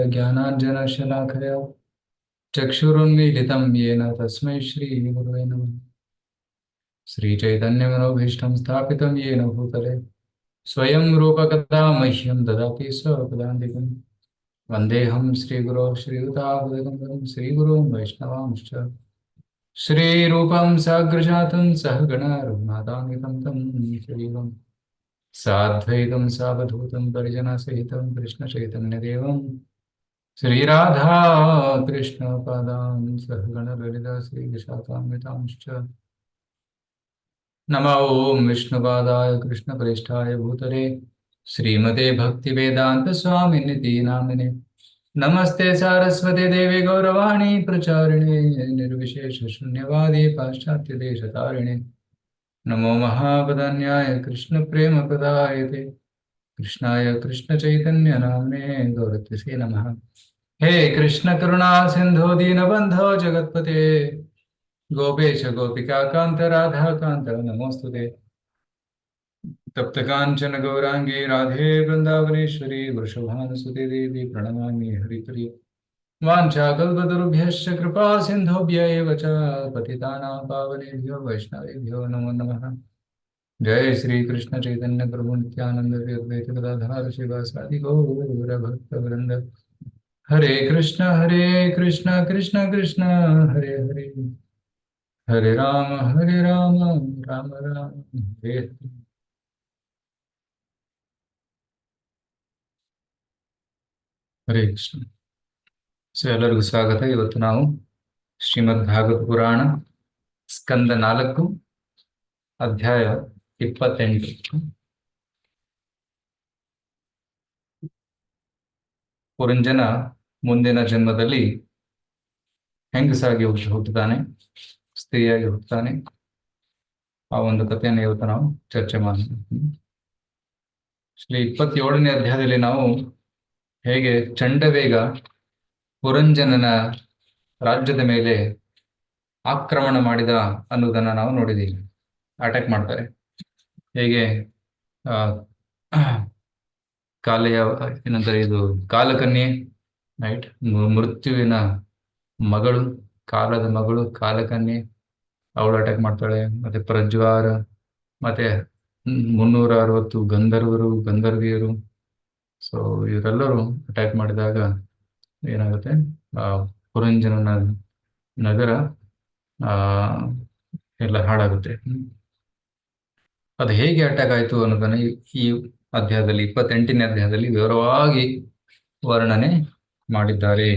ज्ञानाञ्जनशलाकया चक्षुरुन्मीलितं येन तस्मै श्रीगुरवे नमः। श्रीचैतन्यमनोभीष्टं स्थापितं येन भूतले स्वयं रूपकथा मह्यं ददाति स्वपदान्तिकं। वन्देऽहं श्रीगुरो श्रीयुतापदकमलं श्रीगुरुं वैष्णवांश्च श्रीरूपं साग्रजातं सहगण रघुनाथान्वितं तं श्रीगुरुं साद्वैतं सावधूतं परिजनसहितं कृष्णचैतन्यदेवं श्रीराधा कृष्णपादां सहगण ललिता श्रीविशाखान्वितांश्च नमो ॐ विष्णुपादाय कृष्णप्रेष्ठाय भूतले श्रीमते भक्तिवेदान्तस्वामिनिति नामिने नमस्ते सारस्वते देवे गौरवाणी प्रचारिणे निर्विशेषशून्यवादी पाश्चात्यदेशतारिणे नमो महावदन्याय कृष्णप्रेमप्रदायते कृष्णाय कृष्णचैतन्यनाम्ने गौरत्वसे नमः। हे कृष्ण करुणा सिंधु दीनबंधो जगत्पते गोपेश गोपिका कांत राधा कांत नमोस्तुते। तप्त कांचन गौरांगी राधे वृंदावनेश्वरी वृषभानुसुते देवी प्रणमामि हरिप्रिय। वाञ्छाकल्पतरुभ्यश्च कृपा सिन्धुभ्य एव च पतितानां पावनेभ्यो वैष्णवेभ्यो नमो नमः। जय श्री कृष्ण चैतन्य प्रभु नित्यानंद श्री अद्वैत गदाधर शिवासादि गौर भक्त वृंद। हरे कृष्ण कृष्ण कृष्ण हरे हरे हरे राम राम राम हरे हरे। ಹರೇ ಕೃಷ್ಣ. ಸೊ ಎಲ್ಲರಿಗೂ ಸ್ವಾಗತ. ಇವತ್ತು ನಾವು ಶ್ರೀಮದ್ ಭಾಗವತ ಪುರಾಣ ಸ್ಕಂದ 4 ಅಧ್ಯಾಯ 28 ಪುರಂಜನ ಮುಂದಿನ ಜನ್ಮದಲ್ಲಿ ಹೆಂಗಸಾಗಿ ಹುಟ್ಟುತ್ತಾನೆ, ಸ್ತ್ರೀಯಾಗಿ ಹುಟ್ಟುತ್ತಾನೆ. ಆ ಒಂದು ಕಥೆಯನ್ನು ಇವತ್ತು ನಾವು ಚರ್ಚೆ ಮಾಡೋಣ. ಶ್ರೀ 27ನೇ ಅಧ್ಯಾಯದಲ್ಲಿ ನಾವು ಹೇಗೆ ಚಂಡವೇಗ ಪುರಂಜನನ ರಾಜ್ಯದ ಮೇಲೆ ಆಕ್ರಮಣ ಮಾಡಿದ ಅನ್ನೋದನ್ನ ನಾವು ನೋಡಿದ್ದೀವಿ. ಅಟ್ಯಾಕ್ ಮಾಡ್ತಾರೆ. ಹೇಗೆ ಕಾಲೆಯ ಏನಂತಾರೆ, ಇದು ಕಾಲಕನ್ಯೆ, ರೈಟ್, ಮೃತ್ಯುವಿನ ಮಗಳು, ಕಾಲದ ಮಗಳು ಕಾಲಕನ್ಯೆ, ಅವಳು ಅಟ್ಯಾಕ್ ಮಾಡ್ತಾಳೆ. ಮತ್ತೆ ಪ್ರಜ್ವಾರ, ಮತ್ತೆ 360 ಗಂಧರ್ವಿಯರು. ಸೊ ಇವರೆಲ್ಲರೂ ಅಟ್ಯಾಕ್ ಮಾಡಿದಾಗ ಏನಾಗುತ್ತೆ, ಪುರಂಜನನ ನಗರ ಎಲ್ಲ ಹಾಳಾಗುತ್ತೆ. ಅದು ಹೇಗೆ ಅಟ್ಯಾಕ್ ಆಯಿತು ಅನ್ನೋದನ್ನ ಈ ಅಧ್ಯಾಯದಲ್ಲಿ 28ನೇ ಅಧ್ಯಾಯದಲ್ಲಿ ವಿವರವಾಗಿ ವರ್ಣನೆ ಮಾಡಿದ್ದಾರೆ.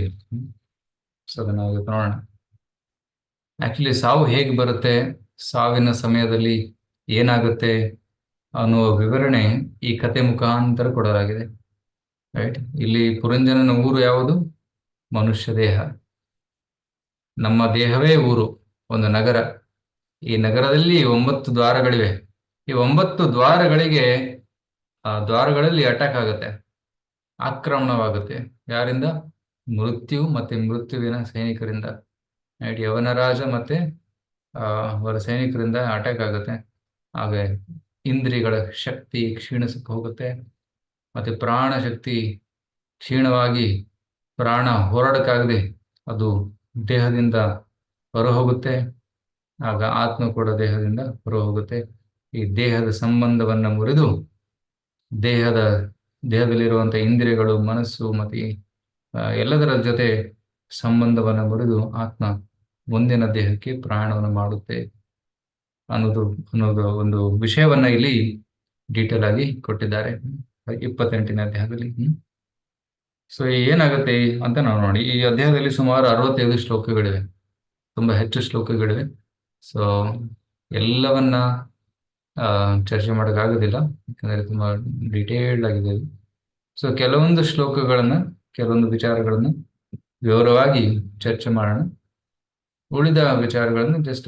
ಸೊ ಅದನ್ನ ನಾವು ನೋಡೋಣ. ಆಕ್ಚುಲಿ ಸಾವು ಹೇಗೆ ಬರುತ್ತೆ, ಸಾವಿನ ಸಮಯದಲ್ಲಿ ಏನಾಗುತ್ತೆ ಅನ್ನುವ ವಿವರಣೆ ಈ ಕತೆ ಮುಖಾಂತರ ಕೊಡಲಾಗಿದೆ. ರೈಟ್, ಇಲ್ಲಿ ಪುರಂಜನನ ಊರು ಯಾವುದು? ಮನುಷ್ಯ ದೇಹ. ನಮ್ಮ ದೇಹವೇ ಊರು, ಒಂದು ನಗರ. ಈ ನಗರದಲ್ಲಿ 9 ದ್ವಾರಗಳಿವೆ. ಈ 9 ದ್ವಾರಗಳಲ್ಲಿ ಅಟ್ಯಾಕ್ ಆಗುತ್ತೆ, ಆಕ್ರಮಣವಾಗುತ್ತೆ. ಯಾರಿಂದ? ಮೃತ್ಯು ಮತ್ತೆ ಮೃತ್ಯುವಿನ ಸೈನಿಕರಿಂದ. ಯವನರಾಜ ಮತ್ತೆ ಅವರ ಸೈನಿಕರಿಂದ ಅಟ್ಯಾಕ್ ಆಗುತ್ತೆ. ಹಾಗೆ ಇಂದ್ರಿಯಗಳ ಶಕ್ತಿ ಕ್ಷೀಣಿಸಕ್ಕೆ ಹೋಗುತ್ತೆ. ಮತ್ತೆ ಪ್ರಾಣ ಶಕ್ತಿ ಕ್ಷೀಣವಾಗಿ ಪ್ರಾಣ ಹೋರಾಡಕ್ಕಾಗದೆ ಅದು ದೇಹದಿಂದ ಹೊರಹೋಗುತ್ತೆ. ಆಗ ಆತ್ಮ ಕೂಡ ದೇಹದಿಂದ ಹೊರಹೋಗುತ್ತೆ. ಈ ದೇಹದ ಸಂಬಂಧವನ್ನ ಮುರಿದು ದೇಹದಲ್ಲಿರುವಂಥ ಇಂದ್ರಿಯಗಳು, ಮನಸ್ಸು ಮತ್ತೆ ಎಲ್ಲದರ ಜೊತೆ ಸಂಬಂಧವನ್ನು ಮುರಿದು ಆತ್ಮ ಮುಂದಿನ ದೇಹಕ್ಕೆ ಪ್ರಾಣವನ್ನು ಮಾಡುತ್ತೆ ಅನ್ನೋದು ಒಂದು ವಿಷಯವನ್ನ ಇಲ್ಲಿ ಡೀಟೇಲ್ ಆಗಿ ಕೊಟ್ಟಿದ್ದಾರೆ 28ನೇ ಅಧ್ಯಾಯದಲ್ಲಿ. ಸೊ ಏನಾಗುತ್ತೆ ಅಂತ ನಾವು ನೋಡಿ. ಈ ಅಧ್ಯಾಯದಲ್ಲಿ ಸುಮಾರು 65 ಶ್ಲೋಕಗಳಿವೆ, ತುಂಬಾ ಹೆಚ್ಚು ಶ್ಲೋಕಗಳಿವೆ. ಸೊ ಎಲ್ಲವನ್ನ ಚರ್ಚೆ ಮಾಡೋಕ್ಕಾಗೋದಿಲ್ಲ, ಯಾಕಂದ್ರೆ ತುಂಬಾ ಡಿಟೇಲ್ಡ್ ಆಗಿದೆ. ಸೊ ಕೆಲವೊಂದು ವಿಚಾರಗಳನ್ನ ವಿವರವಾಗಿ ಚರ್ಚೆ ಮಾಡೋಣ. ಉಳಿದ ವಿಚಾರಗಳನ್ನು ಜಸ್ಟ್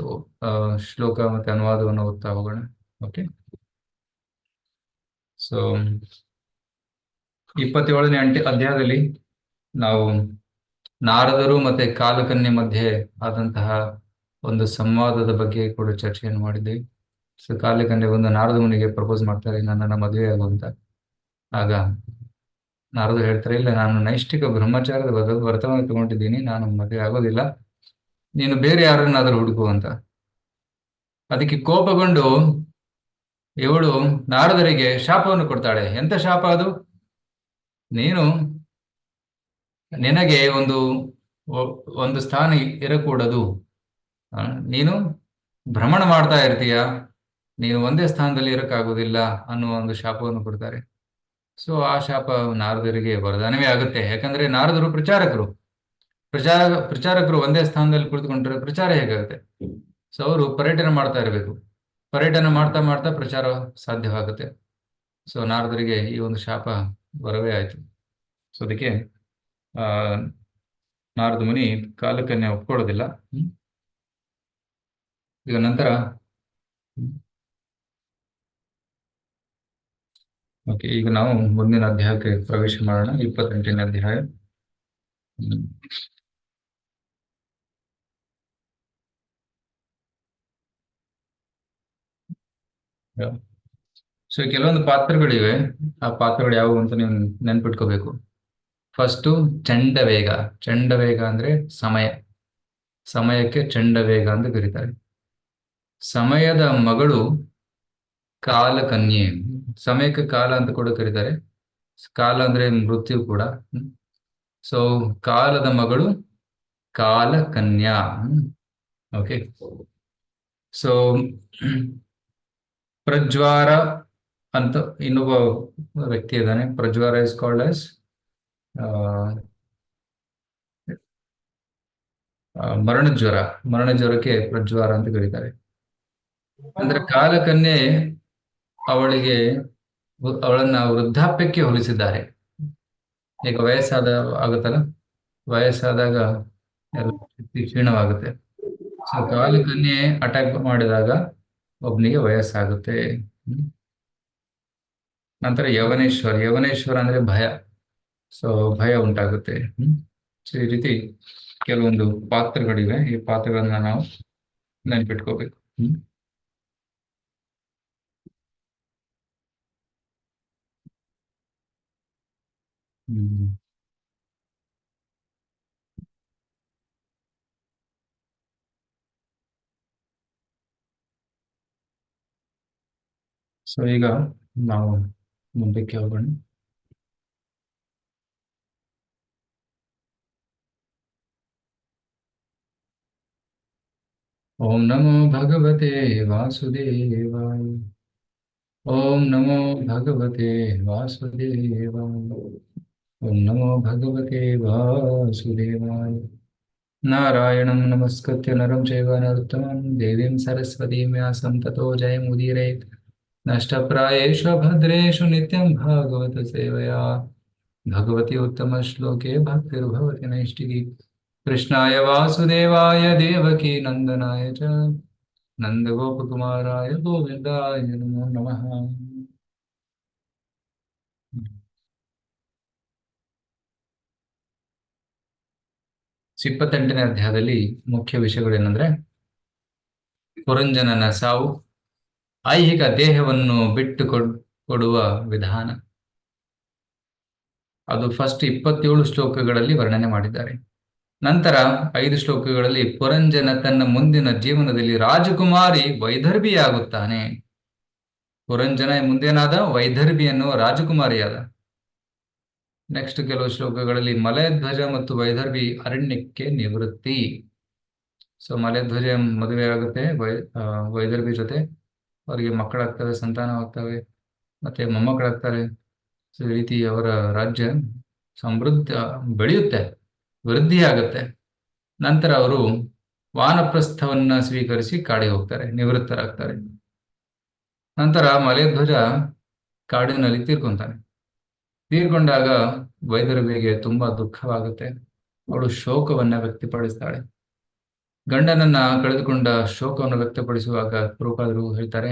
ಶ್ಲೋಕ ಮತ್ತೆ ಅನುವಾದವನ್ನು ಓದ್ತಾ ಹೋಗೋಣ. ಓಕೆ. ಸೊ 27ನೇ ಅಧ್ಯಾಯದಲ್ಲಿ ನಾವು ನಾರದರು ಮತ್ತೆ ಕಾಲಕನ್ಯೆ ಮಧ್ಯೆ ಆದಂತಹ ಒಂದು ಸಂವಾದದ ಬಗ್ಗೆ ಕೂಡ ಚರ್ಚೆಯನ್ನು ಮಾಡಿದ್ದೇವೆ. ಸೊ ಕಾಲಕನ್ಯೆ ಒಂದು ನಾರದ ಮುನಿಗೆ ಪ್ರಪೋಸ್ ಮಾಡ್ತಾರೆ, ನನ್ನನ್ನು ಮದುವೆ ಆಗುವಂತ. ಆಗ ನಾರದು ಹೇಳ್ತಾರೆ, ಇಲ್ಲ ನಾನು ನೈಷ್ಠಿಕ ಬ್ರಹ್ಮಚಾರದ ವ್ರತವನ್ನು ತಗೊಂಡಿದ್ದೀನಿ, ನಾನು ಮದುವೆ ಆಗೋದಿಲ್ಲ, ನೀನು ಬೇರೆ ಯಾರನ್ನಾದ್ರೂ ಹುಡುಕು ಅಂತ. ಅದಕ್ಕೆ ಕೋಪಗೊಂಡು ಇವಳು ನಾರದರಿಗೆ ಶಾಪವನ್ನು ಕೊಡ್ತಾಳೆ. ಎಂತ ಶಾಪ ಅದು? ನೀನು ನಿನಗೆ ಒಂದು ಸ್ಥಾನ ಇರಕೂಡದು. ಆ, ನೀನು ಭ್ರಮಣ ಮಾಡ್ತಾ ಇರ್ತೀಯ, ನೀನು ಒಂದೇ ಸ್ಥಾನದಲ್ಲಿ ಇರಕ್ಕಾಗೋದಿಲ್ಲ ಅನ್ನುವ ಒಂದು ಶಾಪವನ್ನು ಕೊಡ್ತಾರೆ. ಸೊ ಆ ಶಾಪ ನಾರದರಿಗೆ ವರದಾನವೇ ಆಗುತ್ತೆ. ಯಾಕಂದ್ರೆ ನಾರದರು ಪ್ರಚಾರಕರು. ಪ್ರಚಾರಕರು ಒಂದೇ ಸ್ಥಾನದಲ್ಲಿ ಕುಳಿತುಕೊಂಡ್ರೆ ಪ್ರಚಾರ ಹೇಗಾಗುತ್ತೆ? ಸೊ ಅವರು ಪರ್ಯಟನೆ ಮಾಡ್ತಾ ಇರಬೇಕು. ಪರ್ಯಟನೆ ಮಾಡ್ತಾ ಮಾಡ್ತಾ ಪ್ರಚಾರ ಸಾಧ್ಯವಾಗುತ್ತೆ. ಸೊ ನಾರದರಿಗೆ ಈ ಒಂದು ಶಾಪ ವರವೇ ಆಯ್ತು. ಸೊ ಅದಕ್ಕೆ ಆ ನಾರದ ಮುನಿ ಕಾಲಕನ್ನೇ ಒಪ್ಕೊಳ್ಳೋದಿಲ್ಲ. ಈಗ ನಂತರ ಓಕೆ, ಈಗ ನಾವು ಮುಂದಿನ ಅಧ್ಯಾಯಕ್ಕೆ ಪ್ರವೇಶ ಮಾಡೋಣ. 28ನೇ ಅಧ್ಯಾಯ. ಸೊ ಕೆಲವೊಂದು ಪಾತ್ರಗಳಿವೆ. ಆ ಪಾತ್ರಗಳು ಯಾವುವು ಅಂತ ನೀವು ನೆನ್ಪಿಟ್ಕೋಬೇಕು. ಫಸ್ಟು ಚಂಡವೇಗ. ಚಂಡವೇಗ ಅಂದ್ರೆ ಸಮಯ. ಸಮಯಕ್ಕೆ ಚಂಡವೇಗ ಅಂತ ಕರೀತಾರೆ. ಸಮಯದ ಮಗಳು ಕಾಲಕನ್ಯೆ. ಸಮಯಕ್ಕೆ ಕಾಲ ಅಂತ ಕೂಡ ಕರೀತಾರೆ. ಕಾಲ ಅಂದ್ರೆ ಮೃತ್ಯು ಕೂಡ. ಸೊ ಕಾಲದ ಮಗಳು ಕಾಲಕನ್ಯಾ. ಓಕೆ. ಸೊ ಪ್ರಜ್ವಾರ ಅಂತ ಇನ್ನೊಬ್ಬ ವ್ಯಕ್ತಿ ಇದ್ದಾನೆ. ಪ್ರಜ್ವಾರ ಇಸ್ ಕಾಲ್ಡ್ ಆಸ್ ಮರಣಜ್ವರ. ಮರಣಜ್ವರಕ್ಕೆ ಪ್ರಜ್ವಾರ ಅಂತ ಕರೀತಾರೆ. ಅಂದ್ರೆ ಕಾಲಕನ್ಯೆ ಅವಳನ್ನ ವೃದ್ಧಾಪ್ಯಕ್ಕೆ ಹೋಲಿಸಿದ್ದಾರೆ. ಈಗ ಆಗುತ್ತಲ್ಲ, ವಯಸ್ಸಾದಾಗ ಎಲ್ಲ ಶಕ್ತಿ ಕ್ಷೀಣವಾಗುತ್ತೆ. ಸೊ ಕಾಲಕನ್ಯೆ ಅಟ್ಯಾಕ್ ಮಾಡಿದಾಗ ಒಬ್ನಿಗೆ ವಯಸ್ಸಾಗುತ್ತೆ. ನಂತರ ಯವನೇಶ್ವರ ಅಂದ್ರೆ ಭಯ. ಸೊ ಭಯ ಉಂಟಾಗುತ್ತೆ. ಸೊ ಈ ರೀತಿ ಕೆಲವೊಂದು ಪಾತ್ರಗಳಿವೆ. ಈ ಪಾತ್ರಗಳನ್ನ ನಾವು ನೆನ್ಪಿಟ್ಕೋಬೇಕು. ಸೊ ಈಗ ನಾವು ಮುಂದಕ್ಕೆ ಹೋಗೋಣ. ಓಂ ನಮೋ ಭಗವತೆ ವಾಸುದೇವಾಯ. ಓಂ ನಮೋ ಭಗವತೆ ವಾಸುದೇವಾಯ. ಓಂ ನಮೋ ಭಗವತೆ ವಾಸುದೇವಾಯ. ನಾರಾಯಣಂ ನಮಸ್ಕೃತ್ಯ ನರಂ ಚೈವ ನರೋತ್ತಮಂ ದೇವೀಂ ಸರಸ್ವತೀಂ ವ್ಯಾಸಂ ತತೋ ಜಯಮುದೀರಯೇತ್. ನಷ್ಟಪ್ರಾಯೇಷು ಭದ್ರೇಷು ನಿತ್ಯಂ ಭಾಗವತ ಸೇವಯಾ ಭಗವತಿ ಉತ್ತಮ ಶ್ಲೋಕೆ ಭಕ್ತಿರ್ಭವತಿ ನೈಷ್ಠಿಕಿ. ಕೃಷ್ಣಾಯ ವಾಸುದೇವಾಯ ದೇವಕಿ ನಂದನಾಯ ಚ ನಂದಗೋಪಕುಮಾರಾಯ ಗೋವಿಂದಾಯ ನಮೋ ನಮಃ. 28ನೇ ಅಧ್ಯಾಯದಲ್ಲಿ ಮುಖ್ಯ ವಿಷಯಗಳೇನೆಂದ್ರೆ ಪುರಂಜನನ ಸಾವು, ಐಹಿಕ ದೇಹವನ್ನು ಬಿಟ್ಟು ಕೊಡುವ ವಿಧಾನ. ಅದು ಫಸ್ಟ್ 27 ಶ್ಲೋಕಗಳಲ್ಲಿ ವರ್ಣನೆ ಮಾಡಿದ್ದಾರೆ. ನಂತರ 5 ಶ್ಲೋಕಗಳಲ್ಲಿ ಪುರಂಜನ ತನ್ನ ಮುಂದಿನ ಜೀವನದಲ್ಲಿ ರಾಜಕುಮಾರಿ ವೈದರ್ಭಿಯಾಗುತ್ತಾನೆ. ಪುರಂಜನ ಮುಂದೇನಾದ? ವೈದರ್ಭಿ ಎನ್ನುವ ರಾಜಕುಮಾರಿಯಾದ. ನೆಕ್ಸ್ಟ್ ಕೆಲವು ಶ್ಲೋಕಗಳಲ್ಲಿ ಮಲಯಧ್ವಜ ಮತ್ತು ವೈದರ್ಭಿ ಅರಣ್ಯಕ್ಕೆ ನಿವೃತ್ತಿ. ಸೊ ಮಲಯಧ್ವಜ ಮದುವೆ ಆಗುತ್ತೆ ವೈದರ್ಭಿ ಜೊತೆ. ಅವರಿಗೆ ಮಕ್ಕಳಾಗ್ತವೆ, ಸಂತಾನವಾಗ್ತವೆ, ಮತ್ತೆ ಮೊಮ್ಮಕ್ಕಳಾಗ್ತಾರೆ. ಸೊ ಈ ರೀತಿ ಅವರ ರಾಜ್ಯ ಬೆಳೆಯುತ್ತೆ, ವೃದ್ಧಿಯಾಗುತ್ತೆ. ನಂತರ ಅವರು ವಾನಪ್ರಸ್ಥವನ್ನ ಸ್ವೀಕರಿಸಿ ಕಾಡಿಗೆ ಹೋಗ್ತಾರೆ, ನಿವೃತ್ತರಾಗ್ತಾರೆ. ನಂತರ ಮಲಯಧ್ವಜ ಕಾಡಿನಲ್ಲಿ ತೀರ್ಕೊಂತಾನೆ. ತೀರ್ಕೊಂಡಾಗ ವೈದರ್ಭಿಗೆ ತುಂಬಾ ದುಃಖವಾಗುತ್ತೆ. ಅವಳು ಶೋಕವನ್ನ ವ್ಯಕ್ತಪಡಿಸ್ತಾಳೆ. ಗಂಡನನ್ನ ಕಳೆದುಕೊಂಡ ಶೋಕವನ್ನು ವ್ಯಕ್ತಪಡಿಸುವಾಗ ಪ್ರಭುಪಾದರು ಹೇಳ್ತಾರೆ,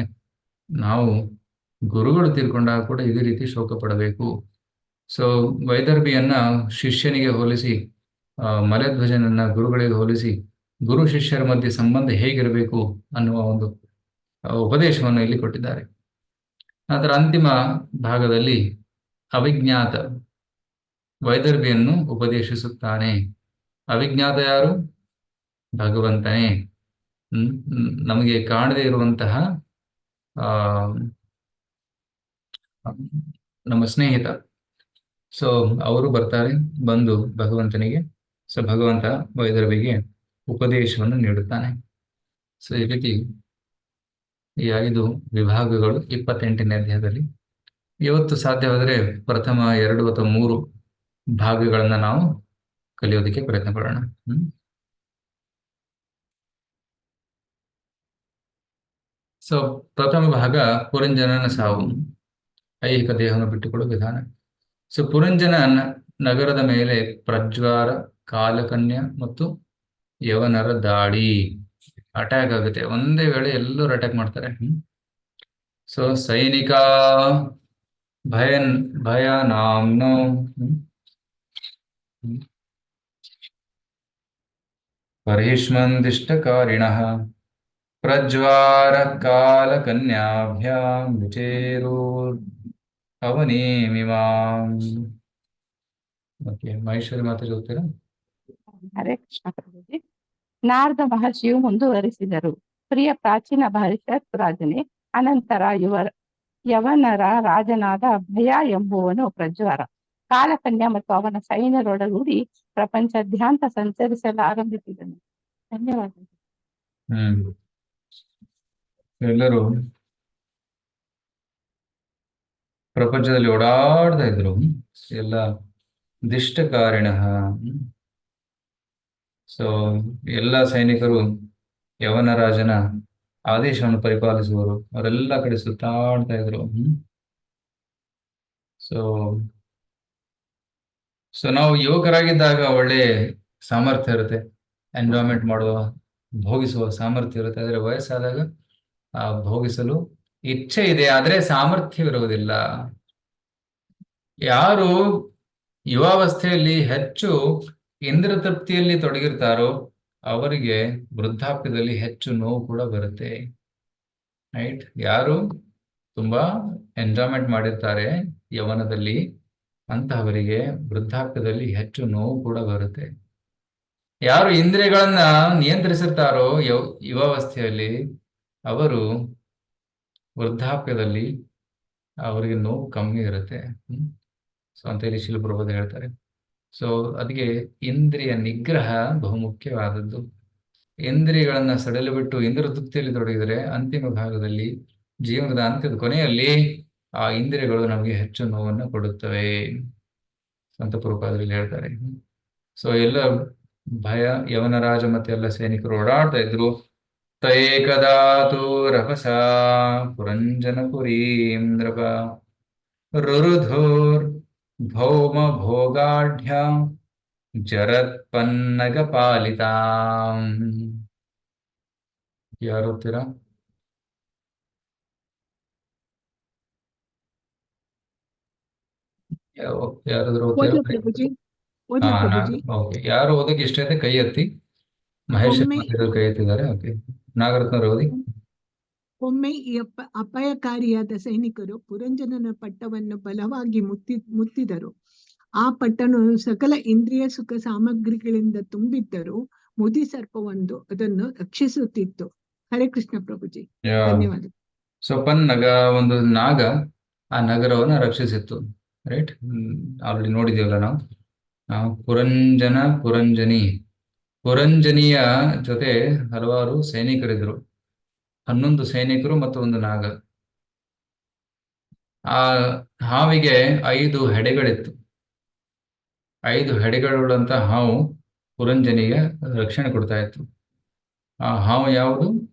ನಾವು ಗುರುಗಳು ತೀರ್ಕೊಂಡಾಗ ಕೂಡ ಇದೇ ರೀತಿ ಶೋಕ ಪಡಬೇಕು. ಸೊ ವೈದರ್ಭಿಯನ್ನ ಶಿಷ್ಯನಿಗೆ ಹೋಲಿಸಿ, ಮಲಯಧ್ವಜನನ್ನ ಗುರುಗಳಿಗೆ ಹೋಲಿಸಿ, ಗುರು ಶಿಷ್ಯರ ಮಧ್ಯೆ ಸಂಬಂಧ ಹೇಗಿರಬೇಕು ಅನ್ನುವ ಒಂದು ಉಪದೇಶವನ್ನು ಇಲ್ಲಿ ಕೊಟ್ಟಿದ್ದಾರೆ. ನಂತರ ಅಂತಿಮ ಭಾಗದಲ್ಲಿ ಅವಿಜ್ಞಾತ ವೈದರ್ಭಿಯನ್ನು ಉಪದೇಶಿಸುತ್ತಾನೆ. ಅವಿಜ್ಞಾತ ಯಾರು? ಭಗವಂತನೇ. ನಮಗೆ ಕಾಣದೇ ಇರುವಂತಹ ಆ ನಮ್ಮ ಸ್ನೇಹಿತ. ಸೊ ಅವರು ಬರ್ತಾರೆ, ಬಂದು ಭಗವಂತನಿಗೆ, ಸೊ ಭಗವಂತ ವೈದರ್ಭಿಗೆ ಉಪದೇಶವನ್ನು ನೀಡುತ್ತಾನೆ. ಸೊ ಈ ರೀತಿ ಈ 5 ವಿಭಾಗಗಳು 28ನೇ ಅಧ್ಯಾಯದಲ್ಲಿ. ಇವತ್ತು ಸಾಧ್ಯವಾದರೆ ಪ್ರಥಮ 2 ಅಥವಾ 3 ಭಾಗಗಳನ್ನ ನಾವು ಕಲಿಯೋದಕ್ಕೆ ಪ್ರಯತ್ನ ಪಡೋಣ. ಸೊ ಪ್ರಥಮ ಭಾಗ ಪುರಂಜನನ ಸಾವು, ಐಹಿಕ ದೇಹವನ್ನು ಬಿಟ್ಟುಕೊಡುವ ವಿಧಾನ. ಸೊ ಪುರಂಜನ ನಗರದ ಮೇಲೆ ಪ್ರಜ್ವಾರ, ಕಾಲಕನ್ಯ ಮತ್ತು ಯವನರ ದಾಳಿ, ಅಟ್ಯಾಕ್ ಆಗುತ್ತೆ. ಒಂದೇ ವೇಳೆ ಎಲ್ಲರೂ ಅಟ್ಯಾಕ್ ಮಾಡ್ತಾರೆ. ಸೊ ಸೈನಿಕ ಭಯ ನಾಮ್ನೋ ಪರಿಷ್ಮಂದಿಷ್ಟಕಾರಿಣಃ ಪ್ರಜ್ವಾರ ಕಾಲಕನ್ಯಾಭ್ಯಾಂ ವಿಚೇರೋ ಅವನೇಮಿಮಾಂ. ಓಕೆ, ಮಹೇಶ್ವರಿ ಮಾತು ಓದ್ತೀರಾ? ಹರೇ ಕೃಷ್ಣ ಪ್ರಭುಜಿ. ನಾರದ ಮಹರ್ಷಿಯು ಮುಂದುವರಿಸಿದರು. ಪ್ರಿಯ ಪ್ರಾಚೀನ ಭವಿಷ್ಯತ್ ರಾಜನೇ, ಅನಂತರ ಯವನರ ರಾಜನಾದ ಭಯ ಎಂಬುವನು ಪ್ರಜ್ವಾರ, ಕಾಲಕನ್ಯ ಮತ್ತು ಅವನ ಸೈನ್ಯರೊಡಗೂಡಿ ಪ್ರಪಂಚದಾದ್ಯಂತ ಸಂಚರಿಸಲು ಆರಂಭಿಸಿದನು. ಧನ್ಯವಾದಗಳು. ಎಲ್ಲರೂ ಪ್ರಪಂಚದಲ್ಲಿ ಓಡಾಡ್ತಾ ಇದ್ರು, ಎಲ್ಲ ದಿಷ್ಟಕಾರಿಣ. ಸೊ ಎಲ್ಲ ಸೈನಿಕರು ಯವನ ರಾಜನ ಆದೇಶವನ್ನು ಪರಿಪಾಲಿಸುವರು. ಅವರೆಲ್ಲ ಕಡೆ ಸುತ್ತಾಡ್ತಾ ಇದ್ರು. ಸೊ ಸೊ ನಾವು ಯುವಕರಾಗಿದ್ದಾಗ ಒಳ್ಳೆ ಸಾಮರ್ಥ್ಯ ಇರುತ್ತೆ, ಎನ್ಜಾಯ್ಮೆಂಟ್ ಮಾಡುವ, ಭೋಗಿಸುವ ಸಾಮರ್ಥ್ಯ ಇರುತ್ತೆ. ಆದರೆ ವಯಸ್ಸಾದಾಗ ಭೋಗಿಸಲು ಇಚ್ಛೆ ಇದೆ, ಆದರೆ ಸಾಮರ್ಥ್ಯವಿರುವುದಿಲ್ಲ. ಯಾರು ಯುವಾವಸ್ಥೆಯಲ್ಲಿ ಹೆಚ್ಚು ಇಂದ್ರಿಯ ತೃಪ್ತಿಯಲ್ಲಿ ತೊಡಗಿರ್ತಾರೋ ಅವರಿಗೆ ವೃದ್ಧಾಪ್ಯದಲ್ಲಿ ಹೆಚ್ಚು ನೋವು ಕೂಡ ಬರುತ್ತೆ. ರೈಟ್? ಯಾರು ತುಂಬಾ ಎಂಜಾಯ್ಮೆಂಟ್ ಮಾಡಿರ್ತಾರೆ ಯವನದಲ್ಲಿ, ಅಂತಹವರಿಗೆ ವೃದ್ಧಾಪ್ಯದಲ್ಲಿ ಹೆಚ್ಚು ನೋವು ಕೂಡ ಬರುತ್ತೆ. ಯಾರು ಇಂದ್ರಿಯಗಳನ್ನ ನಿಯಂತ್ರಿಸಿರ್ತಾರೋ ಯುವಾವಸ್ಥೆಯಲ್ಲಿ, ಅವರು ವೃದ್ಧಾಪ್ಯದಲ್ಲಿ ಅವರಿಗೆ ನೋವು ಕಮ್ಮಿ ಇರುತ್ತೆ. ಸೊ ಅಂತ ಹೇಳಿ ಶಿಲ ಪ್ರಭುಪಾದ ಹೇಳ್ತಾರೆ. ಸೊ ಅದಕ್ಕೆ ಇಂದ್ರಿಯ ನಿಗ್ರಹ ಬಹುಮುಖ್ಯವಾದದ್ದು. ಇಂದ್ರಿಯಗಳನ್ನ ಸಡಲು ಬಿಟ್ಟು ಇಂದ್ರಿಯ ತೃಪ್ತಿಯಲ್ಲಿ ತೊಡಗಿದರೆ ಅಂತಿಮ ಭಾಗದಲ್ಲಿ, ಜೀವನದ ಅಂತ್ಯದ ಕೊನೆಯಲ್ಲಿ ಆ ಇಂದ್ರಿಯಗಳು ನಮಗೆ ಹೆಚ್ಚು ನೋವನ್ನು ಕೊಡುತ್ತವೆ ಅಂತ ಪ್ರಭುಪಾದರಲ್ಲಿ ಹೇಳ್ತಾರೆ. ಸೊ ಎಲ್ಲ ಭಯ ಯವನ ರಾಜ ಮತ್ತೆ ಎಲ್ಲ ಸೈನಿಕರು ಓಡಾಡ್ತಾ ಇದ್ರು. ತೈಕದಾತು ರಭಸ ಪುರಂಜನಪುರೀಂದ್ರಪ ರುರುಧೋರ್ ಭೌಮ ಭೋಗಾಢ್ಯ ಜರತ್ಪನ್ನಗ ಪಾಲಿತಾಂ. ಯಾರು ಓದ್ತೀರಾ? ಯಾರಾದ್ರೂ ಓದ್ತೀರಾ? ಓಕೆ, ಯಾರು ಓದಕ್ಕೆ ಇಷ್ಟ ಇದೆ ಕೈ ಎತ್ತಿ. ಮಹೇಶ್ ಕೈ ಎತ್ತಿದ್ದಾರೆ. ಓಕೆ, ನಾಗರತ್ನವ್ರು ಓದಿ. ಒಮ್ಮೆ ಈ ಅಪಾಯಕಾರಿಯಾದ ಸೈನಿಕರು ಪುರಂಜನನ ಪಟ್ಟವನ್ನು ಬಲವಾಗಿ ಮುತ್ತಿದರು. ಆ ಪಟ್ಟಣವು ಸಕಲ ಇಂದ್ರಿಯ ಸುಖ ಸಾಮಗ್ರಿಗಳಿಂದ ತುಂಬಿದ್ದರೂ ಮುದಿ ಸರ್ಪವೊಂದು ಅದನ್ನು ರಕ್ಷಿಸುತ್ತಿತ್ತು. ಹರೇ ಕೃಷ್ಣ ಪ್ರಭುಜಿ, ಧನ್ಯವಾದ. ಸೊಪನ್ನಗ, ಒಂದು ನಾಗ ಆ ನಗರವನ್ನು ರಕ್ಷಿಸಿತ್ತು. ರೈಟ್? ಆಲ್ರೆಡಿ ನೋಡಿದೀವಲ್ಲ ನಾವು. ಪುರಂಜನಿ, ಪುರಂಜನಿಯ ಜೊತೆ ಹಲವಾರು ಸೈನಿಕರಿದ್ರು. 11 ಸೈನಿಕರು ಮತ್ತು ಒಂದು ನಾಗ. ಆ ಹಾವಿಗೆ 5 ಹೆಡೆಗಳಿತ್ತು. 5 ಹೆಡೆಗಳುಳ್ಳಂತ ಹಾವು ಪುರಂಜನಿಗೆ ರಕ್ಷಣೆ ಕೊಡ್ತಾ ಇತ್ತು. ಆ ಹಾವು ಯಾವುದು?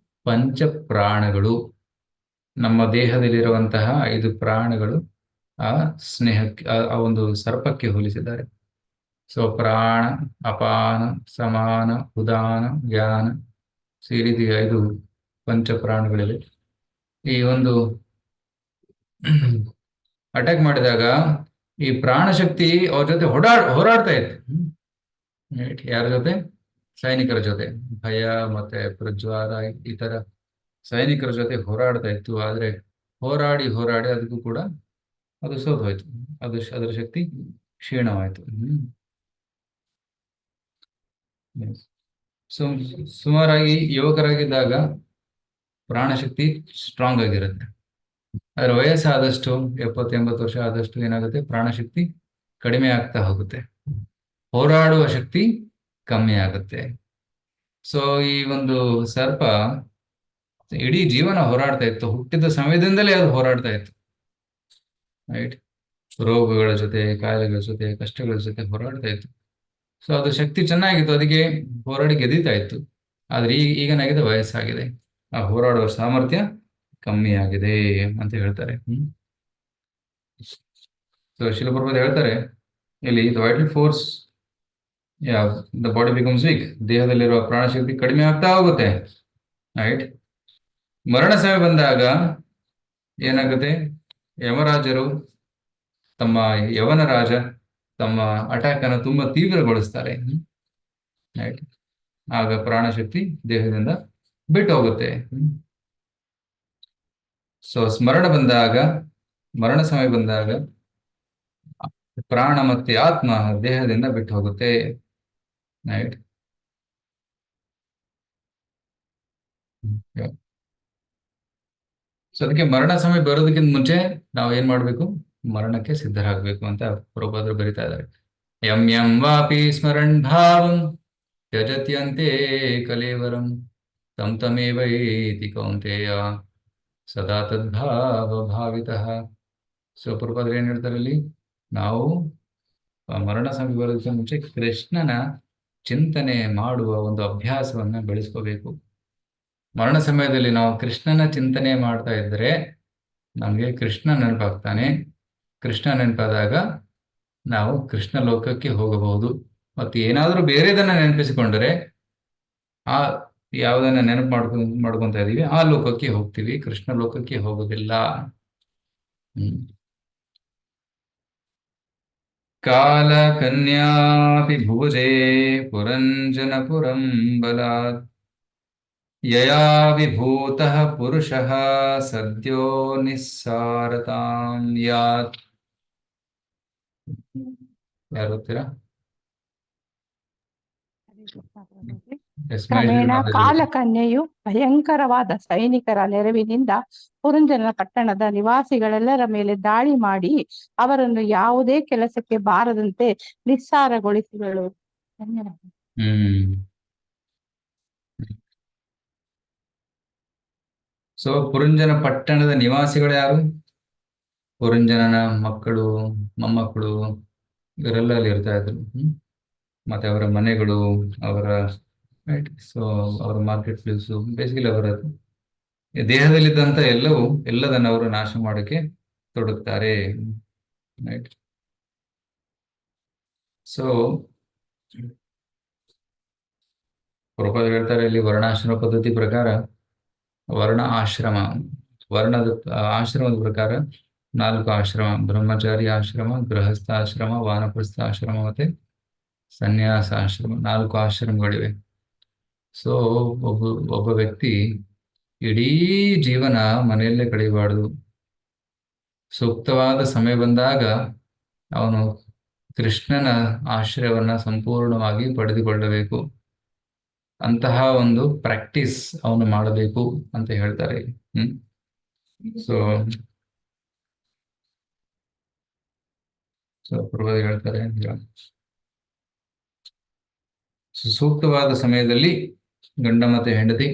ಪಂಚಪ್ರಾಣಗಳು. ನಮ್ಮ ದೇಹದಲ್ಲಿರುವಂತಹ 5 ಪ್ರಾಣಗಳು ಆ ಸ್ನೇಹಕ್ಕೆ, ಆ ಒಂದು ಸರ್ಪಕ್ಕೆ ಹೋಲಿಸಿದ್ದಾರೆ. ಸೊ ಪ್ರಾಣ, ಅಪಾನ, ಸಮಾನ, ಉದಾನ, ಜ್ಞಾನ, ಈ ರೀತಿ 5 ಪಂಚಪ್ರಾಣಗಳಿವೆ. ಈ ಒಂದು ಅಟ್ಯಾಕ್ ಮಾಡಿದಾಗ ಈ ಪ್ರಾಣಶಕ್ತಿ ಅವ್ರ ಜೊತೆ ಹೋರಾಡ್ತಾ ಇತ್ತು. ಯಾರ ಜೊತೆ? ಸೈನಿಕರ ಜೊತೆ. ಭಯ ಮತ್ತೆ ಪ್ರಜ್ವಾರ ಈ ತರ ಸೈನಿಕರ ಜೊತೆ ಹೋರಾಡ್ತಾ ಇತ್ತು. ಆದ್ರೆ ಹೋರಾಡಿ ಅದಕ್ಕೂ ಕೂಡ ಅದು ಸೋತು ಹೋಯ್ತು. ಅದರ ಶಕ್ತಿ ಕ್ಷೀಣವಾಯಿತು. ಸೊ ಸುಮಾರಾಗಿ ಯುವಕರಾಗಿದ್ದಾಗ ಪ್ರಾಣಶಕ್ತಿ ಸ್ಟ್ರಾಂಗ್ ಆಗಿರುತ್ತೆ. ಅದರ ವಯಸ್ಸಾದಷ್ಟು 70-80 ವರ್ಷ ಆದಷ್ಟು ಏನಾಗುತ್ತೆ, ಪ್ರಾಣಶಕ್ತಿ ಕಡಿಮೆ ಆಗ್ತಾ ಹೋಗುತ್ತೆ, ಹೋರಾಡುವ ಶಕ್ತಿ ಕಮ್ಮಿ ಆಗುತ್ತೆ. ಸೊ ಈ ಒಂದು ಸರ್ಪ ಇಡೀ ಜೀವನ ಹೋರಾಡ್ತಾ ಇತ್ತು, ಹುಟ್ಟಿದ ಸಮಯದಿಂದಲೇ ಅದು ಹೋರಾಡ್ತಾ ಇತ್ತು, ರೈಟ್. ರೋಗಗಳ ಜೊತೆ, ಕಾಯಿಲೆಗಳ ಜೊತೆ, ಕಷ್ಟಗಳ ಜೊತೆ ಹೋರಾಡ್ತಾ ಇತ್ತು. ಸೊ ಅದು ಶಕ್ತಿ ಚೆನ್ನಾಗಿತ್ತು, ಅದಕ್ಕೆ ಹೋರಾಡಿ ಗೆದೀತಾ ಇತ್ತು. ಆದ್ರೆ ಈಗನಾಗಿದೆ, ವಯಸ್ಸಾಗಿದೆ, ಆ ಹೋರಾಡುವ ಸಾಮರ್ಥ್ಯ ಕಮ್ಮಿ ಆಗಿದೆ ಅಂತ ಹೇಳ್ತಾರೆ. ಸೊ ಶಿಲಪ್ರಭುಪಾದ ಹೇಳ್ತಾರೆ ಇಲ್ಲಿ, the vital force, the body becomes weak, ದೇಹದಲ್ಲಿರುವ ಪ್ರಾಣಶಕ್ತಿ ಕಡಿಮೆ ಆಗ್ತಾ ಹೋಗುತ್ತೆ, ರೈಟ್. ಮರಣ ಸಮಯ ಬಂದಾಗ ಏನಾಗುತ್ತೆ, ಯಮರಾಜರು ತಮ್ಮ ಯವನ ರಾಜ ತಮ್ಮ ಅಟ್ಯಾಕ್ ಅನ್ನು ತುಂಬಾ ತೀವ್ರಗೊಳಿಸ್ತಾರೆ, ರೈಟ್. ಆಗ ಪ್ರಾಣಶಕ್ತಿ ದೇಹದಿಂದ ಬಿಟ್ಟು ಹೋಗುತ್ತೆ. ಸೊ ಮರಣ ಸಮಯ ಬಂದಾಗ ಪ್ರಾಣ ಮತ್ತೆ ಆತ್ಮ ದೇಹದಿಂದ ಬಿಟ್ಟು ಹೋಗುತ್ತೆ, ರೈಟ್. ಸೊ ಅದಕ್ಕೆ ಮರಣ ಸಮಯ ಬರೋದಕ್ಕಿಂತ ಮುಂಚೆ ನಾವು ಏನ್ ಮಾಡ್ಬೇಕು, ಮರಣಕ್ಕೆ ಸಿದ್ಧರಾಗಬೇಕು ಅಂತ ಪ್ರಭುಪಾದರು ಬರಿತಾ ಇದ್ದಾರೆ. ಯಂ ಯಂ ವಾಪಿ ಸ್ಮರಣ್ ಭಾವಂ ತ್ಯಜತ್ಯಂತೆ ಕಲೇವರಂ ತಂ ತಮೇವೈತಿ ಕೌಂತೆಯ ಸದಾ ತದ್ಭಾವ ಭಾವಿತಃ. ಸೊ ಪ್ರಭುಪಾದರು ಏನ್ ಹೇಳ್ತಾರೆ ಇಲ್ಲಿ, ನಾವು ಮರಣ ಸಮಯ ಬರೋದಕ್ಕೆ ಮುಂಚೆ ಕೃಷ್ಣನ ಚಿಂತನೆ ಮಾಡುವ ಒಂದು ಅಭ್ಯಾಸವನ್ನ ಬೆಳೆಸ್ಕೋಬೇಕು. ಮರಣ ಸಮಯದಲ್ಲಿ ನಾವು ಕೃಷ್ಣನ ಚಿಂತನೆ ಮಾಡ್ತಾ ಇದ್ರೆ ನಮಗೆ ಕೃಷ್ಣ ನೆನಪಾಗ್ತಾನೆ. ಕೃಷ್ಣ ನೆನಪಾದಾಗ ನಾವು ಕೃಷ್ಣ ಲೋಕಕ್ಕೆ ಹೋಗಬಹುದು. ಮತ್ತು ಏನಾದರೂ ಬೇರೆದನ್ನ ನೆನಪಿಸಿಕೊಂಡರೆ, ಆ ಯಾವುದನ್ನ ನೆನಪು ಮಾಡ್ಕೊಂತ ಇದೀವಿ ಆ ಲೋಕಕ್ಕೆ ಹೋಗ್ತೀವಿ, ಕೃಷ್ಣ ಲೋಕಕ್ಕೆ ಹೋಗೋದಿಲ್ಲ. ಕಾಲ ಕನ್ಯಾಪಿ ಭುಜೆ ಪುರಂಜನಪುರಂ ಬಲಾತ್ ಯಯಾ ವಿಭೂತಃ ಪುರುಷಃ ಸದ್ಯೋ ನಿಸ್ಸಾರತಾಂ ಯಾತ್. ಯಾರು ಓದ್ತೀರಾ? ಕ್ರಮೇಣ ಕಾಲಕನ್ಯೆಯು ಭಯಂಕರವಾದ ಸೈನಿಕರ ನೆರವಿನಿಂದ ಪುರಂಜನ ಪಟ್ಟಣದ ನಿವಾಸಿಗಳೆಲ್ಲರ ಮೇಲೆ ದಾಳಿ ಮಾಡಿ ಅವರನ್ನು ಯಾವುದೇ ಕೆಲಸಕ್ಕೆ ಬಾರದಂತೆ ನಿಸ್ಸಾರಗೊಳಿಸಿದಳು. ಸೊ ಪುರಂಜನ ಪಟ್ಟಣದ ನಿವಾಸಿಗಳು ಯಾರು? ಪುರಂಜನನ ಮಕ್ಕಳು, ಮೊಮ್ಮಕ್ಕಳು, ಇವರೆಲ್ಲ ಅಲ್ಲಿ ಇರ್ತಾ ಇದ್ರು. ಮತ್ತೆ ಅವರ ಮನೆಗಳು, ಅವರ ರೈಟ್. ಸೊ ಅವರ ಮಾರ್ಕೆಟ್ ಪ್ಲೇಸು, ಬೇಸಿಕಲಿ ಅವರ ದೇಹದಲ್ಲಿದ್ದಂಥ ಎಲ್ಲದನ್ನು ಅವರು ನಾಶ ಮಾಡೋಕ್ಕೆ ತೊಡಗ್ತಾರೆ, ರೈಟ್. ಸೊ ಪ್ರಭುಪಾದ ಹೇಳ್ತಾರೆ ಇಲ್ಲಿ, ವರ್ಣಾಶ್ರಮ ಪದ್ಧತಿ ಪ್ರಕಾರ ಆಶ್ರಮದ ಪ್ರಕಾರ 4 ಆಶ್ರಮ: ಬ್ರಹ್ಮಚಾರಿ ಆಶ್ರಮ, ಗೃಹಸ್ಥಾಶ್ರಮ, ವಾನಪ್ರಸ್ಥಾಶ್ರಮ ಮತ್ತೆ ಸನ್ಯಾಸಾಶ್ರಮ. 4 ಆಶ್ರಮಗಳಿವೆ. ಸೊ ಒಬ್ಬ ವ್ಯಕ್ತಿ ಇಡೀ ಜೀವನ ಮನೆಯಲ್ಲೇ ಕಳೆಯಬಾರದು. ಸೂಕ್ತವಾದ ಸಮಯ ಬಂದಾಗ ಅವನು ಕೃಷ್ಣನ ಆಶ್ರಯವನ್ನ ಸಂಪೂರ್ಣವಾಗಿ ಪಡೆದುಕೊಳ್ಳಬೇಕು. ಅಂತಹ ಒಂದು ಪ್ರಾಕ್ಟೀಸ್ ಅವನು ಮಾಡಬೇಕು ಅಂತ ಹೇಳ್ತಾರೆ. ಸೊ ಪ್ರಭುಪಾದ ಹೇಳ್ತಾರೆ, ಸೂಕ್ತವಾದ ಸಮಯದಲ್ಲಿ ಗಂಡ ಮತ್ತೆ ಹೆಂಡತಿ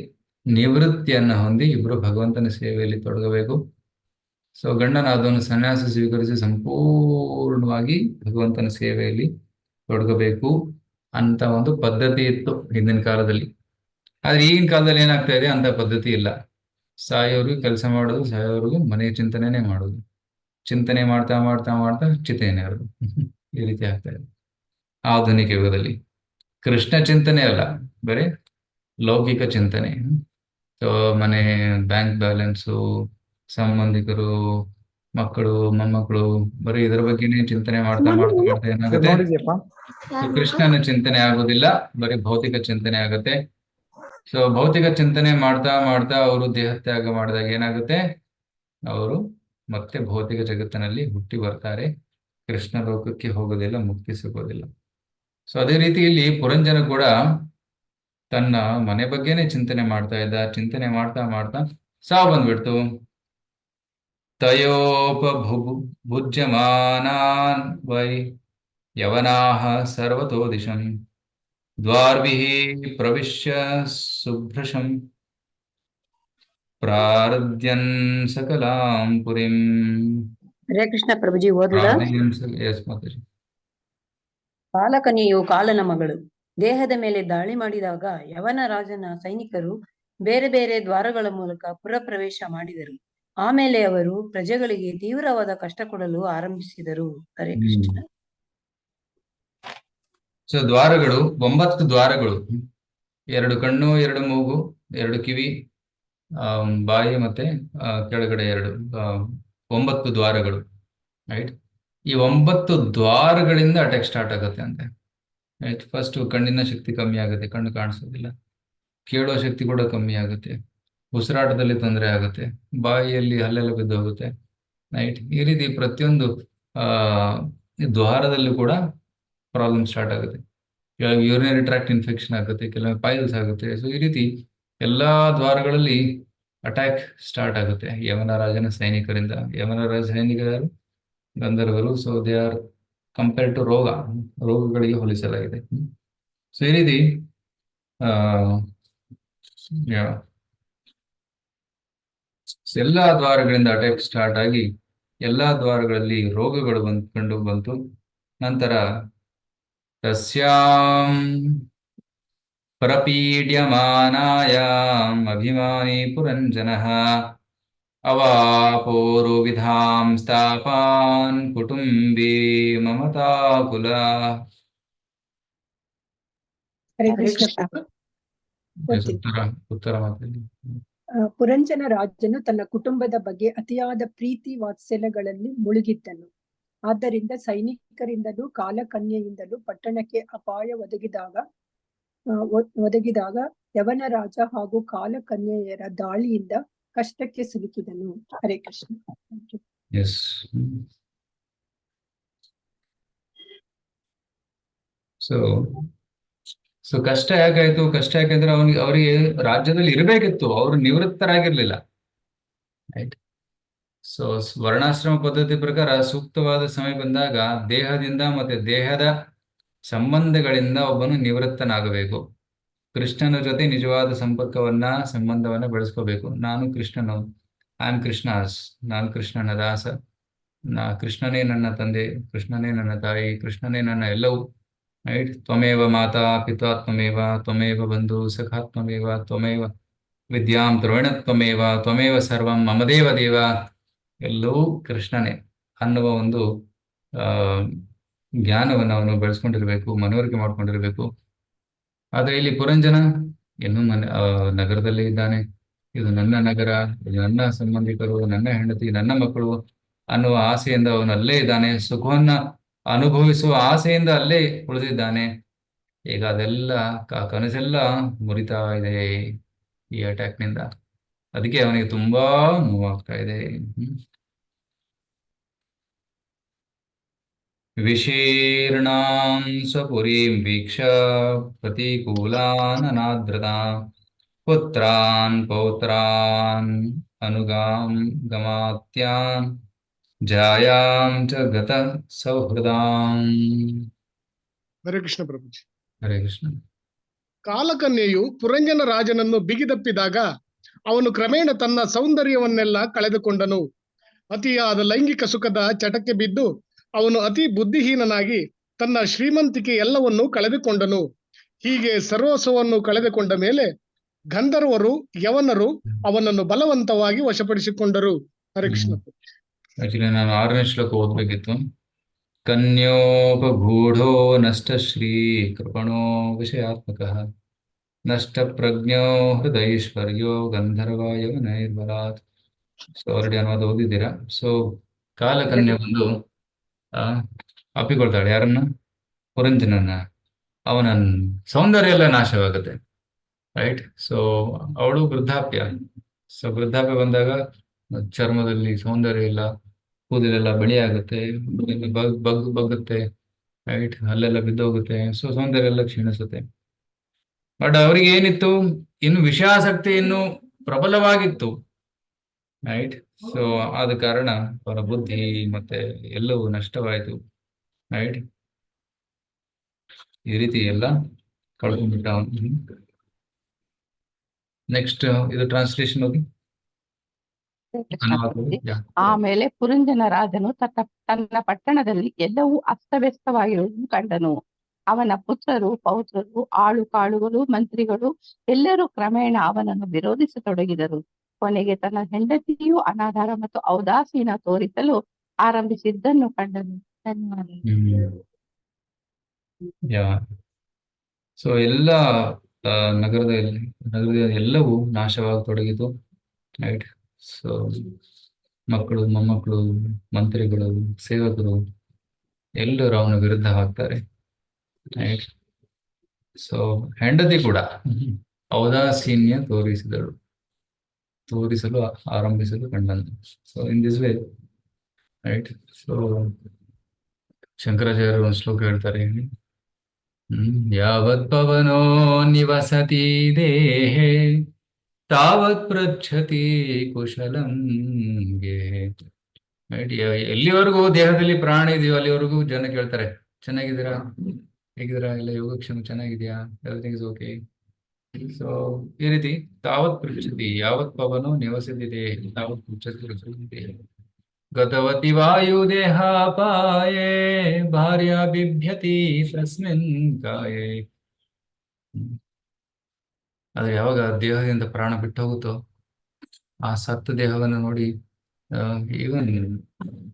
ನಿವೃತ್ತಿಯನ್ನ ಹೊಂದಿ ಇಬ್ಬರು ಭಗವಂತನ ಸೇವೆಯಲ್ಲಿ ತೊಡಗಬೇಕು. ಸೊ ಗಂಡನಾದವನು ಸನ್ಯಾಸ ಸ್ವೀಕರಿಸಿ ಸಂಪೂರ್ಣವಾಗಿ ಭಗವಂತನ ಸೇವೆಯಲ್ಲಿ ತೊಡಗಬೇಕು ಅಂತ ಒಂದು ಪದ್ಧತಿ ಇತ್ತು ಹಿಂದಿನ ಕಾಲದಲ್ಲಿ. ಆದ್ರೆ ಈಗಿನ ಕಾಲದಲ್ಲಿ ಏನಾಗ್ತಾ ಇದೆ, ಅಂತ ಪದ್ಧತಿ ಇಲ್ಲ. ಸಾಯೋರ್ಗು ಕೆಲಸ ಮಾಡೋದು, ಸಾಯೋರ್ಗು ಮನೆ ಚಿಂತನೆನೇ ಮಾಡೋದು, ಚಿಂತನೆ ಮಾಡ್ತಾ ಮಾಡ್ತಾ ಮಾಡ್ತಾ ಚಿತೆನೇ ಇರೋದು. ಈ ರೀತಿ ಆಗ್ತಾ ಇದೆ ಆಧುನಿಕ ಯುಗದಲ್ಲಿ. ಕೃಷ್ಣ ಚಿಂತನೆ ಅಲ್ಲ, ಬರೀ ಲೌಕಿಕ ಚಿಂತನೆ. ಸೊ ಮನೆ, ಬ್ಯಾಂಕ್ ಬ್ಯಾಲೆನ್ಸು, ಸಂಬಂಧಿಕರು, ಮಕ್ಕಳು, ಮೊಮ್ಮಕ್ಕಳು, ಬರೀ ಇದರ ಬಗ್ಗೆನೇ ಚಿಂತನೆ ಮಾಡ್ತಾ ಮಾಡ್ತಾ ಮಾಡ್ತಾ ಏನಾಗುತ್ತೆ, ಕೃಷ್ಣನ ಚಿಂತನೆ ಆಗೋದಿಲ್ಲ, ಬರೀ ಭೌತಿಕ ಚಿಂತನೆ ಆಗುತ್ತೆ. ಸೊ ಭೌತಿಕ ಚಿಂತನೆ ಮಾಡ್ತಾ ಮಾಡ್ತಾ ಅವರು ದೇಹತ್ಯಾಗ ಮಾಡಿದಾಗ ಏನಾಗುತ್ತೆ, ಅವರು ಮತ್ತೆ ಭೌತಿಕ ಜಗತ್ತಿನಲ್ಲಿ ಹುಟ್ಟಿ ಬರ್ತಾರೆ. ಕೃಷ್ಣ ಲೋಕಕ್ಕೆ ಹೋಗೋದಿಲ್ಲ, ಮುಕ್ತಿ ಸಿಗೋದಿಲ್ಲ. ಸೊ ಅದೇ ರೀತಿಯಲ್ಲಿ ಪುರಂಜನ ಕೂಡ ತನ್ನ ಮನೆ ಬಗ್ಗೆನೇ ಚಿಂತನೆ ಮಾಡ್ತಾ ಇದ್ದ. ಚಿಂತನೆ ಮಾಡ್ತಾ ಮಾಡ್ತಾ ಸಾವು ಬಂದ್ಬಿಡ್ತು. ತಯೋಪಭುಜ್ಯಮಾನಾನ್ ವೈ ಯವನಾಃ ಸರ್ವತೋ ದಿಶಂ ದ್ವಾರ್ಭಿಃ ಪ್ರವಿಶ್ಯ ಸುಭ್ರಶಂ ಪ್ರಾರದ್ಯನ್ ಸಕಲಾಂ ಪುರಿಂ. ಹರೇ ಕೃಷ್ಣ ಪ್ರಭುಜಿ ಓದುದ. ಎಸ್ ಮಾತಾಜಿ. ಕಾಲಕನ್ಯೆಯು ಕಾಲನ ಮಗಳು. ದೇಹದ ಮೇಲೆ ದಾಳಿ ಮಾಡಿದಾಗ ಯವನ ರಾಜನ ಸೈನಿಕರು ಬೇರೆ ಬೇರೆ ದ್ವಾರಗಳ ಮೂಲಕ ಪುರ ಪ್ರವೇಶ ಮಾಡಿದರು. ಆಮೇಲೆ ಅವರು ಪ್ರಜೆಗಳಿಗೆ ತೀವ್ರವಾದ ಕಷ್ಟ ಕೊಡಲು ಆರಂಭಿಸಿದರು. ಹರೇ ಕೃಷ್ಣ. ಸೊ ದ್ವಾರಗಳು 9 ದ್ವಾರಗಳು, 2 ಕಣ್ಣು, 2 ಮೂಗು, 2 ಕಿವಿ, ಬಾಯಿ ಮತ್ತೆ ಕೆಳಗಡೆ 2, 9 ದ್ವಾರಗಳು. ರೈಟ್. ಈ 9 ದ್ವಾರಗಳಿಂದ ಅಟ್ಯಾಕ್ ಸ್ಟಾರ್ಟ್ ಆಗುತ್ತೆ ಅಂತೆ. ರೈಟ್. ಫಸ್ಟ್ ಕಣ್ಣಿನ ಶಕ್ತಿ ಕಮ್ಮಿ ಆಗುತ್ತೆ, ಕಣ್ಣು ಕಾಣಿಸೋದಿಲ್ಲ. ಕೇಳೋ ಶಕ್ತಿ ಕೂಡ ಕಮ್ಮಿ ಆಗುತ್ತೆ. ಉಸಿರಾಟದಲ್ಲಿ ತೊಂದರೆ ಆಗುತ್ತೆ. ಬಾಯಿಯಲ್ಲಿ ಹಲ್ಲೆಲ್ಲ ಬಿದ್ದು ಹೋಗುತ್ತೆ. ರೈಟ್. ಈ ರೀತಿ ಪ್ರತಿಯೊಂದು ದ್ವಾರದಲ್ಲೂ ಕೂಡ ಪ್ರಾಬ್ಲಮ್ ಸ್ಟಾರ್ಟ್ ಆಗುತ್ತೆ. ಕೆಲವು ಯೂರಿನರಿ ಟ್ರ್ಯಾಕ್ಟ್ ಇನ್ಫೆಕ್ಷನ್ ಆಗುತ್ತೆ, ಕೆಲವು ಪೈಲ್ಸ್ ಆಗುತ್ತೆ. ಸೊ ಈ ರೀತಿ ಎಲ್ಲಾ ದ್ವಾರಗಳಲ್ಲಿ ಅಟ್ಯಾಕ್ ಸ್ಟಾರ್ಟ್ ಆಗುತ್ತೆ ಯಮನ ರಾಜನ ಸೈನಿಕರಿಂದ. ಯಮನ ರಾಜ ಸೈನಿಕರು ಯಾರು? ಗಂಧರ್ವರು. So they are compare to ರೋಗಗಳಿಗೆ ಹೋಲಿಸಲಾಗಿದೆ. ಸೊ ಈ ರೀತಿ ಎಲ್ಲಾ ದ್ವಾರಗಳಿಂದ ಅಟ್ಯಾಕ್ ಸ್ಟಾರ್ಟ್ ಆಗಿ ಎಲ್ಲಾ ದ್ವಾರಗಳಲ್ಲಿ ರೋಗಗಳು ಬಂತು. ನಂತರ ತಸ್ಯಾಂ ಪ್ರಪೀಡ್ಯಮಾನಾಯಾಂ ಅಭಿಮಾನಿ ಪುರಂಜನಃ ಅವಾಪೋರು ವಿಧಾಂ ಸ್ಥಾಪಾನ್ ಕುಟುಂಬಿ ಮಮತಾಕುಲ. ಹರೇ ಹರೇ ಕೃಷ್ಣ ಕೃಷ್ಣ. ಪ್ರಭು. ಓದ್ತೀನಿ. ಉತ್ತರ ಮಾತಾಡಿ. ಪುರಂಜನ ರಾಜನು ತನ್ನ ಕುಟುಂಬದ ಬಗ್ಗೆ ಅತಿಯಾದ ಪ್ರೀತಿ ವಾತ್ಸಲ್ಯಗಳಲ್ಲಿ ಮುಳುಗಿದ್ದನು. ಆದ್ದರಿಂದ ಸೈನಿಕರಿಂದಲೂ ಕಾಲಕನ್ಯೆಯಿಂದಲೂ ಪಟ್ಟಣಕ್ಕೆ ಅಪಾಯ ಒದಗಿದಾಗ ಯವನ ರಾಜ ಹಾಗೂ ಕಾಲಕನ್ಯೆಯರ ದಾಳಿಯಿಂದ ಕಷ್ಟಕ್ಕೆ ಸಿಲುಕಿದನು. ಹರೇ ಕೃಷ್ಣ. ಎಸ್. ಸೊ ಕಷ್ಟ ಯಾಕಾಯ್ತು? ಕಷ್ಟ ಯಾಕಂದ್ರೆ ಅವರಿಗೆ ರಾಜ್ಯದಲ್ಲಿ ಇರಬೇಕಿತ್ತು, ಅವರು ನಿವೃತ್ತರಾಗಿರ್ಲಿಲ್ಲ. ರೈಟ್. ಸೊ ವರ್ಣಾಶ್ರಮ ಪದ್ಧತಿ ಪ್ರಕಾರ ಸೂಕ್ತವಾದ ಸಮಯ ಬಂದಾಗ ದೇಹದಿಂದ ಮತ್ತೆ ದೇಹದ ಸಂಬಂಧಗಳಿಂದ ಒಬ್ಬನು ನಿವೃತ್ತನಾಗಬೇಕು. ಕೃಷ್ಣನ ಜೊತೆ ನಿಜವಾದ ಸಂಬಂಧವನ್ನ ಬೆಳೆಸ್ಕೋಬೇಕು. ನಾನು ಕೃಷ್ಣನು, ಐ ಆಮ್ ಕೃಷ್ಣಾಸ್, ನಾನು ಕೃಷ್ಣನ ದಾಸ, ಕೃಷ್ಣನೇ ನನ್ನ ತಂದೆ, ಕೃಷ್ಣನೇ ನನ್ನ ತಾಯಿ, ಕೃಷ್ಣನೇ ನನ್ನ ಎಲ್ಲವೂ. ರೈಟ್. ತ್ವಮೇವ ಮಾತಾ ಪಿತಾ ತ್ವಮೇವ, ತ್ವಮೇವ ಬಂಧು ಸಖಾ ತ್ವಮೇವ, ತ್ವಮೇವ ವಿದ್ಯಾಂ ದ್ರೋಣ ತ್ವಮೇವ, ತ್ವಮೇವ ಸರ್ವಂ ಮಮದೇವ ದೇವ. ಎಲ್ಲವೂ ಕೃಷ್ಣನೇ ಅನ್ನುವ ಒಂದು ಜ್ಞಾನವನ್ನು ಅವನು ಬೆಳೆಸ್ಕೊಂಡಿರ್ಬೇಕು, ಮನವರಿಕೆ ಮಾಡ್ಕೊಂಡಿರ್ಬೇಕು. ಆದ್ರೆ ಇಲ್ಲಿ ಪುರಂಜನ ಇನ್ನೂ ನಗರದಲ್ಲಿ ಇದ್ದಾನೆ. ಇದು ನನ್ನ ನಗರ, ಇದು ನನ್ನ ಸಂಬಂಧಿಕರು, ನನ್ನ ಹೆಂಡತಿ, ನನ್ನ ಮಕ್ಕಳು ಅನ್ನುವ ಆಸೆಯಿಂದ ಅವನು ಅಲ್ಲೇ ಇದ್ದಾನೆ. ಸುಖವನ್ನ ಅನುಭವಿಸುವ ಆಸೆಯಿಂದ ಅಲ್ಲೇ ಉಳಿದಿದ್ದಾನೆ. ಈಗ ಅದೆಲ್ಲ ಕನಸೆಲ್ಲ ಮುರಿತಾ ಇದೆ ಈ ಅಟ್ಯಾಕ್ನಿಂದ. ಅದಕ್ಕೆ ಅವನಿಗೆ ತುಂಬಾ ನೋವಾಗ್ತಾ ಇದೆ. ವಿಶೀರ್ಣಾಂ ಸ್ವಪುರೀಂ ವೀಕ್ಷ ಪ್ರತಿಕೂಲಾನ್ ಅನಾದ್ರತಾಂ ಪುತ್ರಾನ್ ಪೌತ್ರಾನ್ ಅನುಗಾಂ ಗಮಾತ್ಯಾನ್ ಜಾಯಾಂ ಚ ಗತ ಸೌಹೃದಾಂ. ಹರೇ ಕೃಷ್ಣ ಪ್ರಭುಜಿ. ಹರೇ ಕೃಷ್ಣ. ಕಾಲಕನ್ಯೆಯು ಪುರಂಜನ ರಾಜನನ್ನು ಬಿಗಿದಪ್ಪಿದಾಗ ಅವನು ಕ್ರಮೇಣ ತನ್ನ ಸೌಂದರ್ಯವನ್ನೆಲ್ಲ ಕಳೆದುಕೊಂಡನು. ಅತಿಯಾದ ಲೈಂಗಿಕ ಸುಖದ ಚಟಕ್ಕೆ ಬಿದ್ದು ಅವನು ಅತಿ ಬುದ್ಧಿಹೀನನಾಗಿ ತನ್ನ ಶ್ರೀಮಂತಿಕೆ ಎಲ್ಲವನ್ನೂ ಕಳೆದುಕೊಂಡನು. ಹೀಗೆ ಸರ್ವಸ್ವವನ್ನು ಕಳೆದುಕೊಂಡ ಮೇಲೆ ಗಂಧರ್ವರು ಯವನರು ಅವನನ್ನು ಬಲವಂತವಾಗಿ ವಶಪಡಿಸಿಕೊಂಡರು. ಹರೇ ಕೃಷ್ಣ. ಆಕ್ಚುಲಿ ನಾನು 6ನೇ ಶ್ಲೋಕ ಓದ್ಬೇಕಿತ್ತು. ಕನ್ಯೋಪಗೂಢೋ ನಷ್ಟ ಶ್ರೀ ಕೃಪಣೋ ವಿಷಯಾತ್ಮಕಃ ನಷ್ಟ ಪ್ರಜ್ಞೋ ಹೃದೈಶ್ವರ್ಯೋ ಗಂಧರ್ವ ಯವನೈರ್ಬಲಾತ್. ಸೊ ಆಲ್ರೆಡಿ ಅನುವಾದ ಓದಿದ್ದೀರಾ. ಸೊ ಕಾಲಕನ್ಯೆ ಒಂದು ಅಪ್ಪಿಕೊಳ್ತಾಳೆ ಯಾರನ್ನ? ಪುರಂಜನನ್ನ. ಅವನ ಸೌಂದರ್ಯ ಎಲ್ಲ ನಾಶವಾಗುತ್ತೆ. ರೈಟ್. ಸೊ ಅವಳು ವೃದ್ಧಾಪ್ಯ. ಸೊ ವೃದ್ಧಾಪ್ಯ ಬಂದಾಗ ಚರ್ಮದಲ್ಲಿ ಸೌಂದರ್ಯ ಇಲ್ಲ, ಕೂದಲೆಲ್ಲ ಬಿಳಿ ಆಗುತ್ತೆ, ಬಗ್ಗುತ್ತೆ, ರೈಟ್, ಅಲ್ಲೆಲ್ಲ ಬಿದ್ದೋಗುತ್ತೆ. ಸೊ ಸೌಂದರ್ಯ ಎಲ್ಲ ಕ್ಷೀಣಿಸುತ್ತೆ. ಬಟ್ ಅವರಿಗೆ ಏನಿತ್ತು, ಇನ್ನು ವಿಷಯಾಸಕ್ತಿ ಇನ್ನು ಪ್ರಬಲವಾಗಿತ್ತು, ರೈಟ್. ಸೊ ಆದ ಕಾರಣ ಅವರ ಬುದ್ಧಿ ಮತ್ತೆ ಎಲ್ಲವೂ ನಷ್ಟವಾಯಿತು, ರೈಟ್. ಈ ರೀತಿ ಎಲ್ಲ ಕಳ್ಕೊಂಡ್ಬಿಟ್ಟ ಅವನು. ನೆಕ್ಸ್ಟ್ ಇದು ಟ್ರಾನ್ಸ್ಲೇಷನ್ ಹೋಗಿ. ಆಮೇಲೆ ಪುರಂಜನ ರಾಜನು ತನ್ನ ಪಟ್ಟಣದಲ್ಲಿ ಎಲ್ಲವೂ ಅಸ್ತವ್ಯಸ್ತವಾಗಿರುವುದನ್ನು ಕಂಡನು. ಅವನ ಪುತ್ರರು, ಪೌತ್ರರು, ಆಳುಕಾಳುಗಳು, ಮಂತ್ರಿಗಳು ಎಲ್ಲರೂ ಕ್ರಮೇಣ ಅವನನ್ನು ವಿರೋಧಿಸತೊಡಗಿದರು. ಕೊನೆಗೆ ತನ್ನ ಹೆಂಡತಿಯು ಅನಾಧಾರ ಮತ್ತು ಔದಾಸೀನ ತೋರಿಸಲು ಆರಂಭಿಸಿದ್ದನ್ನು ಕಂಡನು. ಧನ್ಯವಾದಗಳು. ಸೊ ಎಲ್ಲ ನಗರದ ಎಲ್ಲವೂ ನಾಶವಾಗತೊಡಗಿತು, ರೈಟ್. ಸೊ ಮಕ್ಕಳು, ಮೊಮ್ಮಕ್ಕಳು, ಮಂತ್ರಿಗಳು, ಸೇವಕರು ಎಲ್ಲರೂ ಅವನ ವಿರುದ್ಧ ಆಗ್ತಾರೆ, ರೈಟ್. ಸೊ ಹೆಂಡತಿ ಕೂಡ ಔದಾಸೀನ್ಯ ತೋರಿಸಲು ಆರಂಭಿಸಲು ಕಂಡನು. So in this way, right. So ಶಂಕರಾಚಾರ್ಯರು ಒಂದು ಶ್ಲೋಕ ಹೇಳ್ತಾರೆ, ಯಾವತ್ ಪವನೋ ನಿವಸತಿ ದೇಹೇ ತಾವತ್ ಪೃಚ್ಛತಿ ಕುಶಲಂ ಗೇಹೇ. ರೈಟ್. ಎಲ್ಲಿವರೆಗೂ ದೇಹದಲ್ಲಿ ಪ್ರಾಣ ಇದೆಯೋ ಅಲ್ಲಿವರೆಗೂ ಜನ ಕೇಳ್ತಾರೆ, ಚೆನ್ನಾಗಿದ್ದೀರಾ, ಹೇಗಿದ್ದೀರಾ, ಎಲ್ಲ ಯೋಗಕ್ಷೇಮ ಚೆನ್ನಾಗಿದೆಯಾ, ಎವ್ರಿಥಿಂಗ್ ಇಸ್ ಓಕೆ. ಸೊ ಈ ರೀತಿ ತಾವತ್ ಪೃಚ್ಛತಿ, ಯಾವತ್ ಪವನೋ ನಿವಸತಿ ದೇಹೇ ತಾವತ್ ಪೃಚ್ಛತಿ ಕುಶಲಂ ಗೇಹೇ. ಗತವತಿ ವಾಯುದೇಹಾಪಾಯೇ ಭಾರ್ಯ ಬಿಭ್ಯತಿ ತಸ್ಮಿನ್ ಕಾಯೇ. ಆದ್ರೆ ಯಾವಾಗ ದೇಹದಿಂದ ಪ್ರಾಣ ಬಿಟ್ಟು ಹೋಗುತ್ತೋ ಆ ಸತ್ತ ದೇಹವನ್ನು ನೋಡಿ ಈವನ್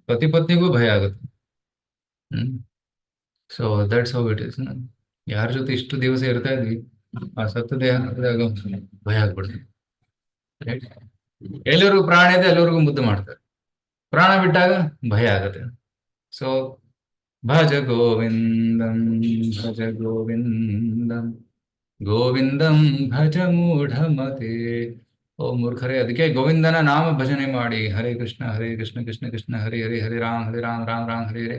ಪತಿ ಪತ್ನಿಗೂ ಭಯ ಆಗುತ್ತೆ. So that's how it is. ಯಾರ ಜೊತೆ ಇಷ್ಟು ದಿವಸ ಇರ್ತಾ ಇದ್ವಿ, ಆ ಸತ್ತ ದೇಹ ನೋಡಿದಾಗ ಭಯ ಆಗ್ಬಿಡುತ್ತೆ, ರೈಟ್. ಎಲ್ಲರಿಗೂ ಪ್ರಾಣ ಇದೆ, ಎಲ್ಲರಿಗೂ ಮುದ್ದು ಮಾಡ್ತಾರೆ, ಪ್ರಾಣ ಬಿಟ್ಟಾಗ ಭಯ ಆಗುತ್ತೆ. ಸೊ ಭಜ ಗೋವಿಂದಂ ಭಜ ಗೋವಿಂದಂ ಗೋವಿಂದಂ ಭಜ ಮೂಢಮತೆ. ಓ ಮೂರ್ಖರೇ, ಅದಕ್ಕೆ ಗೋವಿಂದನ ನಾಮ ಭಜನೆ ಮಾಡಿ, ಹರೇ ಕೃಷ್ಣ ಕೃಷ್ಣ ಕೃಷ್ಣ ಹರೇ ಹರೇ, ಹರೇ ರಾಮ್ ರಾಮ್ ರಾಮ್ ಹರೇ ಹರೇ,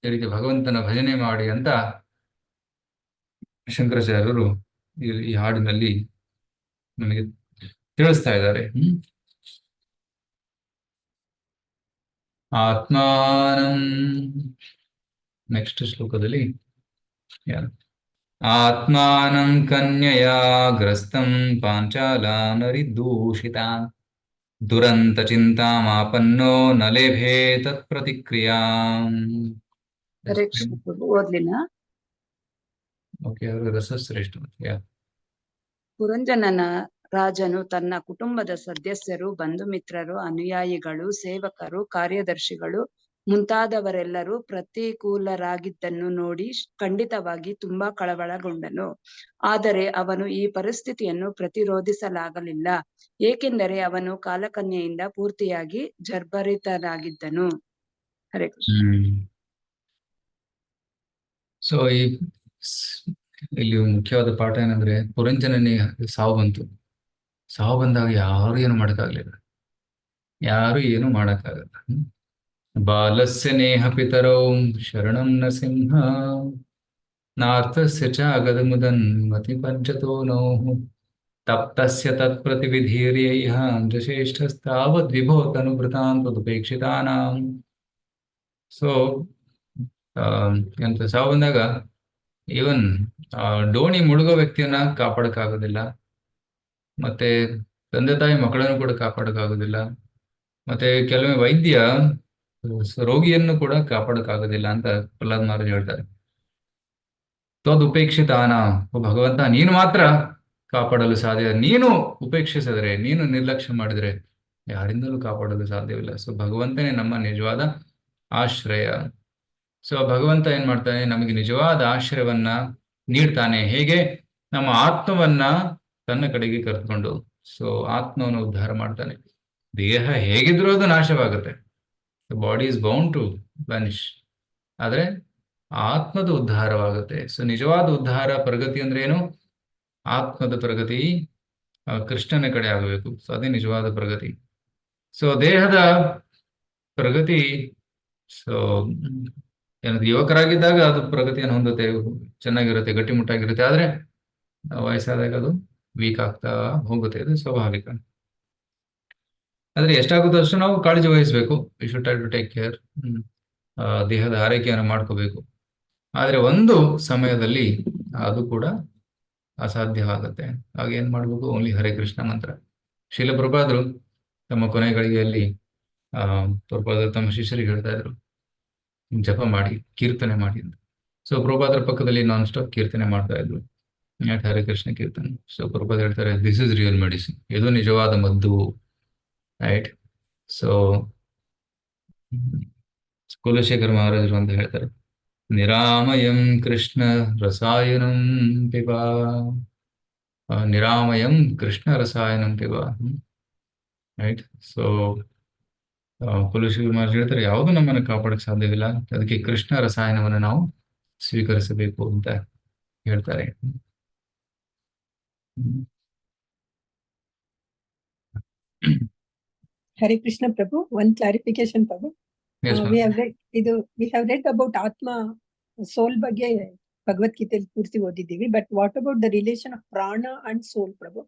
ಈ ರೀತಿ ಭಗವಂತನ ಭಜನೆ ಮಾಡಿ ಅಂತ ಶಂಕರಾಚಾರ್ಯರು ಈ ಹಾಡಿನಲ್ಲಿ ನಮಗೆ ತಿಳಿಸ್ತಾ ಇದ್ದಾರೆ. ಆತ್ಮಾನಂ, ನೆಕ್ಸ್ಟ್ ಶ್ಲೋಕದಲ್ಲಿ ಆತ್ಮಾನಂ ಕನ್ಯಯಾ ಗ್ರಸ್ತಂ ಪಾಂಚಾಲಾನರಿದೂಷಿತಾನ್ ದುರಂತ ಚಿಂತಾಮಾಪನ್ನೋ ನ ಲೇಭೆ ತತ್ ಪ್ರತಿಕ್ರಿಯಾಂ. ಹರೇ ಕೃಷ್ಣ ಪ್ರಭು, ಓದ್ಲಿನ. ಓಕೆ, ಅವರು ರಸಶ್ರೇಷ್ಠ. ಪುರಂಜನನ ರಾಜನು ತನ್ನ ಕುಟುಂಬದ ಸದಸ್ಯರು, ಬಂಧು ಮಿತ್ರರು, ಅನುಯಾಯಿಗಳು, ಸೇವಕರು, ಕಾರ್ಯದರ್ಶಿಗಳು ಮುಂತಾದವರೆಲ್ಲರೂ ಪ್ರತಿಕೂಲರಾಗಿದ್ದನ್ನು ನೋಡಿ ಖಂಡಿತವಾಗಿ ತುಂಬಾ ಕಳವಳಗೊಂಡನು. ಆದರೆ ಅವನು ಈ ಪರಿಸ್ಥಿತಿಯನ್ನು ಪ್ರತಿರೋಧಿಸಲಾಗಲಿಲ್ಲ, ಏಕೆಂದರೆ ಅವನು ಕಾಲಕನ್ಯೆಯಿಂದ ಪೂರ್ತಿಯಾಗಿ ಜರ್ಭರಿತನಾಗಿದ್ದನು. ಹರೇ ಕೃಷ್ಣ. ಸೊ ಇಲ್ಲಿ ಮುಖ್ಯವಾದ ಪಾಠ ಏನಂದ್ರೆ, ಪುರಂಜನನಿಗೆ ಸಾವು ಬಂತು. ಸಾವು ಬಂದಾಗ ಯಾರು ಏನು ಮಾಡಕ್ಕಾಗಲ್ಲ. ಬಾಲಸ್ಯ ನೇಹ ಪಿತರೌ ಶರಣಂ ನರಸಿಂಹ ನಾರ್ಥಸ್ಯ ಚ ಅಗದಮುದನ್ ಮತಿ ಪಂಚತೋ ನೌಃ ತಪ್ತಸ್ಯ ತತ್ಪ್ರತಿವಿಧೀರ್ಯೈಃ ಜಶ್ರೇಷ್ಠಸ್ತಾವದ್ ವಿಭೋ ತನುಭೃತಾಂ ತದುಪೇಕ್ಷಿತಾನಾಂ. ಸೊ ಎಂತ ಸಾವು ಬಂದಾಗ ಈವನ್ ಡೋಣಿ ಮುಳುಗೋ ವ್ಯಕ್ತಿಯನ್ನ ಕಾಪಾಡಕ್ಕಾಗೋದಿಲ್ಲ, ಮತ್ತೆ ತಂದೆ ತಾಯಿ ಮಕ್ಕಳನ್ನು ಕೂಡ ಕಾಪಾಡಕ್ಕಾಗೋದಿಲ್ಲ, ಮತ್ತೆ ಕೆಲವೊಮ್ಮೆ ವೈದ್ಯ ರೋಗಿಯನ್ನು ಕೂಡ ಕಾಪಾಡಕ್ಕಾಗೋದಿಲ್ಲ ಅಂತ ಪ್ರಹ್ಲಾದ್ ಮಹಾರಾಜ್ ಹೇಳ್ತಾರೆ. ತದುಪೇಕ್ಷಿತಾನ, ಭಗವಂತ ನೀನು ಮಾತ್ರ ಕಾಪಾಡಲು ಸಾಧ್ಯ. ನೀನು ಉಪೇಕ್ಷಿಸಿದ್ರೆ, ನೀನು ನಿರ್ಲಕ್ಷ್ಯ ಮಾಡಿದ್ರೆ ಯಾರಿಂದಲೂ ಕಾಪಾಡಲು ಸಾಧ್ಯವಿಲ್ಲ. ಸೊ ಭಗವಂತನೇ ನಮ್ಮ ನಿಜವಾದ ಆಶ್ರಯ. ಸೊ ಭಗವಂತ ಏನ್ ಮಾಡ್ತಾನೆ, ನಮಗೆ ನಿಜವಾದ ಆಶ್ರಯವನ್ನ ನೀಡ್ತಾನೆ. ಹೇಗೆ? ನಮ್ಮ ಆತ್ಮವನ್ನ ತನ್ನ ಕಡೆಗೆ ಕರೆದುಕೊಂಡು, ಸೊ ಆತ್ಮವನ್ನು ಉದ್ಧಾರ ಮಾಡ್ತಾನೆ. ದೇಹ ಹೇಗಿದ್ರೂ ಅದು ನಾಶವಾಗುತ್ತೆ, body is bound to vanish, ಆದ್ರೆ ಆತ್ಮದ ಉದ್ಧಾರವಾಗುತ್ತೆ. ಸೊ ನಿಜವಾದ ಉದ್ಧಾರ, ಪ್ರಗತಿ ಅಂದ್ರೆ ಏನು? ಆತ್ಮದ ಪ್ರಗತಿ, ಕೃಷ್ಣನ ಕಡೆ ಆಗಬೇಕು. ಸೊ ಅದೇ ನಿಜವಾದ ಪ್ರಗತಿ. ಸೊ ದೇಹದ ಪ್ರಗತಿ ಸೊ ಏನದು ಯುವಕರಾಗಿದ್ದಾಗ ಅದು ಪ್ರಗತಿಯನ್ನು ಹೊಂದುತ್ತೆ, ಚೆನ್ನಾಗಿರುತ್ತೆ, ಗಟ್ಟಿಮುಟ್ಟಾಗಿರುತ್ತೆ. ಆದ್ರೆ ವಯಸ್ಸಾದಾಗ ಅದು ವೀಕ್ ಆಗ್ತಾ ಹೋಗುತ್ತೆ, ಇದು ಸ್ವಾಭಾವಿಕ. ಆದ್ರೆ ಎಷ್ಟಾಗುತ್ತೋ ಅಷ್ಟು ನಾವು ಕಾಳಜಿ ವಹಿಸಬೇಕು. We should try to take care. ದೇಹದ ಆರೈಕೆಯನ್ನು ಮಾಡ್ಕೋಬೇಕು. ಆದ್ರೆ ಒಂದು ಸಮಯದಲ್ಲಿ ಅದು ಕೂಡ ಅಸಾಧ್ಯವಾಗುತ್ತೆ. ಆಗ ಏನ್ ಮಾಡ್ಬೇಕು? ಓನ್ಲಿ ಹರೇ ಕೃಷ್ಣ ಮಂತ್ರ. ಶೀಲ ಪ್ರಭುಪಾದರು ತಮ್ಮ ಕೊನೆ ಗಳಿಗೆಯಲ್ಲಿ ಪ್ರಭುಪಾದರು ತಮ್ಮ ಶಿಷ್ಯರಿಗೆ ಹೇಳ್ತಾ ಇದ್ರು, ಜಪ ಮಾಡಿ, ಕೀರ್ತನೆ ಮಾಡಿ ಅಂತ. ಸೊ ಪ್ರಭುಪಾದರ ಪಕ್ಕದಲ್ಲಿ ನಾನ್ ಸ್ಟಾಪ್ ಕೀರ್ತನೆ ಮಾಡ್ತಾ ಇದ್ರು, ಹರೇ ಕೃಷ್ಣ ಕೀರ್ತನೆ. ಸೊ ಪ್ರಭುಪಾದ ಹೇಳ್ತಾರೆ, ದಿಸ್ ಇಸ್ ರಿಯಲ್ ಮೆಡಿಸಿನ್, ಇದು ನಿಜವಾದ ಮದ್ದು. ರೈಟ್. ಸೊ ಕುಲಶೇಖರ ಮಹಾರಾಜರು ಅಂತ ಹೇಳ್ತಾರೆ, ನಿರಾಮಯಂ ಕೃಷ್ಣ ರಸಾಯನಂ ಪಿಬ, ನಿರಾಮಯಂ ಕೃಷ್ಣ ರಸಾಯನಂ ಪಿಬ. ರೈಟ್. ಸೊ ಕುಲಶೇಖರ ಮಹಾರಾಜರು ಹೇಳ್ತಾರೆ, ಯಾವುದು ನಮ್ಮನ್ನು ಕಾಪಾಡಕ್ಕೆ ಸಾಧ್ಯವಿಲ್ಲ, ಅದಕ್ಕೆ ಕೃಷ್ಣ ರಸಾಯನವನ್ನು ನಾವು ಸ್ವೀಕರಿಸಬೇಕು ಅಂತ ಹೇಳ್ತಾರೆ. Hare Krishna Prabhu, one clarification Prabhu. Yes, We ma'am. have read about Atma, soul ಬಗ್ಗೆ ಭಗವದ್ಗೀತೆಯಲ್ಲಿ ಪೂರ್ತಿ ಓದಿದ್ದೀವಿ. But what about the relation of prana and soul Prabhu?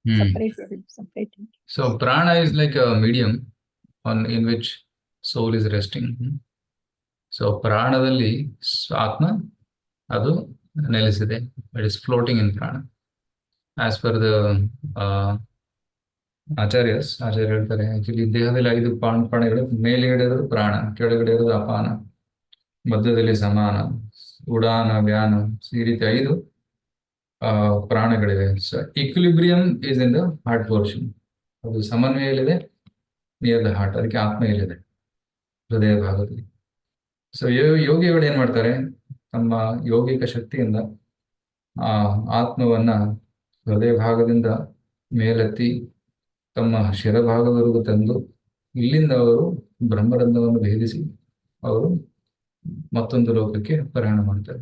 Separate. So prana is like a medium in which soul is resting. So ಪ್ರಾಣದಲ್ಲಿ ಆತ್ಮ ಅದು ನೆಲೆಸಿದೆ. It is floating in prana. As per the ಆಚಾರ್ಯ ಹೇಳ್ತಾರೆ, actually ದೇಹದಲ್ಲಿ 5 ಪ್ರಾಣಗಳು, ಮೇಲ್ಗಡೆ ಇರೋದು ಪ್ರಾಣ, ಕೆಳಗಡೆ ಇರೋದು ಅಪಾನ, ಮಧ್ಯದಲ್ಲಿ ಸಮಾನ, ಉಡಾನ, ವ್ಯಾನ, ಈ ರೀತಿ 5 ಪ್ರಾಣಗಳಿವೆ. So equilibrium is in the heart portion. ಅದು ಸಮನ್ವಯಲ್ಲಿದೆ ನಿಯರ್ ದ ಹಾರ್ಟ್, ಅದಕ್ಕೆ ಆತ್ಮ ಇಲ್ಲಿದೆ ಹೃದಯ ಭಾಗದಲ್ಲಿ. ಸೊ ಯೋಗಿಗಳು ಏನ್ ಮಾಡ್ತಾರೆ, ತಮ್ಮ ಯೋಗಿಕ ಶಕ್ತಿಯಿಂದ ಆ ಆತ್ಮವನ್ನ ಹೃದಯ ಭಾಗದಿಂದ ಮೇಲೆತ್ತಿ ತಮ್ಮ ಶಿರಭಾಗದವರೆಗೂ ತಂದು, ಇಲ್ಲಿಂದ ಅವರು ಬ್ರಹ್ಮರಂಧ್ರವನ್ನು ಭೇದಿಸಿ ಅವರು ಮತ್ತೊಂದು ಲೋಕಕ್ಕೆ ಪ್ರಯಾಣ ಮಾಡ್ತಾರೆ.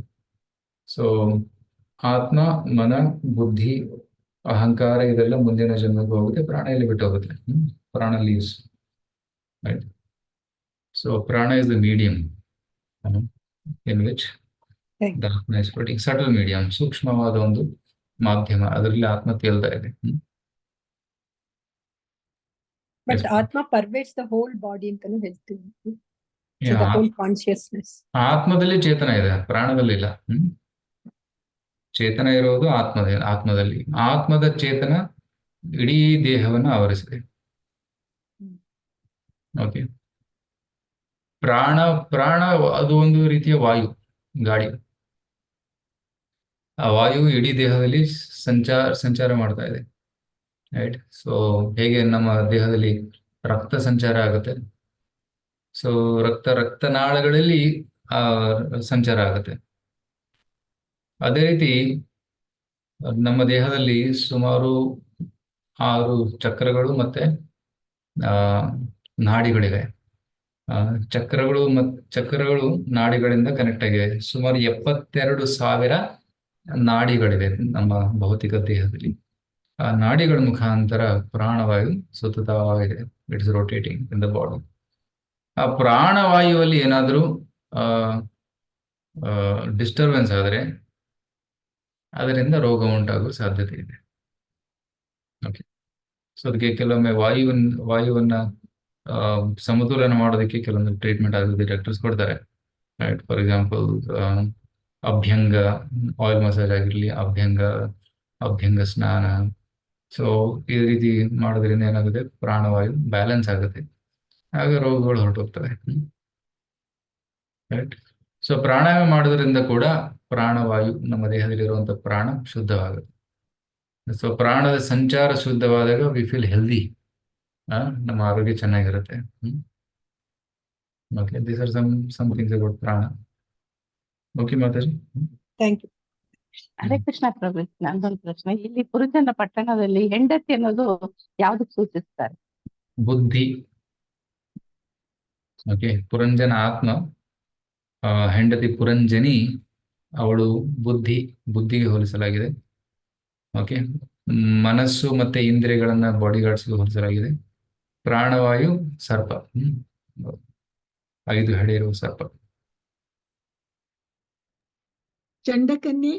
ಸೊ ಆತ್ಮ, ಮನ, ಬುದ್ಧಿ, ಅಹಂಕಾರ ಇದೆಲ್ಲ ಮುಂದಿನ ಜನ್ಮಕ್ಕೆ ಹೋಗುತ್ತೆ, ಪ್ರಾಣ ಇಲ್ಲಿ ಬಿಟ್ಟು ಹೋಗುತ್ತೆ. ಪ್ರಾಣ ಲೀವ್ಸ್. ರೈಟ್. ಸೊ ಪ್ರಾಣ is the medium in which the ಆತ್ಮ ಇಸ್ ಫ್ಲೋಟಿಂಗ್. ಸಟಲ್ ಮೀಡಿಯಂ, ಸೂಕ್ಷ್ಮವಾದ ಒಂದು ಮಾಧ್ಯಮ, ಅದರಲ್ಲಿ ಆತ್ಮ ತೇಲ್ತಾ ಇದೆ. But Atma pervades the whole body ಅಂತಾನು ಹೇಳ್ತೀವಿ. So Yeah. the whole consciousness. ಆತ್ಮದಲ್ಲಿ ಚೇತನ ಇದೆ, ಪ್ರಾಣದಲ್ಲಿ ಇಲ್ಲ. ಚೇತನ ಇರೋದು ಆತ್ಮದಲ್ಲಿ. ಆತ್ಮದ ಚೇತನ ಇಡೀ ದೇಹವನ್ನು ಆವರಿಸಿದೆ. ಓಕೆ. ಪ್ರಾಣ ಅದು ಒಂದು ರೀತಿಯ ವಾಯು, ಗಾಳಿ. ಆ ವಾಯು ಇಡೀ ದೇಹದಲ್ಲಿ ಸಂಚಾರ ಮಾಡ್ತಾ ಇದೆ. ರೈಟ್. ಸೊ ಹೇಗೆ ನಮ್ಮ ದೇಹದಲ್ಲಿ ರಕ್ತ ಸಂಚಾರ ಆಗುತ್ತೆ, ಸೊ ರಕ್ತನಾಳಗಳಲ್ಲಿ ಸಂಚಾರ ಆಗುತ್ತೆ. ಅದೇ ರೀತಿ ನಮ್ಮ ದೇಹದಲ್ಲಿ ಸುಮಾರು 6 ಚಕ್ರಗಳು ಮತ್ತೆ ನಾಡಿಗಳಿವೆ. ಚಕ್ರಗಳು ನಾಡಿಗಳಿಂದ ಕನೆಕ್ಟ್ ಆಗಿವೆ. ಸುಮಾರು 72,000 ನಾಡಿಗಳಿವೆ ನಮ್ಮ ಭೌತಿಕ ದೇಹದಲ್ಲಿ. ಆ ನಾಡಿಗಳ ಮುಖಾಂತರ ಪ್ರಾಣವಾಯು ಸುತ್ತುತ್ತಾ ಇದೆ. It is rotating in the body. ಆ ಪ್ರಾಣವಾಯುವಲ್ಲಿ ಏನಾದರೂ ಡಿಸ್ಟರ್ಬೆನ್ಸ್ ಆದರೆ ಅದರಿಂದ ರೋಗ ಉಂಟಾಗುವ ಸಾಧ್ಯತೆ ಇದೆ. ಓಕೆ. ಸೊ ಅದಕ್ಕೆ ಕೆಲವೊಮ್ಮೆ ವಾಯುವನ್ನ ಸಮತೋಲನ ಮಾಡೋದಕ್ಕೆ ಕೆಲವೊಂದು ಟ್ರೀಟ್ಮೆಂಟ್ ಆಗುತ್ತೆ, ಡಾಕ್ಟರ್ಸ್ ಕೊಡ್ತಾರೆ. ರೈಟ್. ಫಾರ್ ಎಕ್ಸಾಂಪಲ್ ಅಭ್ಯಂಗ, ಆಯಿಲ್ ಮಸಾಜ್ ಆಗಿರಲಿ, ಅಭ್ಯಂಗ ಸ್ನಾನ. ಸೊ ಈ ರೀತಿ ಮಾಡೋದ್ರಿಂದ ಏನಾಗುತ್ತೆ, ಪ್ರಾಣವಾಯು ಬ್ಯಾಲೆನ್ಸ್ ಆಗುತ್ತೆ, ಆಗ ರೋಗಗಳು ಹೊರಟೋಗ್ತವೆ. ರೈಟ್. ಸೊ ಪ್ರಾಣಾಯಾಮ ಮಾಡೋದ್ರಿಂದ ಕೂಡ ಪ್ರಾಣವಾಯು, ನಮ್ಮ ದೇಹದಲ್ಲಿರುವಂಥ ಪ್ರಾಣ ಶುದ್ಧವಾಗುತ್ತೆ. ಸೊ ಪ್ರಾಣದ ಸಂಚಾರ ಶುದ್ಧವಾದಾಗ ವಿ ಫೀಲ್ ಹೆಲ್ದಿ, ನಮ್ಮ ಆರೋಗ್ಯ ಚೆನ್ನಾಗಿರುತ್ತೆ. Okay. These are some things about prana. Okay Mataji. Thank you. Hare Krishna Prabhu, ನಂದೊಂದು ಪ್ರಶ್ನೆ. ಇಲ್ಲಿ ಪುರಂಜನ ಪಟ್ಟಣದಲ್ಲಿ ಹೆಂಡತಿ ಅನ್ನೋದು ಯಾವ್ದಕ್ಕೆ ಸೂಚಿಸ್ತಾರೆ? ಬುದ್ಧಿ. ಓಕೆ. ಪುರಂಜನ ಆತ್ಮ, ಹೆಂಡತಿ ಪುರಂಜನಿ, ಅವಳು ಬುದ್ಧಿಗೆ ಹೋಲಿಸಲಾಗಿದೆ. ಓಕೆ. ಮನಸ್ಸು ಮತ್ತೆ ಇಂದ್ರಿಯಗಳನ್ನ ಬಾಡಿ ಗಾರ್ಡ್ಸ್ಗೆ ಹೋಲಿಸಲಾಗಿದೆ. ಪ್ರಾಣವಾಯು ಸರ್ಪ. 5 ಹೆಡೆ ಇರುವ ಸರ್ಪ. ಚಂಡಕನ್ಯೆ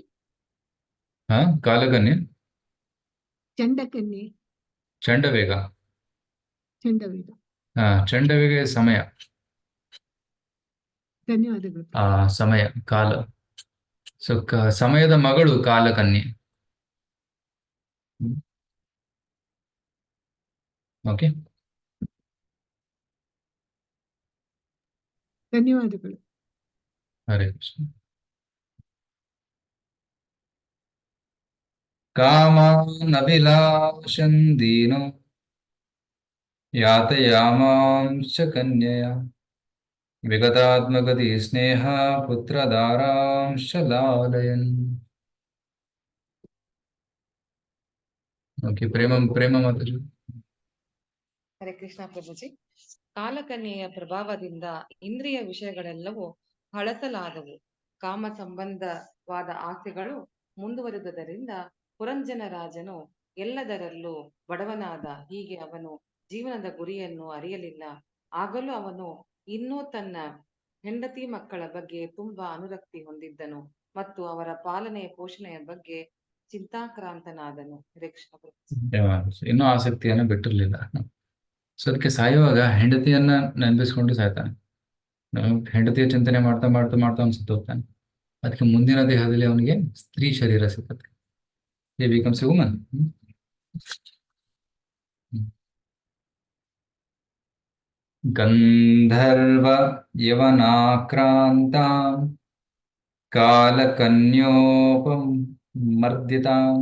ಕಾಲಕನ್ಯೆ, ಚಂಡಕನ್ಯೆ ಚಂಡವೇಗ. ಚಂಡವೇಗ. ಚಂಡವೇಗ ಸಮಯ. ಧನ್ಯವಾದಗಳು. ಸಮಯ, ಕಾಲ. ಸೊ ಸಮಯದ ಮಗಳು ಕಾಲಕನ್ಯೆ. ಓಕೆ, ಧನ್ಯವಾದಗಳು. ಹರೇ ಕೃಷ್ಣ. ಕಾಮಾನಭಿಲಾಷಂ ದೀನೋ ಯಾತಯಾಮಾಂಶ್ಚ ಕನ್ಯಯ ವಿಗತಾತ್ಮಗತಿ ಸ್ನೇಹ ಪುತ್ರದಾರಾಂಶ ಲಾಲಯನ್. ಓಕೆ, ಪ್ರೇಮ ಮಾತಾಜಿ. ಹರೇ ಕೃಷ್ಣ ಪ್ರಭುಜಿ. ಕಾಲಕನ್ಯೆಯ ಪ್ರಭಾವದಿಂದ ಇಂದ್ರಿಯ ವಿಷಯಗಳೆಲ್ಲವೂ ಹಳಸಲಾದವು. ಕಾಮ ಸಂಬಂಧವಾದ ಆಸೆಗಳು ಮುಂದುವರಿದುದರಿಂದ ಪುರಂಜನ ರಾಜನು ಎಲ್ಲದರಲ್ಲೂ ಬಡವನಾದ. ಹೀಗೆ ಅವನು ಜೀವನದ ಗುರಿಯನ್ನು ಅರಿಯಲಿಲ್ಲ. ಆಗಲೂ ಅವನು ಇನ್ನೂ ತನ್ನ ಹೆಂಡತಿ ಮಕ್ಕಳ ಬಗ್ಗೆ ತುಂಬಾ ಅನುರಕ್ತಿ ಹೊಂದಿದ್ದನು ಮತ್ತು ಅವರ ಪಾಲನೆಯ ಪೋಷಣೆಯ ಬಗ್ಗೆ ಚಿಂತಾಕ್ರಾಂತನಾದನು. ಹರೇ ಕೃಷ್ಣ ಪ್ರಭುಜಿ. ಇನ್ನೂ ಆಸಕ್ತಿಯನ್ನು ಬಿಟ್ಟಿರ್ಲಿಲ್ಲ. ಸೊ ಅದಕ್ಕೆ ಸಾಯುವಾಗ ಹೆಂಡತಿಯನ್ನ ನೆನಪಿಸ್ಕೊಂಡು ಸಾಯ್ತಾನೆ. ಹೆಂಡತಿಯ ಚಿಂತನೆ ಮಾಡ್ತಾ ಮಾಡ್ತಾ ಮಾಡ್ತಾ ಅವ್ನು ಸತ್ತೋಗ್ತಾನೆ. ಅದಕ್ಕೆ ಮುಂದಿನ ದೇಹದಲ್ಲಿ ಅವನಿಗೆ ಸ್ತ್ರೀ ಶರೀರ ಸಿಗುತ್ತೆ. he becomes a woman. ಗಂಧರ್ವ ಯವನಾಕ್ರಾಂತಾಂ ಕಾಲಕನ್ಯೋಪಮರ್ದಿತಾಂ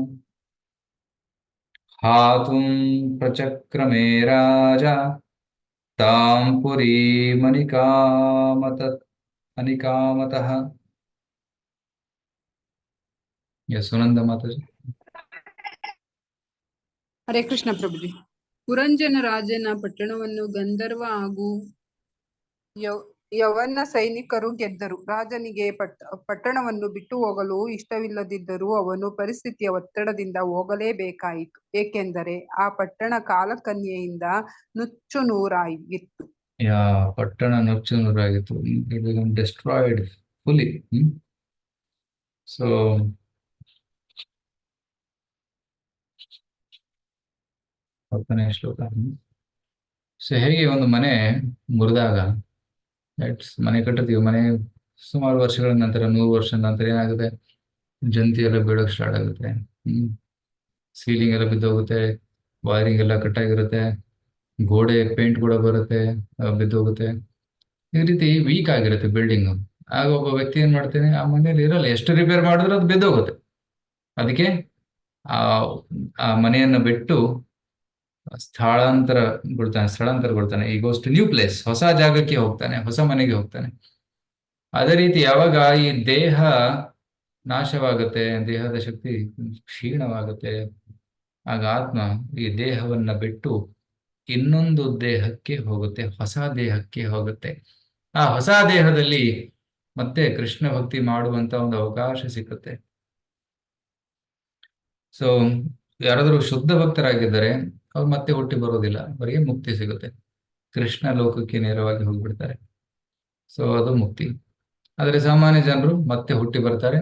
ಹಾತುಂ ಪ್ರಚಕ್ರಮೇ ರಾಜ ತಾಂ ಅನಿಕಾಮತಃ. ಸುನಂದ ಮಾತಾಜಿ. ಹರೇ ಕೃಷ್ಣ ಪ್ರಭುಜಿ. ಪುರಂಜನ ರಾಜನ ಪಟ್ಟಣವನ್ನು ಗಂಧರ್ವ ಹಾಗೂ ಯವನ ಸೈನಿಕರು ಗೆದ್ದರು. ರಾಜನಿಗೆ ಪಟ್ಟಣವನ್ನು ಬಿಟ್ಟು ಹೋಗಲು ಇಷ್ಟವಿಲ್ಲದಿದ್ದರೂ ಅವನು ಪರಿಸ್ಥಿತಿಯ ಒತ್ತಡದಿಂದ ಹೋಗಲೇಬೇಕಾಯಿತು. ಏಕೆಂದರೆ ಆ ಪಟ್ಟಣ ಕಾಲಕನ್ಯೆಯಿಂದ ನುಚ್ಚು ನೂರಾಗಿತ್ತು. ಪಟ್ಟಣ ನುಚ್ಚು ನೂರಾಗಿತ್ತು. Destroyed fully. ಸೊ ಹತ್ತನೇ ಶ್ಲೋಕ. ಸೊ ಹೇಗೆ ಒಂದು ಮನೆ ಮುರಿದಾಗ, ಮನೆ ಕಟ್ಟಿರ್ತೀವಿ, ಮನೆ ಸುಮಾರು ವರ್ಷಗಳ ನಂತರ, 100 ವರ್ಷದ ನಂತರ ಏನಾಗುತ್ತೆ, ಜಂತಿ ಎಲ್ಲ ಬೀಳೋಕೆ ಸ್ಟಾರ್ಟ್ ಆಗುತ್ತೆ. ಸೀಲಿಂಗ್ ಎಲ್ಲ ಬಿದ್ದೋಗುತ್ತೆ, ವೈರಿಂಗ್ ಎಲ್ಲ ಕಟ್ಟಾಗಿರುತ್ತೆ, ಗೋಡೆ ಪೇಂಟ್ ಕೂಡ ಬರುತ್ತೆ, ಬಿದ್ದೋಗುತ್ತೆ. ಈ ರೀತಿ ವೀಕ್ ಆಗಿರುತ್ತೆ ಬಿಲ್ಡಿಂಗ್. ಆಗ ಒಬ್ಬ ವ್ಯಕ್ತಿ ಏನ್ ಮಾಡ್ತಾನೆ, ಆ ಮನೇಲಿ ಇರಲ್ಲ, ಎಷ್ಟು ರಿಪೇರ್ ಮಾಡಿದ್ರೆ ಅದು ಬಿದ್ದೋಗುತ್ತೆ. ಅದಕ್ಕೆ ಆ ಮನೆಯನ್ನ ಬಿಟ್ಟು ಸ್ಥಳಾಂತರಗೊಳ್ತಾನೆ. ಈ ಗೋಸ್ ಟು ನ್ಯೂ ಪ್ಲೇಸ್, ಹೊಸ ಜಾಗಕ್ಕೆ ಹೋಗ್ತಾನೆ, ಹೊಸ ಮನೆಗೆ ಹೋಗ್ತಾನೆ. ಅದೇ ರೀತಿ ಯಾವಾಗ ಈ ದೇಹ ನಾಶವಾಗುತ್ತೆ, ದೇಹದ ಶಕ್ತಿ ಕ್ಷೀಣವಾಗುತ್ತೆ, ಆಗ ಆತ್ಮ ಈ ದೇಹವನ್ನ ಬಿಟ್ಟು ಇನ್ನೊಂದು ದೇಹಕ್ಕೆ ಹೋಗುತ್ತೆ, ಹೊಸ ದೇಹಕ್ಕೆ ಹೋಗುತ್ತೆ. ಆ ಹೊಸ ದೇಹದಲ್ಲಿ ಮತ್ತೆ ಕೃಷ್ಣ ಭಕ್ತಿ ಮಾಡುವಂತ ಒಂದು ಅವಕಾಶ ಸಿಗುತ್ತೆ. ಸೊ ಯಾರಾದರೂ ಶುದ್ಧ ಭಕ್ತರಾಗಿದ್ದರೆ ಅವ್ರು ಮತ್ತೆ ಹುಟ್ಟಿ ಬರೋದಿಲ್ಲ, ಅವರಿಗೆ ಮುಕ್ತಿ ಸಿಗುತ್ತೆ, ಕೃಷ್ಣ ಲೋಕಕ್ಕೆ ನೇರವಾಗಿ ಹೋಗ್ಬಿಡ್ತಾರೆ. ಸೊ ಅದು ಮುಕ್ತಿ. ಆದರೆ ಸಾಮಾನ್ಯ ಜನರು ಮತ್ತೆ ಹುಟ್ಟಿ ಬರ್ತಾರೆ.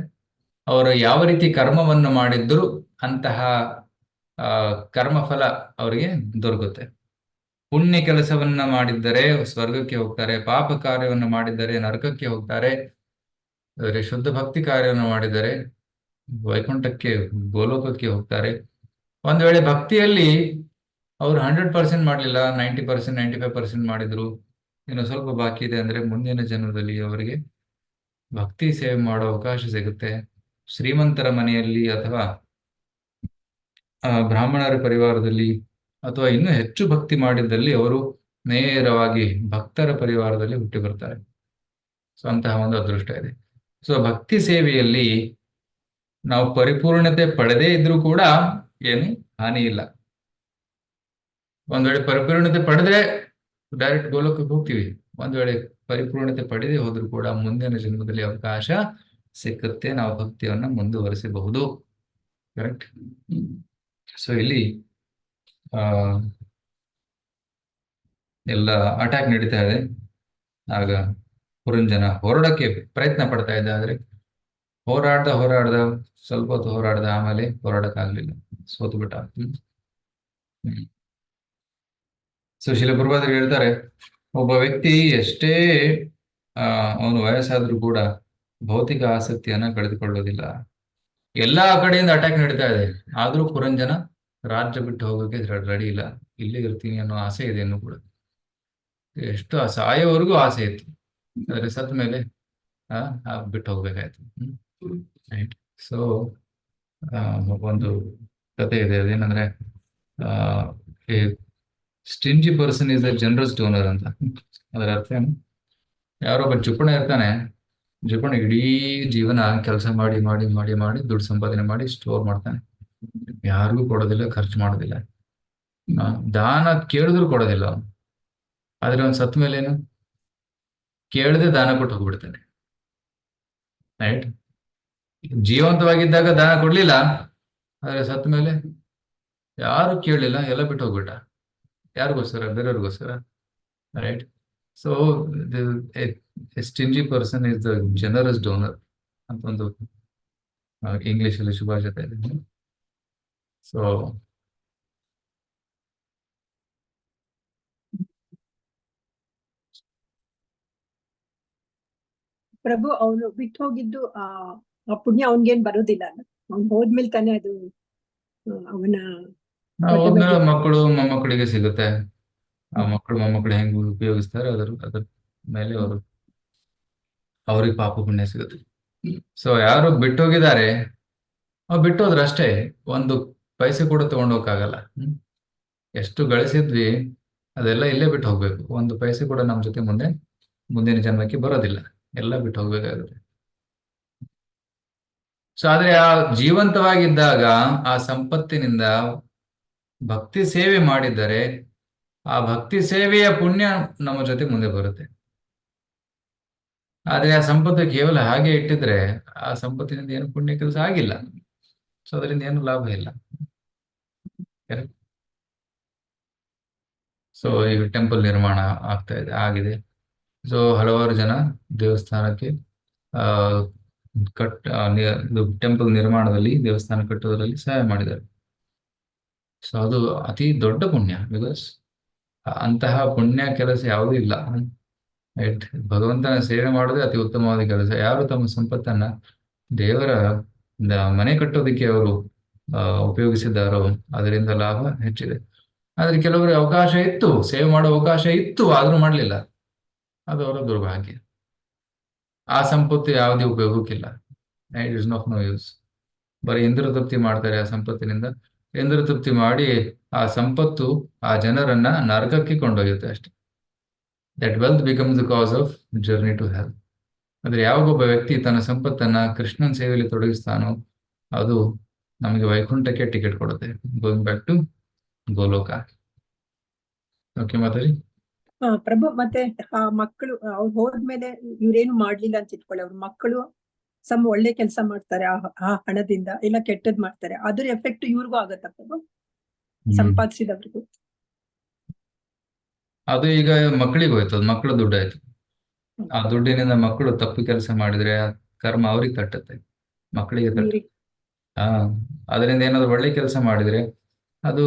ಅವರು ಯಾವ ರೀತಿ ಕರ್ಮವನ್ನು ಮಾಡಿದ್ದರೂ ಅಂತಹ ಕರ್ಮಫಲ ಅವರಿಗೆ ದೊರಕುತ್ತೆ. ಪುಣ್ಯ ಕೆಲಸವನ್ನ ಮಾಡಿದ್ದರೆ ಸ್ವರ್ಗಕ್ಕೆ ಹೋಗ್ತಾರೆ, ಪಾಪ ಕಾರ್ಯವನ್ನು ಮಾಡಿದ್ದರೆ ನರಕಕ್ಕೆ ಹೋಗ್ತಾರೆ. ಶುದ್ಧ ಭಕ್ತಿ ಕಾರ್ಯವನ್ನು ಮಾಡಿದರೆ ವೈಕುಂಠಕ್ಕೆ, ಗೋಲೋಕಕ್ಕೆ ಹೋಗ್ತಾರೆ. ಒಂದು ವೇಳೆ ಭಕ್ತಿಯಲ್ಲಿ ಅವರು 100% ಮಾಡಲಿಲ್ಲ, 90%, 95% ಮಾಡಿದ್ರು, ಇನ್ನು ಸ್ವಲ್ಪ ಬಾಕಿ ಇದೆ ಅಂದ್ರೆ ಮುಂದಿನ ಜನ್ಮದಲ್ಲಿ ಅವರಿಗೆ ಭಕ್ತಿ ಸೇವೆ ಮಾಡೋ ಅವಕಾಶ ಸಿಗುತ್ತೆ. ಶ್ರೀಮಂತರ ಮನೆಯಲ್ಲಿ ಅಥವಾ ಬ್ರಾಹ್ಮಣರ ಪರಿವಾರದಲ್ಲಿ ಅಥವಾ ಇನ್ನೂ ಹೆಚ್ಚು ಭಕ್ತಿ ಮಾಡಿದ್ದಲ್ಲಿ ಅವರು ನೇರವಾಗಿ ಭಕ್ತರ ಪರಿವಾರದಲ್ಲಿ ಹುಟ್ಟಿ ಬರ್ತಾರೆ. ಸೊ ಅಂತಹ ಒಂದು ಅದೃಷ್ಟ ಇದೆ. ಸೊ ಭಕ್ತಿ ಸೇವೆಯಲ್ಲಿ ನಾವು ಪರಿಪೂರ್ಣತೆ ಪಡೆದೇ ಇದ್ರೂ ಕೂಡ ಏನು ಹಾನಿ ಇಲ್ಲ. ಒಂದ್ ವೇಳೆ ಪರಿಪೂರ್ಣತೆ ಪಡೆದ್ರೆ ಡೈರೆಕ್ಟ್ ಗೋಲೋಕಕ್ಕೆ ಹೋಗ್ತೀವಿ. ಒಂದ್ ವೇಳೆ ಪರಿಪೂರ್ಣತೆ ಪಡೆದೇ ಹೋದ್ರೂ ಕೂಡ ಮುಂದಿನ ಜನ್ಮದಲ್ಲಿ ಅವಕಾಶ ಸಿಕ್ಕುತ್ತೆ, ನಾವು ಭಕ್ತಿಯನ್ನ ಮುಂದುವರಿಸಬಹುದು. ಕರೆಕ್ಟ್. ಸೊ ಇಲ್ಲಿ ಎಲ್ಲ ಅಟ್ಯಾಕ್ ನಡೀತಾ ಇದೆ. ಆಗ ಪುರಂಜನ ಹೊರಡಕ್ಕೆ ಪ್ರಯತ್ನ ಪಡ್ತಾ ಇದ್ದ, ಆದ್ರೆ ಹೋರಾಡ್ದ ಸ್ವಲ್ಪ ಹೊತ್ತು ಹೋರಾಡ್ದ, ಆಮೇಲೆ ಹೋರಾಡಕ್ಕಾಗ್ಲಿಲ್ಲ, ಸೋತು ಬಿಟ್ಟ. ಸೊ ಶಿಲ ಪ್ರಭುಪಾದರು ಹೇಳ್ತಾರೆ, ಒಬ್ಬ ವ್ಯಕ್ತಿ ಎಷ್ಟೇ ಅವನು ವಯಸ್ಸಾದ್ರೂ ಕೂಡ ಭೌತಿಕ ಆಸಕ್ತಿಯನ್ನ ಕಳೆದುಕೊಳ್ಳೋದಿಲ್ಲ. ಎಲ್ಲಾ ಕಡೆಯಿಂದ ಅಟ್ಯಾಕ್ ನಡೀತಾ ಇದೆ, ಆದ್ರೂ ಪುರಂಜನ ರಾಜ್ಯ ಬಿಟ್ಟು ಹೋಗೋಕೆ ರೆಡಿ ಇಲ್ಲ, ಇಲ್ಲೇ ಇರ್ತೀನಿ ಅನ್ನೋ ಆಸೆ ಇದೆ ಇನ್ನೂ ಕೂಡ. ಎಷ್ಟು ಸಾಯೋವರೆಗೂ ಆಸೆ ಇತ್ತು, ಆದ್ರೆ ಸತ್ತ ಮೇಲೆ ಬಿಟ್ಟು ಹೋಗ್ಬೇಕಾಯ್ತು. ಸೊ ಒಂದು ಕತೆ ಇದೆ, ಅದೇನಂದ್ರೆ stingy person is a generous donor ಅಂತ. ಅದರ ಅರ್ಥ ಏನು? ಯಾರೊಬ್ಬ ಜಿಪುಣ ಇರ್ತಾನೆ, ಜಿಪುಣ ಇಡೀ ಜೀವನ ಕೆಲಸ ಮಾಡಿ ಮಾಡಿ ಮಾಡಿ ಮಾಡಿ ದುಡ್ಡು ಸಂಪಾದನೆ ಮಾಡಿ ಸ್ಟೋರ್ ಮಾಡ್ತಾನೆ, ಯಾರಿಗೂ ಕೊಡೋದಿಲ್ಲ, ಖರ್ಚು ಮಾಡೋದಿಲ್ಲ, ದಾನ ಕೇಳಿದ್ರು ಕೊಡೋದಿಲ್ಲ ಅವನು. ಆದ್ರೆ ಅವ್ನು ಸತ್ತ ಮೇಲೆ ಏನು, ಕೇಳದೆ ದಾನ ಕೊಟ್ಟು ಹೋಗ್ಬಿಡ್ತಾನೆ. ರೈಟ್? ಜೀವಂತವಾಗಿದ್ದಾಗ ದಾನ ಕೊಡ್ಲಿಲ್ಲ, ಆದ್ರೆ ಸತ್ತ ಮೇಲೆ ಯಾರು ಕೇಳಲಿಲ್ಲ, ಎಲ್ಲ ಬಿಟ್ಟು ಹೋಗ್ಬಿಟ್ಟ. ಯಾರಿಗೋಸ್ಕರ? ಬೇರೆಯವ್ರಿಗೋಸ್ಕರ. Right? So stingy person is the generous donor ಅಂತ ಒಂದು ಇಂಗ್ಲಿಷ್ ಅಲ್ಲಿ ಶುಭಾಷಿತ ಇದೆ. ಸೊ ಪ್ರಭು ಅವನು ಬಿಟ್ಟು ಹೋಗಿದ್ದು ಆ ಪುಣ್ಯ ಅವನ್ಗೇನ್ ಬರೋದಿಲ್ಲ ಅಲ್ಲ, ಅವ್ನ್ ಹೋದ್ಮೇಲೆ ತಾನೇ ಅದು ಅವನ ಹೋದ್ಮೇಲೆ ಮಕ್ಕಳು ಮೊಮ್ಮಕ್ಕಳಿಗೆ ಸಿಗುತ್ತೆ. ಆ ಮಕ್ಕಳು ಮೊಮ್ಮಕ್ಕಳು ಹೆಂಗ್ ಉಪಯೋಗಿಸ್ತಾರೆ ಅದ್ರ ಮೇಲೆ ಅವ್ರಿಗೆ ಪಾಪ ಪುಣ್ಯ ಸಿಗುತ್ತೆ. ಸೊ ಯಾರು ಬಿಟ್ಟೋಗಿದ್ದಾರೆ, ಅವ್ರು ಬಿಟ್ಟೋದ್ರೆ ಅಷ್ಟೇ, ಒಂದು ಪೈಸೆ ಕೂಡ ತಗೊಂಡೋಗಕ್ಕಾಗಲ್ಲ. ಎಷ್ಟು ಗಳಿಸಿದ್ವಿ ಅದೆಲ್ಲ ಇಲ್ಲೇ ಬಿಟ್ಟು ಹೋಗ್ಬೇಕು, ಒಂದು ಪೈಸೆ ಕೂಡ ನಮ್ಮ ಜೊತೆ ಮುಂದಿನ ಜನ್ಮಕ್ಕೆ ಬರೋದಿಲ್ಲ, ಎಲ್ಲ ಬಿಟ್ಟು ಹೋಗ್ಬೇಕಾಗುತ್ತೆ. ಸೊ ಆದ್ರೆ ಆ ಜೀವಂತವಾಗಿದ್ದಾಗ ಆ ಸಂಪತ್ತಿನಿಂದ ಭಕ್ತಿ ಸೇವೆ ಮಾಡಿದರೆ ಆ ಭಕ್ತಿ ಸೇವೆಯ ಪುಣ್ಯ ನಮ್ಮ ಜೊತೆ ಮುಂದೆ ಬರುತ್ತೆ. ಆದ್ರೆ ಆ ಸಂಪತ್ತು ಕೇವಲ ಹಾಗೆ ಇಟ್ಟಿದ್ರೆ ಆ ಸಂಪತ್ತಿನಿಂದ ಏನು ಪುಣ್ಯ ಕೆಲಸ ಆಗಿಲ್ಲ, ಸೊ ಅದರಿಂದ ಏನು ಲಾಭ ಇಲ್ಲ. ಸೊ ಈಗ ಟೆಂಪಲ್ ನಿರ್ಮಾಣ ಆಗಿದೆ. ಸೊ ಹಲವಾರು ಜನ ದೇವಸ್ಥಾನಕ್ಕೆ ಟೆಂಪಲ್ ನಿರ್ಮಾಣದಲ್ಲಿ, ದೇವಸ್ಥಾನ ಕಟ್ಟುವುದರಲ್ಲಿ ಸಹಾಯ ಮಾಡಿದ್ದಾರೆ. ಸೊ ಅದು ಅತಿ ದೊಡ್ಡ ಪುಣ್ಯ, ಬಿಕಾಸ್ ಅಂತಹ ಪುಣ್ಯ ಕೆಲಸ ಯಾವುದೂ ಇಲ್ಲ. ರೈಟ್? ಭಗವಂತನ ಸೇವೆ ಮಾಡೋದೇ ಅತಿ ಉತ್ತಮವಾದ ಕೆಲಸ. ಯಾರು ತಮ್ಮ ಸಂಪತ್ತನ್ನ ದೇವರ ಮನೆ ಕಟ್ಟೋದಕ್ಕೆ ಅವರು ಉಪಯೋಗಿಸಿದ್ದಾರೋ ಅದರಿಂದ ಲಾಭ ಹೆಚ್ಚಿದೆ. ಆದ್ರೆ ಕೆಲವರಿಗೆ ಅವಕಾಶ ಇತ್ತು, ಸೇವೆ ಮಾಡೋ ಅವಕಾಶ ಇತ್ತು, ಆದ್ರೂ ಮಾಡಲಿಲ್ಲ, ಅದು ಅವರ ದುರ್ಭಾಗ್ಯ. ಆ ಸಂಪತ್ತು ಯಾವುದೇ ಉಪಯೋಗಕ್ಕಿಲ್ಲ. It is not no use. ಬರೀ ಇಂದ್ರ ತೃಪ್ತಿ ಮಾಡ್ತಾರೆ ಆ ಸಂಪತ್ತಿನಿಂದ. ಇಂದ್ರ ತೃಪ್ತಿ ಮಾಡಿ ಆ ಸಂಪತ್ತು ಆ ಜನರನ್ನ ನರಕಕ್ಕೆ ಕೊಂಡೊಯ್ಯುತ್ತೆ ಅಷ್ಟೆ. That wealth becomes the cause of journey to hell. ಆದ್ರೆ ಯಾವಾಗೊಬ್ಬ ವ್ಯಕ್ತಿ ತನ್ನ ಸಂಪತ್ತನ್ನ ಕೃಷ್ಣನ ಸೇವೆಯಲ್ಲಿ ತೊಡಗಿಸ್ತಾನೋ ಅದು ನಮಗೆ ವೈಕುಂಠಕ್ಕೆ ಟಿಕೆಟ್ ಕೊಡುತ್ತೆ, ಗೋಯಿಂಗ್ ಬ್ಯಾಕ್ ಟು ಗೋಲೋಕ. ಓಕೆ ಮಾತಾಡಿ. ಪ್ರಭು, ಮತ್ತೆ ಆ ಮಕ್ಕಳು ಅವ್ರು ಹೋದ್ಮೇಲೆ ಇವ್ರೇನು ಮಾಡ್ಲಿಲ್ಲ ಅಂತ ಇಟ್ಕೊಳ್ಳಿ, ಅವ್ರ ಮಕ್ಕಳು ಒಳ್ಳೆ ಕೆಲಸ ಮಾಡ್ತಾರೆ ಆ ಹಣದಿಂದ, ಇಲ್ಲ ಕೆಟ್ಟದ್ ಮಾಡ್ತಾರೆ, ಅದ್ರ ಎಫೆಕ್ಟ್ ಇವ್ರಿಗೂ ಆಗತ್ತ ಪ್ರಭು, ಸಂಪಾದಿಸಿದವ್ರಿಗೂ? ಅದು ಈಗ ಮಕ್ಕಳಿಗೆ ಹೋಯ್ತು, ಅದು ಮಕ್ಕಳ ದುಡ್ಡಾಯ್ತು. ಆ ದುಡ್ಡಿನಿಂದ ಮಕ್ಕಳು ತಪ್ಪು ಕೆಲಸ ಮಾಡಿದ್ರೆ ಆ ಕರ್ಮ ಅವ್ರಿಗೆ ತಟ್ಟುತ್ತೆ, ಮಕ್ಕಳಿಗೆ ತಟ್ಟುತ್ತೆ. ಅದರಿಂದ ಏನಾದ್ರು ಒಳ್ಳೆ ಕೆಲಸ ಮಾಡಿದ್ರೆ ಅದು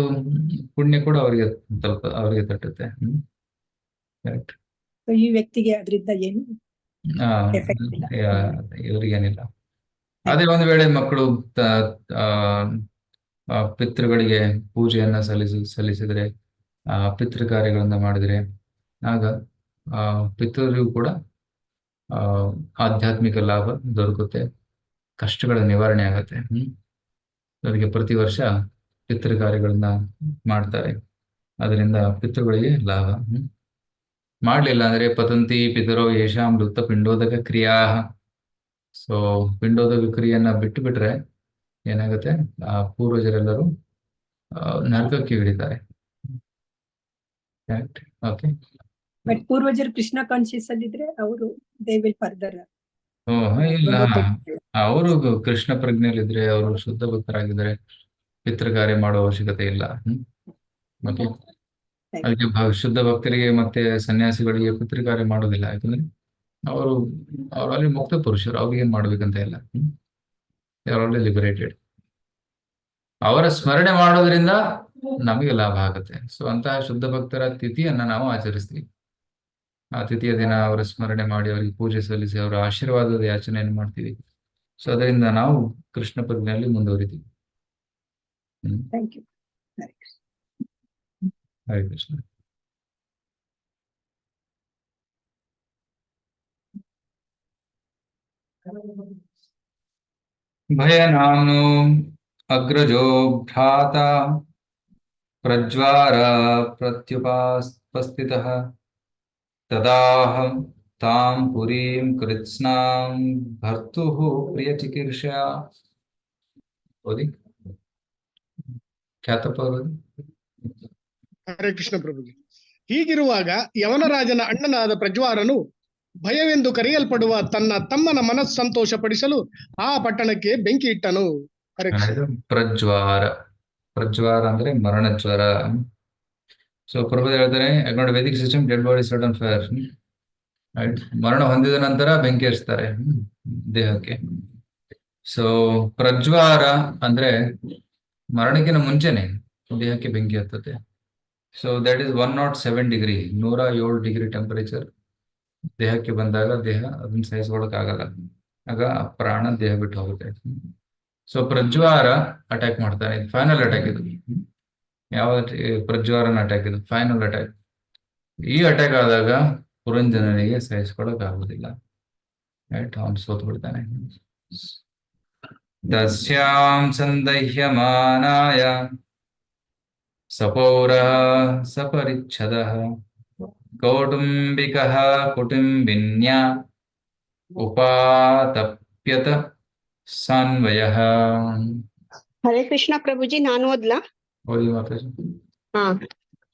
ಪುಣ್ಯ ಕೂಡ ಅವರಿಗೆ ತಟ್ಟುತ್ತೆ. ಕರೆಕ್ಟ್. ಈ ವ್ಯಕ್ತಿಗೆ ಅದರಿಂದ ಏನು ಇವರಿಗೇನಿಲ್ಲ. ಅದೇ ಒಂದು ವೇಳೆ ಮಕ್ಕಳು ಪಿತೃಗಳಿಗೆ ಪೂಜೆಯನ್ನ ಸಲ್ಲಿಸಿದ್ರೆ, ಪಿತೃ ಕಾರ್ಯಗಳನ್ನ ಮಾಡಿದ್ರೆ, ಆಗ ಪಿತೃರಿಗೂ ಕೂಡ ಆಧ್ಯಾತ್ಮಿಕ ಲಾಭ ದೊರಕುತ್ತೆ, ಕಷ್ಟಗಳ ನಿವಾರಣೆ ಆಗತ್ತೆ. ಅದಕ್ಕೆ ಪ್ರತಿ ವರ್ಷ ಪಿತೃ ಕಾರ್ಯಗಳನ್ನ ಮಾಡ್ತಾರೆ, ಅದರಿಂದ ಪಿತೃಗಳಿಗೆ ಲಾಭ. ಮಾಡ್ಲಿಲ್ಲ ಅಂದ್ರೆ ಪತಂತಿ ಪಿತರೋ ಯೇಷಾಂ ವೃತ್ತ ಪಿಂಡೋದಕ ಕ್ರಿಯಾ. ಸೊ ಪಿಂಡೋದಕ ಕ್ರಿಯೆಯನ್ನ ಬಿಟ್ಟು ಬಿಟ್ರೆ ಏನಾಗುತ್ತೆ, ಆ ಪೂರ್ವಜರೆಲ್ಲರೂ ನರಕಕ್ಕೆ ಇಳಿತಾರೆ. ಓಕೆ. ಬಟ್ ಪೂರ್ವಜರು ಕೃಷ್ಣ ಕಾನ್ಶಿಯಸ್ ಅಲ್ಲಿದ್ರೆ ಅವರು ದೇ ವಿಲ್ ಫರ್ದರ್. ಇಲ್ಲ, ಅವರು ಕೃಷ್ಣ ಪ್ರಜ್ಞೆಯಲ್ಲಿದ್ರೆ, ಅವರು ಶುದ್ಧ ಭಕ್ತರಾಗಿದ್ದಾರೆ, ಪಿತೃ ಕಾರ್ಯ ಮಾಡೋ ಅವಶ್ಯಕತೆ ಇಲ್ಲ. ಓಕೆ. ಅದಕ್ಕೆ ಶುದ್ಧ ಭಕ್ತರಿಗೆ ಮತ್ತೆ ಸನ್ಯಾಸಿಗಳಿಗೆ ಪಿತೃಕಾರ್ಯ ಮಾಡೋದಿಲ್ಲ, ಯಾಕಂದ್ರೆ ಅವರು ಅವರಲ್ಲಿ ಮುಕ್ತ ಪುರುಷರು, ಅವ್ರಿಗೆ ಏನ್ ಮಾಡ್ಬೇಕಂತ ಇಲ್ಲ. Already liberated. ಅವರ ಸ್ಮರಣೆ ಮಾಡೋದ್ರಿಂದ ನಮಗೆ ಲಾಭ ಆಗುತ್ತೆ. ಸೊ ಅಂತಹ ಶುದ್ಧ ಭಕ್ತರ ತಿಥಿಯನ್ನ ನಾವು ಆಚರಿಸ್ತೀವಿ. ಆ ತಿಥಿಯ ದಿನ ಅವರ ಸ್ಮರಣೆ ಮಾಡಿ, ಅವರಿಗೆ ಪೂಜೆ ಸಲ್ಲಿಸಿ, ಅವರ ಆಶೀರ್ವಾದದ ಯಾಚನೆಯನ್ನು ಮಾಡ್ತೀವಿ. ಸೊ ಅದರಿಂದ ನಾವು ಕೃಷ್ಣ ಪ್ರಜ್ಞೆಯಲ್ಲಿ ಮುಂದುವರಿತೀವಿ. Thank you. ಹರೇ ಕೃಷ್ಣ. ಭಯನಾಮ್ನೋ ಅಗ್ರಜೋ ಭ್ರಾತಾ ಪ್ರಜ್ವಾರ ಪ್ರತ್ಯುಪಸ್ಥಿತಃ ತದಾಹಂ ತಾಂ ಪುರೀಂ ಕೃತ್ಸ್ನಾಂ ಭರ್ತುಃ ಪ್ರಿಯಚಿಕೀರ್ಷಾ. ಓದಿ ಖ್ಯಾತಪ್ಪ ಅವರದು. ಹರೇ ಕೃಷ್ಣ ಪ್ರಭುಜಿ. ಹೀಗಿರುವಾಗ ಯವನರಾಜನ ಅಣ್ಣನಾದ ಪ್ರಜ್ವಾರನು ಭಯವೆಂದು ಕರೆಯಲ್ಪಡುವ ತನ್ನ ತಮ್ಮನ ಮನಸ್ಸು ಸಂತೋಷ ಪಡಿಸಲು ಆ ಪಟ್ಟಣಕ್ಕೆ ಬೆಂಕಿ ಇಟ್ಟನು. ಹರೇ ಕೃಷ್ಣ. ಪ್ರಜ್ವಾರ, ಪ್ರಜ್ವಾರ ಅಂದ್ರೆ ಮರಣಜ್ವರ. ಸೊ ಪ್ರಭು ಹೇಳ್ತಾರೆ, according Vedic system dead body set on fire. Right, ಮರಣ ಹೊಂದಿದ ನಂತರ ಬೆಂಕಿ ಹಚ್ತಾರೆ ದೇಹಕ್ಕೆ. ಸೊ ಪ್ರಜ್ವಾರ ಅಂದ್ರೆ ಮರಣಕ್ಕಿಂತ ಮುಂಚೆನೆ ದೇಹಕ್ಕೆ ಬೆಂಕಿ ಹತ್ತುತ್ತೆ. So that is 107 degree, 107 degree temperature ದೇಹಕ್ಕೆ ಬಂದಾಗ ದೇಹ ಅದನ್ನ ಸಹಿಸ್ಕೊಳಕ್ಕಾಗಲ್ಲ. ಆಗ ಪ್ರಾಣ ದೇಹ ಬಿಟ್ಟು ಹೋಗುತ್ತೆ. ಸೊ ಪ್ರಜ್ವಾರ ಅಟ್ಯಾಕ್ ಮಾಡ್ತಾನೆ. ಇದು ಫೈನಲ್ ಅಟ್ಯಾಕ್. ಇದು ಯಾವ ಪ್ರಜ್ವಾರನ ಅಟ್ಯಾಕ್? ಇದು ಫೈನಲ್ ಅಟ್ಯಾಕ್. ಈ ಅಟ್ಯಾಕ್ ಆದಾಗ ಪುರಂಜನನಿಗೆ ಸಹಿಸ್ಕೊಳಕ್ ಆಗುದಿಲ್ಲ. ರೈಟ್, ಅವನು ಸೋತು ಬಿಡ್ತಾನೆ. ತಸ್ಯಾಂ ಸಂದಹ್ಯಮಾನಾಯ ಸಪೌರ ಸಪರಿಚ್ಛದಃ ಕೌಟುಂಬಿಕಃ ಕುಟುಂಬಿನ್ಯಾ ಉಪಾತಪ್ಯತ ಸಾನ್ವಯಃ. ಹರೇ ಕೃಷ್ಣ ಪ್ರಭುಜಿ, ನಾನು ಓದ್ಲಾ? ಓದಿ ಮಾತಾಜಿ. ಹಾ.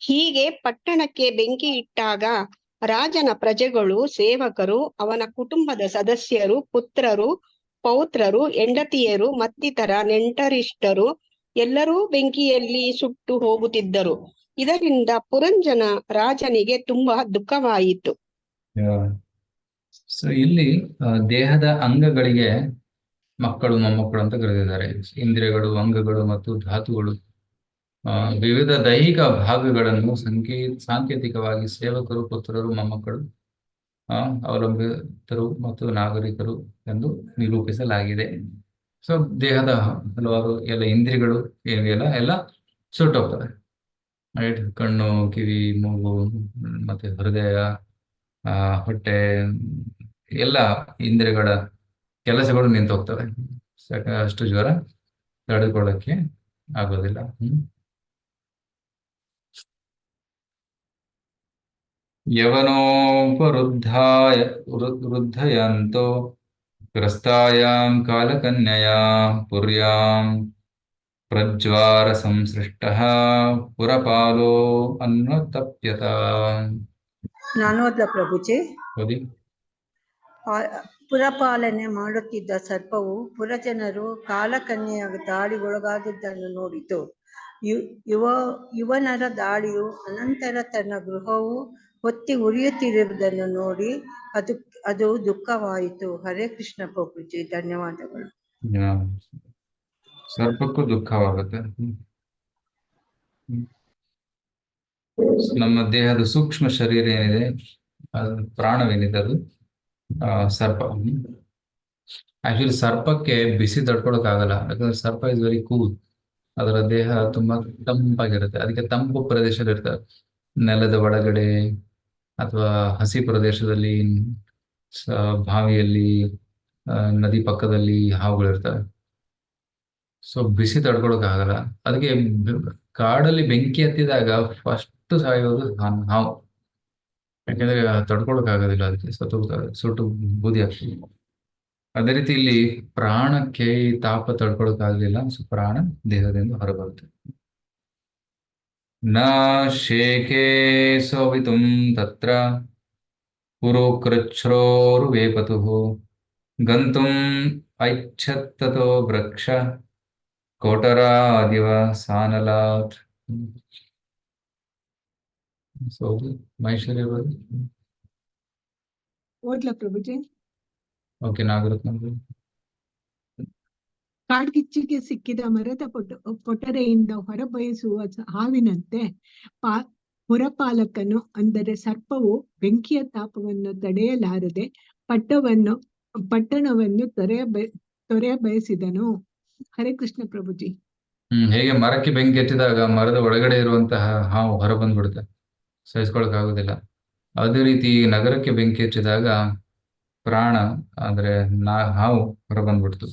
ಹೀಗೆ ಪಟ್ಟಣಕ್ಕೆ ಬೆಂಕಿ ಇಟ್ಟಾಗ ರಾಜನ ಪ್ರಜೆಗಳು, ಸೇವಕರು, ಅವನ ಕುಟುಂಬದ ಸದಸ್ಯರು, ಪುತ್ರರು, ಪೌತ್ರರು, ಹೆಂಡತಿಯರು ಮತ್ತಿತರ ನೆಂಟರಿಷ್ಟರು ಎಲ್ಲರೂ ಬೆಂಕಿಯಲ್ಲಿ ಸುಟ್ಟು ಹೋಗುತ್ತಿದ್ದರು. ಇದರಿಂದ ಪುರಂಜನ ರಾಜನಿಗೆ ತುಂಬಾ ದುಃಖವಾಯಿತು. ಸೊ ಇಲ್ಲಿ ದೇಹದ ಅಂಗಗಳಿಗೆ ಮಕ್ಕಳು ಮೊಮ್ಮಕ್ಕಳು ಅಂತ ಕರೆದಿದ್ದಾರೆ. ಇಂದ್ರಿಯಗಳು, ಅಂಗಗಳು ಮತ್ತು ಧಾತುಗಳು, ವಿವಿಧ ದೈಹಿಕ ಭಾಗಗಳನ್ನು ಸಾಂಕೇತಿಕವಾಗಿ ಸೇವಕರು, ಪುತ್ರರು, ಮೊಮ್ಮಕ್ಕಳು, ಅವಲಂಬಿತರು ಮತ್ತು ನಾಗರಿಕರು ಎಂದು ನಿರೂಪಿಸಲಾಗಿದೆ. ಸೊ ದೇಹದ ಹಲವಾರು ಎಲ್ಲ ಇಂದ್ರಿಯಗಳು ಏನಿವೆಯಲ್ಲ ಎಲ್ಲ ಸುಟ್ಟೋಗ್ತವೆ. ರೈಟ್, ಕಣ್ಣು, ಕಿವಿ, ಮೂಗು ಮತ್ತೆ ಹೃದಯ, ಹೊಟ್ಟೆ, ಎಲ್ಲ ಇಂದ್ರಿಯಗಳ ಕೆಲಸಗಳು ನಿಂತು ಹೋಗ್ತವೆ. ಅಷ್ಟು ಜ್ವರ ತಡೆದುಕೊಳ್ಳಕ್ಕೆ ಆಗೋದಿಲ್ಲ. ವೃದ್ಧಯಂತೋ ಗ್ರಸ್ತಾಯಾಂ ಕಾಲಕನ್ಯಯಾ ಪುರ್ಯಾಂ ಪ್ರಜ್ವಾರ ಸಂಸೃಷ್ಟಃ ಪುರಪಾಲೋ ಅನ್ವತಪ್ಯತ. ನಾನು ಓದ್ಲಾ ಪ್ರಭುಜಿ? ಓದಿ. ಪುರಪಾಲನೆ ಮಾಡುತ್ತಿದ್ದ ಸರ್ಪವು ಪುರಜನರು ಕಾಲಕನ್ಯೆಯ ದಾಳಿಗೊಳಗಾದದ್ದನ್ನು ನೋಡಿತು. ಯುವನರ ದಾಳಿಯು ಅನಂತರ ತನ್ನ ಗೃಹವು ಹೊತ್ತಿ ಉರಿಯುತ್ತಿರುವುದನ್ನು ನೋಡಿ ಅದು ದುಃಖವಾಯಿತು. ಹರೇ ಕೃಷ್ಣ ಪ್ರಭುಜಿ, ಧನ್ಯವಾದಗಳು. ಸರ್ಪಕ್ಕೂ ದುಃಖವಾಗುತ್ತೆ. ನಮ್ಮ ದೇಹದ ಸೂಕ್ಷ್ಮ ಶರೀರ ಏನಿದೆ, ಅದು ಪ್ರಾಣವೇನಿದೆ, ಅದು ಸರ್ಪ. ಆಕ್ಚುಲಿ ಸರ್ಪಕ್ಕೆ ಬಿಸಿ ತಡ್ಕೊಳಕ್ ಆಗಲ್ಲ, ಯಾಕಂದ್ರೆ ಸರ್ಪ ಇಸ್ ವೆರಿ ಕೂಲ್. ಅದರ ದೇಹ ತುಂಬಾ ತಂಪಾಗಿರುತ್ತೆ. ಅದಕ್ಕೆ ತಂಪು ಪ್ರದೇಶದಲ್ಲಿ ಇರ್ತವೆ. ನೆಲದ ಒಳಗಡೆ ಅಥವಾ ಹಸಿ ಪ್ರದೇಶದಲ್ಲಿ, ಬಾವಿಯಲ್ಲಿ, ನದಿ ಪಕ್ಕದಲ್ಲಿ ಹಾವುಗಳಿರ್ತವೆ. ಸೊ ಬಿಸಿ ತಡ್ಕೊಳಕ್ ಆಗಲ್ಲ. ಅದಕ್ಕೆ ಕಾಡಲ್ಲಿ ಬೆಂಕಿ ಹತ್ತಿದಾಗ ಫಸ್ಟ್ ಸಾಯೋದು ಹಾವು. ಯಾಕಂದ್ರೆ ತಡ್ಕೊಳಕ್ ಆಗೋದಿಲ್ಲ, ಅದಕ್ಕೆ ಸುಟ್ಟು ಬೂದಿ ಆಗ್ತದೆ. ಅದೇ ರೀತಿ ಇಲ್ಲಿ ಪ್ರಾಣಕ್ಕೆ ಈ ತಾಪ ತಡ್ಕೊಳಕ್ ಆಗಲಿಲ್ಲ. ಸೊ ಪ್ರಾಣ ದೇಹದಿಂದ ಹೊರಬರುತ್ತೆ. ನ ಶೇಖೇ ಸೋವಿತುಂ ತತ್ರ ಪುರೋ ಕೃಚ್ಛ್ರೋರು ವೇಪತುಃ ಗಂತುಂ ಐಚ್ಛತ್ತತೋ ವೃಕ್ಷ ಕೋಟರಾದಿವ ಸಾನಲಾತ್. ಸೊ ಮಹೇಶ್ವರಿ ಅವರು. ಓದ್ಲಾ ಪ್ರಭುಜಿ? ಓಕೆ, ನಾಗರತ್ನ ಅವರು. ಕಾಡ್ಗಿಚ್ಚಿಗೆ ಸಿಕ್ಕಿದ ಮರದ ಪೊಟರೆಯಿಂದ ಹೊರಬಯಸುವ ಹಾವಿನಂತೆ ಪುರಪಾಲಕನು ಅಂದರೆ ಸರ್ಪವು ಬೆಂಕಿಯ ತಾಪವನ್ನು ತಡೆಯಲಾರದೆ ಪಟ್ಟಣವನ್ನು ತೊರೆಯ ಬಯಸಿದನು. ಹರೇ ಕೃಷ್ಣ ಪ್ರಭುಜಿ. ಹೇಗೆ ಮರಕ್ಕೆ ಬೆಂಕಿ ಹಚ್ಚಿದಾಗ ಮರದ ಒಳಗಡೆ ಇರುವಂತಹ ಹಾವು ಹೊರ ಬಂದ್ಬಿಡುತ್ತೆ, ಸಹಿಸ್ಕೊಳಕ್ ಆಗುದಿಲ್ಲ. ಅದೇ ರೀತಿ ನಗರಕ್ಕೆ ಬೆಂಕಿ ಹಚ್ಚಿದಾಗ ಪ್ರಾಣ ಅಂದ್ರೆ ಹಾವು ಹೊರ ಬಂದ್ಬಿಡ್ತು.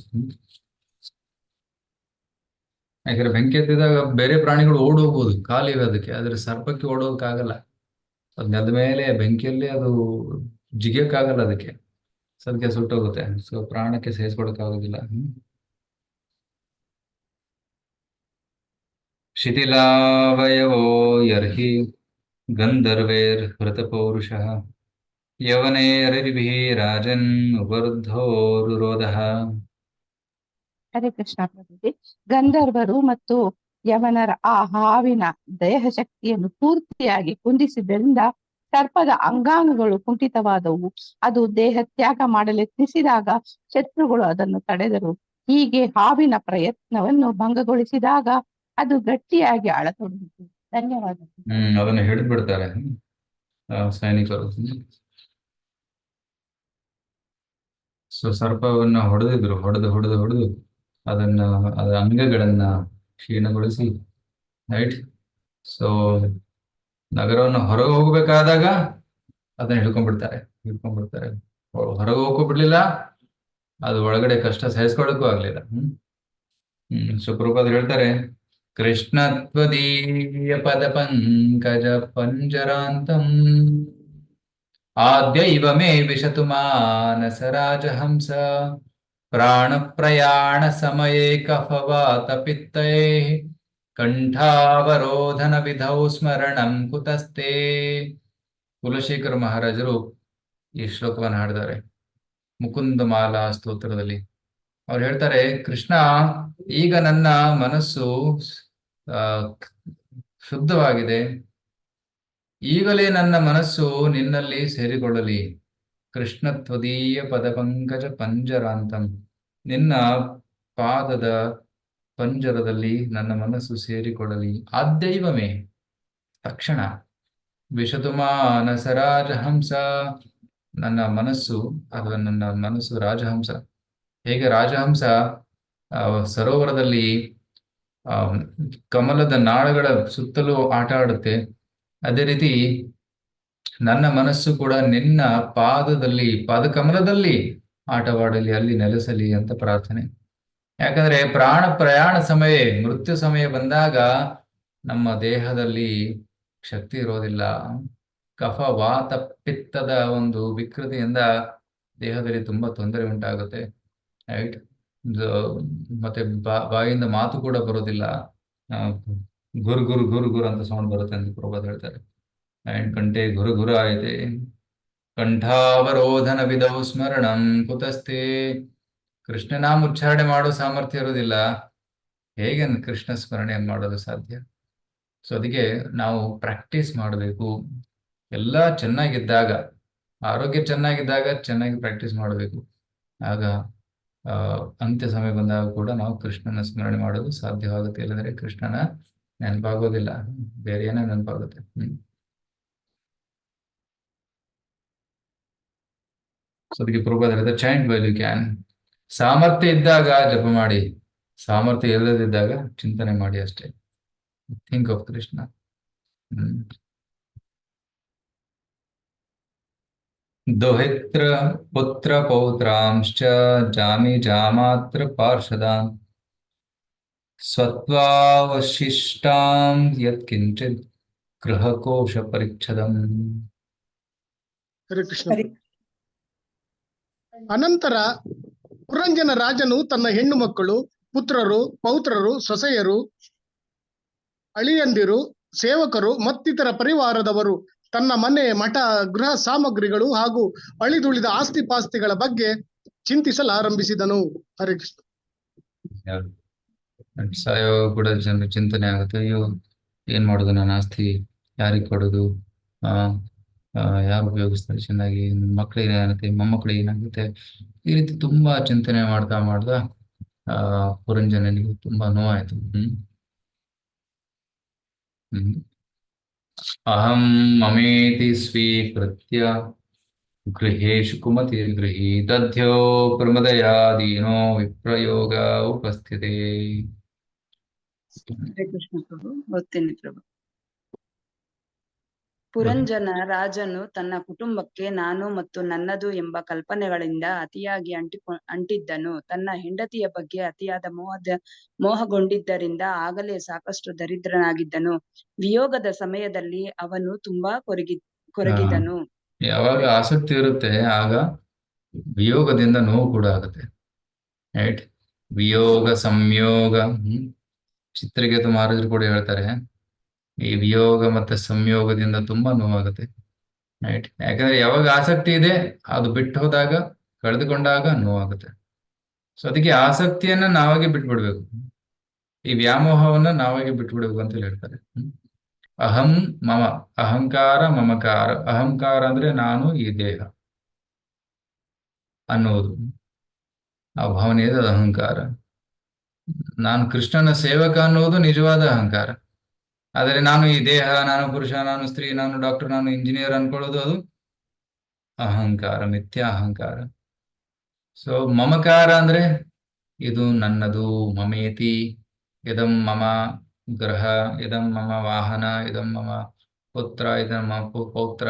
ಯಾಕಂದ್ರೆ ಬೆಂಕಿ ಹತ್ತಿದಾಗ ಬೇರೆ ಪ್ರಾಣಿಗಳು ಓಡೋಗ್ಬೋದು, ಕಾಲಿವೆ ಅದಕ್ಕೆ, ಆದ್ರೆ ಸರ್ಪಕ್ಕೆ ಓಡೋಗಕ್ಕಾಗಲ್ಲ. ಅದ್ ನೆಲದ ಮೇಲೆ ಬೆಂಕಿಯಲ್ಲಿ ಅದು ಜಿಗಿಯಕ್ಕಾಗಲ್ಲ ಅದಕ್ಕೆ, ಅದಕ್ಕೆ ಸುಟ್ಟೋಗುತ್ತೆ. ಸೊ ಪ್ರಾಣಕ್ಕೆ ಸಹಿಸ್ಕೊಳಕ್ಕಾಗೋದಿಲ್ಲ. ಶಿಥಿಲಾವಯವೋ ಯರ್ಹಿ ಗಂಧರ್ವೇರ್ ಹೃತಪೌರುಷಃ ಯವನೇರರಿಭಿಃ ರಾಜನ್ ಉಪರುದ್ಧೋರುರೋಧಃ. ಹರೇ ಕೃಷ್ಣ ಪ್ರಭುಜಿ. ಗಂಧರ್ವರು ಮತ್ತು ಯವನರ ಆ ಹಾವಿನ ದೇಹ ಶಕ್ತಿಯನ್ನು ಪೂರ್ತಿಯಾಗಿ ಕುಂದಿಸಿದ್ದರಿಂದ ಸರ್ಪದ ಅಂಗಾಂಗಗಳು ಕುಂಠಿತವಾದವು. ಅದು ದೇಹ ತ್ಯಾಗ ಮಾಡಲೆತ್ನಿಸಿದಾಗ ಶತ್ರುಗಳು ಅದನ್ನು ತಡೆದರು. ಹೀಗೆ ಹಾವಿನ ಪ್ರಯತ್ನವನ್ನು ಭಂಗಗೊಳಿಸಿದಾಗ ಅದು ಗಟ್ಟಿಯಾಗಿ ಅಳತೊಡಗಿತು. ಧನ್ಯವಾದ. ಅದನ್ನು ಹಿಡಿದು ಬಿಡ್ತಾರೆ ಸೈನಿಕರು. ಸೊ ಸರ್ಪವನ್ನ ಹೊಡೆದು ಅದರ ಅಂಗಗಳನ್ನ ಕ್ಷೀಣಗೊಳಿಸಿ, ರೈಟ್. ಸೊ ನಗರವನ್ನು ಹೊರಗೆ ಹೋಗ್ಬೇಕಾದಾಗ ಅದನ್ನ ಹಿಡ್ಕೊಂಡ್ಬಿಡ್ತಾರೆ. ಹೊರಗೆ ಹೋಗಕ್ಕೂ ಬಿಡ್ಲಿಲ್ಲ, ಅದು ಒಳಗಡೆ ಕಷ್ಟ ಸಹಿಸ್ಕೊಳ್ಳಕ್ಕೂ ಆಗ್ಲಿಲ್ಲ. ಸೊ ಪ್ರಭುಪಾದರು ಹೇಳ್ತಾರೆ, ಕೃಷ್ಣತ್ವದೀಯ ಪದ ಪಂಕಜ ಪಂಜರಾಂತಂ ಆದ್ಯೈವ ಮೇ ವಿಶತು ಮಾನಸ ರಾಜಹಂಸ ಪ್ರಾಣ ಪ್ರಯಾಣ ಸಮಯೇ ಕಫವಾತ ಪಿತ್ತೈಃ ಕಂಠಾವರೋಧನ ವಿಧೌ ಸ್ಮರಣಂ ಕುತಸ್ತೆ. ಕುಲಶೇಖರ ಮಹಾರಾಜರು ಈ ಶ್ಲೋಕವನ್ನು ಹಾಡಿದ್ದಾರೆ ಮುಕುಂದಮಾಲಾ ಸ್ತೋತ್ರದಲ್ಲಿ. ಅವ್ರು ಹೇಳ್ತಾರೆ, ಕೃಷ್ಣ, ಈಗ ನನ್ನ ಮನಸ್ಸು ಶುದ್ಧವಾಗಿದೆ, ಈಗಲೇ ನನ್ನ ಮನಸ್ಸು ನಿನ್ನಲ್ಲಿ ಸೇರಿಕೊಳ್ಳಲಿ. ಕೃಷ್ಣ ತ್ವದೀಯ ಪದ ಪಂಕಜ ಪಂಜರಾಂತಂ, ನಿನ್ನ ಪಾದದ ಪಂಜರದಲ್ಲಿ ನನ್ನ ಮನಸ್ಸು ಸೇರಿಕೊಳ್ಳಲಿ. ಆದ್ಯೈವಮೇ, ತಕ್ಷಣ. ವಿಶತು ಮಾನಸ ರಾಜಹಂಸ, ನನ್ನ ಮನಸ್ಸು ಅಥವಾ ನನ್ನ ಮನಸ್ಸು ರಾಜಹಂಸ. ಹೇಗೆ ರಾಜಹಂಸ ಸರೋವರದಲ್ಲಿ ಕಮಲದ ನಾಳಗಳ ಸುತ್ತಲೂ ಆಟ ಆಡುತ್ತೆ, ಅದೇ ರೀತಿ ನನ್ನ ಮನಸ್ಸು ಕೂಡ ನಿನ್ನ ಪಾದಕಮಲದಲ್ಲಿ ಆಟವಾಡಲಿ, ಅಲ್ಲಿ ನೆಲೆಸಲಿ ಅಂತ ಪ್ರಾರ್ಥನೆ. ಯಾಕಂದ್ರೆ ಪ್ರಾಣ ಪ್ರಯಾಣ ಸಮಯ, ಮೃತ್ಯು ಸಮಯ ಬಂದಾಗ ನಮ್ಮ ದೇಹದಲ್ಲಿ ಶಕ್ತಿ ಇರೋದಿಲ್ಲ. ಕಫ ವಾತ ಪಿತ್ತದ ಒಂದು ವಿಕೃತಿಯಿಂದ ದೇಹದಲ್ಲಿ ತುಂಬಾ ತೊಂದರೆ ಉಂಟಾಗುತ್ತೆ, ರೈಟ್. ಮತ್ತೆ ಬಾಯಿಂದ ಮಾತು ಕೂಡ ಬರೋದಿಲ್ಲ, ಗುರು ಗುರು ಗುರು ಗುರು ಅಂತ ಸೌಂಡ್ ಬರುತ್ತೆ ಅಂತ ಪ್ರಭಾತ್ ಹೇಳ್ತಾರೆ. ಅಂಡ್ ಕಂಠೆ ಗುರು ಗುರು ಆಯ್ತೆ ಕಂಠಾವರೋಧನ ವಿಧೌ ಸ್ಮರಣಂ ಕುತಸ್ತೆ. ಕೃಷ್ಣನಾಮ ಉಚ್ಚಾರಣೆ ಮಾಡೋ ಸಾಮರ್ಥ್ಯ ಇರೋದಿಲ್ಲ, ಹೇಗೆ ಕೃಷ್ಣ ಸ್ಮರಣೆಯನ್ನು ಮಾಡೋದು ಸಾಧ್ಯ? ಸೊ ಅದಕ್ಕೆ ನಾವು ಪ್ರಾಕ್ಟೀಸ್ ಮಾಡಬೇಕು. ಎಲ್ಲ ಚೆನ್ನಾಗಿದ್ದಾಗ, ಆರೋಗ್ಯ ಚೆನ್ನಾಗಿದ್ದಾಗ ಚೆನ್ನಾಗಿ ಪ್ರಾಕ್ಟೀಸ್ ಮಾಡಬೇಕು. ಆಗ ಅಂತ್ಯ ಸಮಯ ಬಂದಾಗ ಕೂಡ ನಾವು ಕೃಷ್ಣನ ಸ್ಮರಣೆ ಮಾಡೋದು ಸಾಧ್ಯವಾಗುತ್ತೆ. ಇಲ್ಲಂದ್ರೆ ಕೃಷ್ಣನ ನೆನಪಾಗೋದಿಲ್ಲ, ಬೇರೆ ಏನೋ ನೆನಪಾಗುತ್ತೆ. ಸೊ ಅದಕ್ಕೆ ಪ್ರಭಾವ ಚೈಂಟ್ ವೈಲ್ ಯು ಕ್ಯಾನ್. ಸಾಮರ್ಥ್ಯ ಇದ್ದಾಗ ಜಪ ಮಾಡಿ, ಸಾಮರ್ಥ್ಯ ಇಲ್ಲದಿದ್ದಾಗ ಚಿಂತನೆ ಮಾಡಿ ಅಷ್ಟೇ. Think of Krishna. ದೋಹಿತ್ರ ಪುತ್ರ ಪೌತ್ರಾಂಶ್ಚ ಜಾಮಿ ಜಾಮಾತ್ರ ಪಾರ್ಷದಾನ್ ಸ್ವತ್ವಾವಶಿಷ್ಟಾಂ ಯತ್ಕಿಂಚಿತ್ ಗೃಹಕೋಶ ಪರಿಚ್ಛದಂ. ಹರೇ ಕೃಷ್ಣ. ಅನಂತರ ಪುರಂಜನ ರಾಜನು ತನ್ನ ಹೆಣ್ಣು ಮಕ್ಕಳು, ಪುತ್ರರು, ಪೌತ್ರರು, ಸೊಸೆಯರು, ಅಳಿಯಂದಿರು, ಸೇವಕರು ಮತ್ತಿತರ ಪರಿವಾರದವರು ತನ್ನ ಮನೆ, ಮಠ, ಗೃಹ ಸಾಮಗ್ರಿಗಳು ಹಾಗೂ ಅಳಿದುಳಿದ ಆಸ್ತಿ ಪಾಸ್ತಿಗಳ ಬಗ್ಗೆ ಚಿಂತಿಸಲಾರಂಭಿಸಿದನು. ಹರೇ ಕೃಷ್ಣ. ಸಾಯೋ ಕೂಡ ಚಿಂತನೆ ಆಗುತ್ತೆ, ಅಯ್ಯೋ ಏನ್ ಮಾಡೋದು, ನನ್ನ ಆಸ್ತಿ ಯಾರಿಗೆ ಕೊಡೋದು, ಆ ಯಾರು ಉಪಯೋಗಿಸ್ತಾರೆ ಚೆನ್ನಾಗಿ, ಮಕ್ಕಳಿಗೆ ಏನಾಗುತ್ತೆ, ಮೊಮ್ಮಕ್ಕಳಿಗೆ ಏನಾಗುತ್ತೆ, ಈ ರೀತಿ ತುಂಬಾ ಚಿಂತನೆ ಮಾಡ್ತಾ ಪುರಂಜನನಿಗೆ ತುಂಬಾ ನೋವಾಯ್ತು. ಹ್ಮ್ ಅಹಂ ಮಮೇತಿ ಸ್ವೀಕೃತ್ಯ ಗೃಹೇಶು ಕುಮತಿ ಗೃಹೀತದ್ಯೋ ಪ್ರಮದಯಾದೀನೋ ವಿಪ್ರಯೋಗ ಉಪಸ್ಥಿತೆ. ಹರೇ ಕೃಷ್ಣ ಪ್ರಭು, ಓದ್ತೇನೆ ಪ್ರಭು. ಪುರಂಜನ ರಾಜನು ತನ್ನ ಕುಟುಂಬಕ್ಕೆ ನಾನು ಮತ್ತು ನನ್ನದು ಎಂಬ ಕಲ್ಪನೆಗಳಿಂದ ಅತಿಯಾಗಿ ಅಂಟಿದ್ದನು. ತನ್ನ ಹೆಂಡತಿಯ ಬಗ್ಗೆ ಅತಿಯಾದ ಮೋಹಗೊಂಡಿದ್ದರಿಂದ ಆಗಲೇ ಸಾಕಷ್ಟು ದರಿದ್ರನಾಗಿದ್ದನು. ವಿಯೋಗದ ಸಮಯದಲ್ಲಿ ಅವನು ತುಂಬಾ ಕೊರಗಿದನು. ಯಾವಾಗ ಆಸಕ್ತಿ ಇರುತ್ತೆ ಆಗ ವಿಯೋಗದಿಂದ ನೋವು ಕೂಡ ಆಗುತ್ತೆ. ರೈಟ್, ವಿಯೋಗ ಸಂಯೋಗ. ಚಿತ್ರಗೀತ ಮಹಾರಾಜರು ಕೂಡ ಹೇಳ್ತಾರೆ, ಈ ವಿಯೋಗ ಮತ್ತೆ ಸಂಯೋಗದಿಂದ ತುಂಬಾ ನೋವಾಗುತ್ತೆ. ರೈಟ್, ಯಾಕಂದ್ರೆ ಯಾವಾಗ ಆಸಕ್ತಿ ಇದೆ ಅದು ಬಿಟ್ಟು ಹೋದಾಗ, ಕಳೆದುಕೊಂಡಾಗ ನೋವಾಗುತ್ತೆ. ಸೊ ಅದಕ್ಕೆ ಆಸಕ್ತಿಯನ್ನ ನಾವಾಗೆ ಬಿಟ್ಬಿಡ್ಬೇಕು, ಈ ವ್ಯಾಮೋಹವನ್ನ ನಾವಾಗೆ ಬಿಟ್ಬಿಡ್ಬೇಕು ಅಂತ ಹೇಳ್ತಾರೆ. ಅಹಂ ಮಮ, ಅಹಂಕಾರ ಮಮಕಾರ. ಅಹಂಕಾರ ಅಂದ್ರೆ ನಾನು ಈ ದೇಹ ಅನ್ನೋದು, ಆ ಭಾವನೆ ಇದೆ, ಅದು ಅಹಂಕಾರ. ನಾನು ಕೃಷ್ಣನ ಸೇವಕ ಅನ್ನೋದು ನಿಜವಾದ ಅಹಂಕಾರ. ಆದರೆ ನಾನು ಈ ದೇಹ, ನಾನು ಪುರುಷ, ನಾನು ಸ್ತ್ರೀ, ನಾನು ಡಾಕ್ಟರ್, ನಾನು ಇಂಜಿನಿಯರ್ ಅನ್ಕೊಳ್ಳೋದು ಅದು ಅಹಂಕಾರ, ಮಿಥ್ಯಾ ಅಹಂಕಾರ. ಸೊ ಮಮಕಾರ ಅಂದ್ರೆ ಇದು ನನ್ನದು, ಮಮೇತಿ, ಇದಂ ಮಮ ಗೃಹ, ಇದಂ ಮಮ ವಾಹನ, ಇದಂ ಮಮ ಪುತ್ರ, ಇದಂ ಮಮ ಪೌತ್ರ.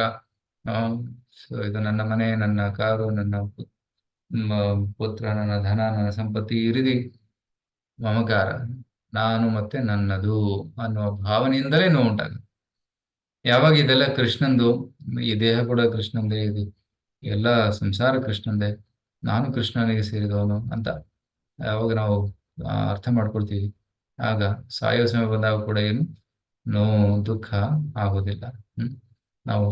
ಸೊ ಇದು ನನ್ನ ಮನೆ, ನನ್ನ ಕಾರು, ನನ್ನ ಪುತ್ರ, ನನ್ನ ಧನ, ನನ್ನ ಸಂಪತ್ತಿ, ಈ ರೀತಿ ಮಮಕಾರ, ನಾನು ಮತ್ತೆ ನನ್ನದು ಅನ್ನುವ ಭಾವನೆಯಿಂದಲೇ ನೋವು ಉಂಟಾಗುತ್ತೆ. ಯಾವಾಗ ಇದೆಲ್ಲ ಕೃಷ್ಣಂದು, ಈ ದೇಹ ಕೂಡ ಕೃಷ್ಣಂದೇ, ಇದು ಎಲ್ಲ ಸಂಸಾರ ಕೃಷ್ಣಂದೇ, ನಾನು ಕೃಷ್ಣನಿಗೆ ಸೇರಿದವನು ಅಂತ ಯಾವಾಗ ನಾವು ಅರ್ಥ ಮಾಡ್ಕೊಳ್ತೀವಿ, ಆಗ ಸಾಯೋ ಸಮಯ ಬಂದಾಗ ಕೂಡ ಏನು ನೋವು ದುಃಖ ಆಗೋದಿಲ್ಲ. ನಾವು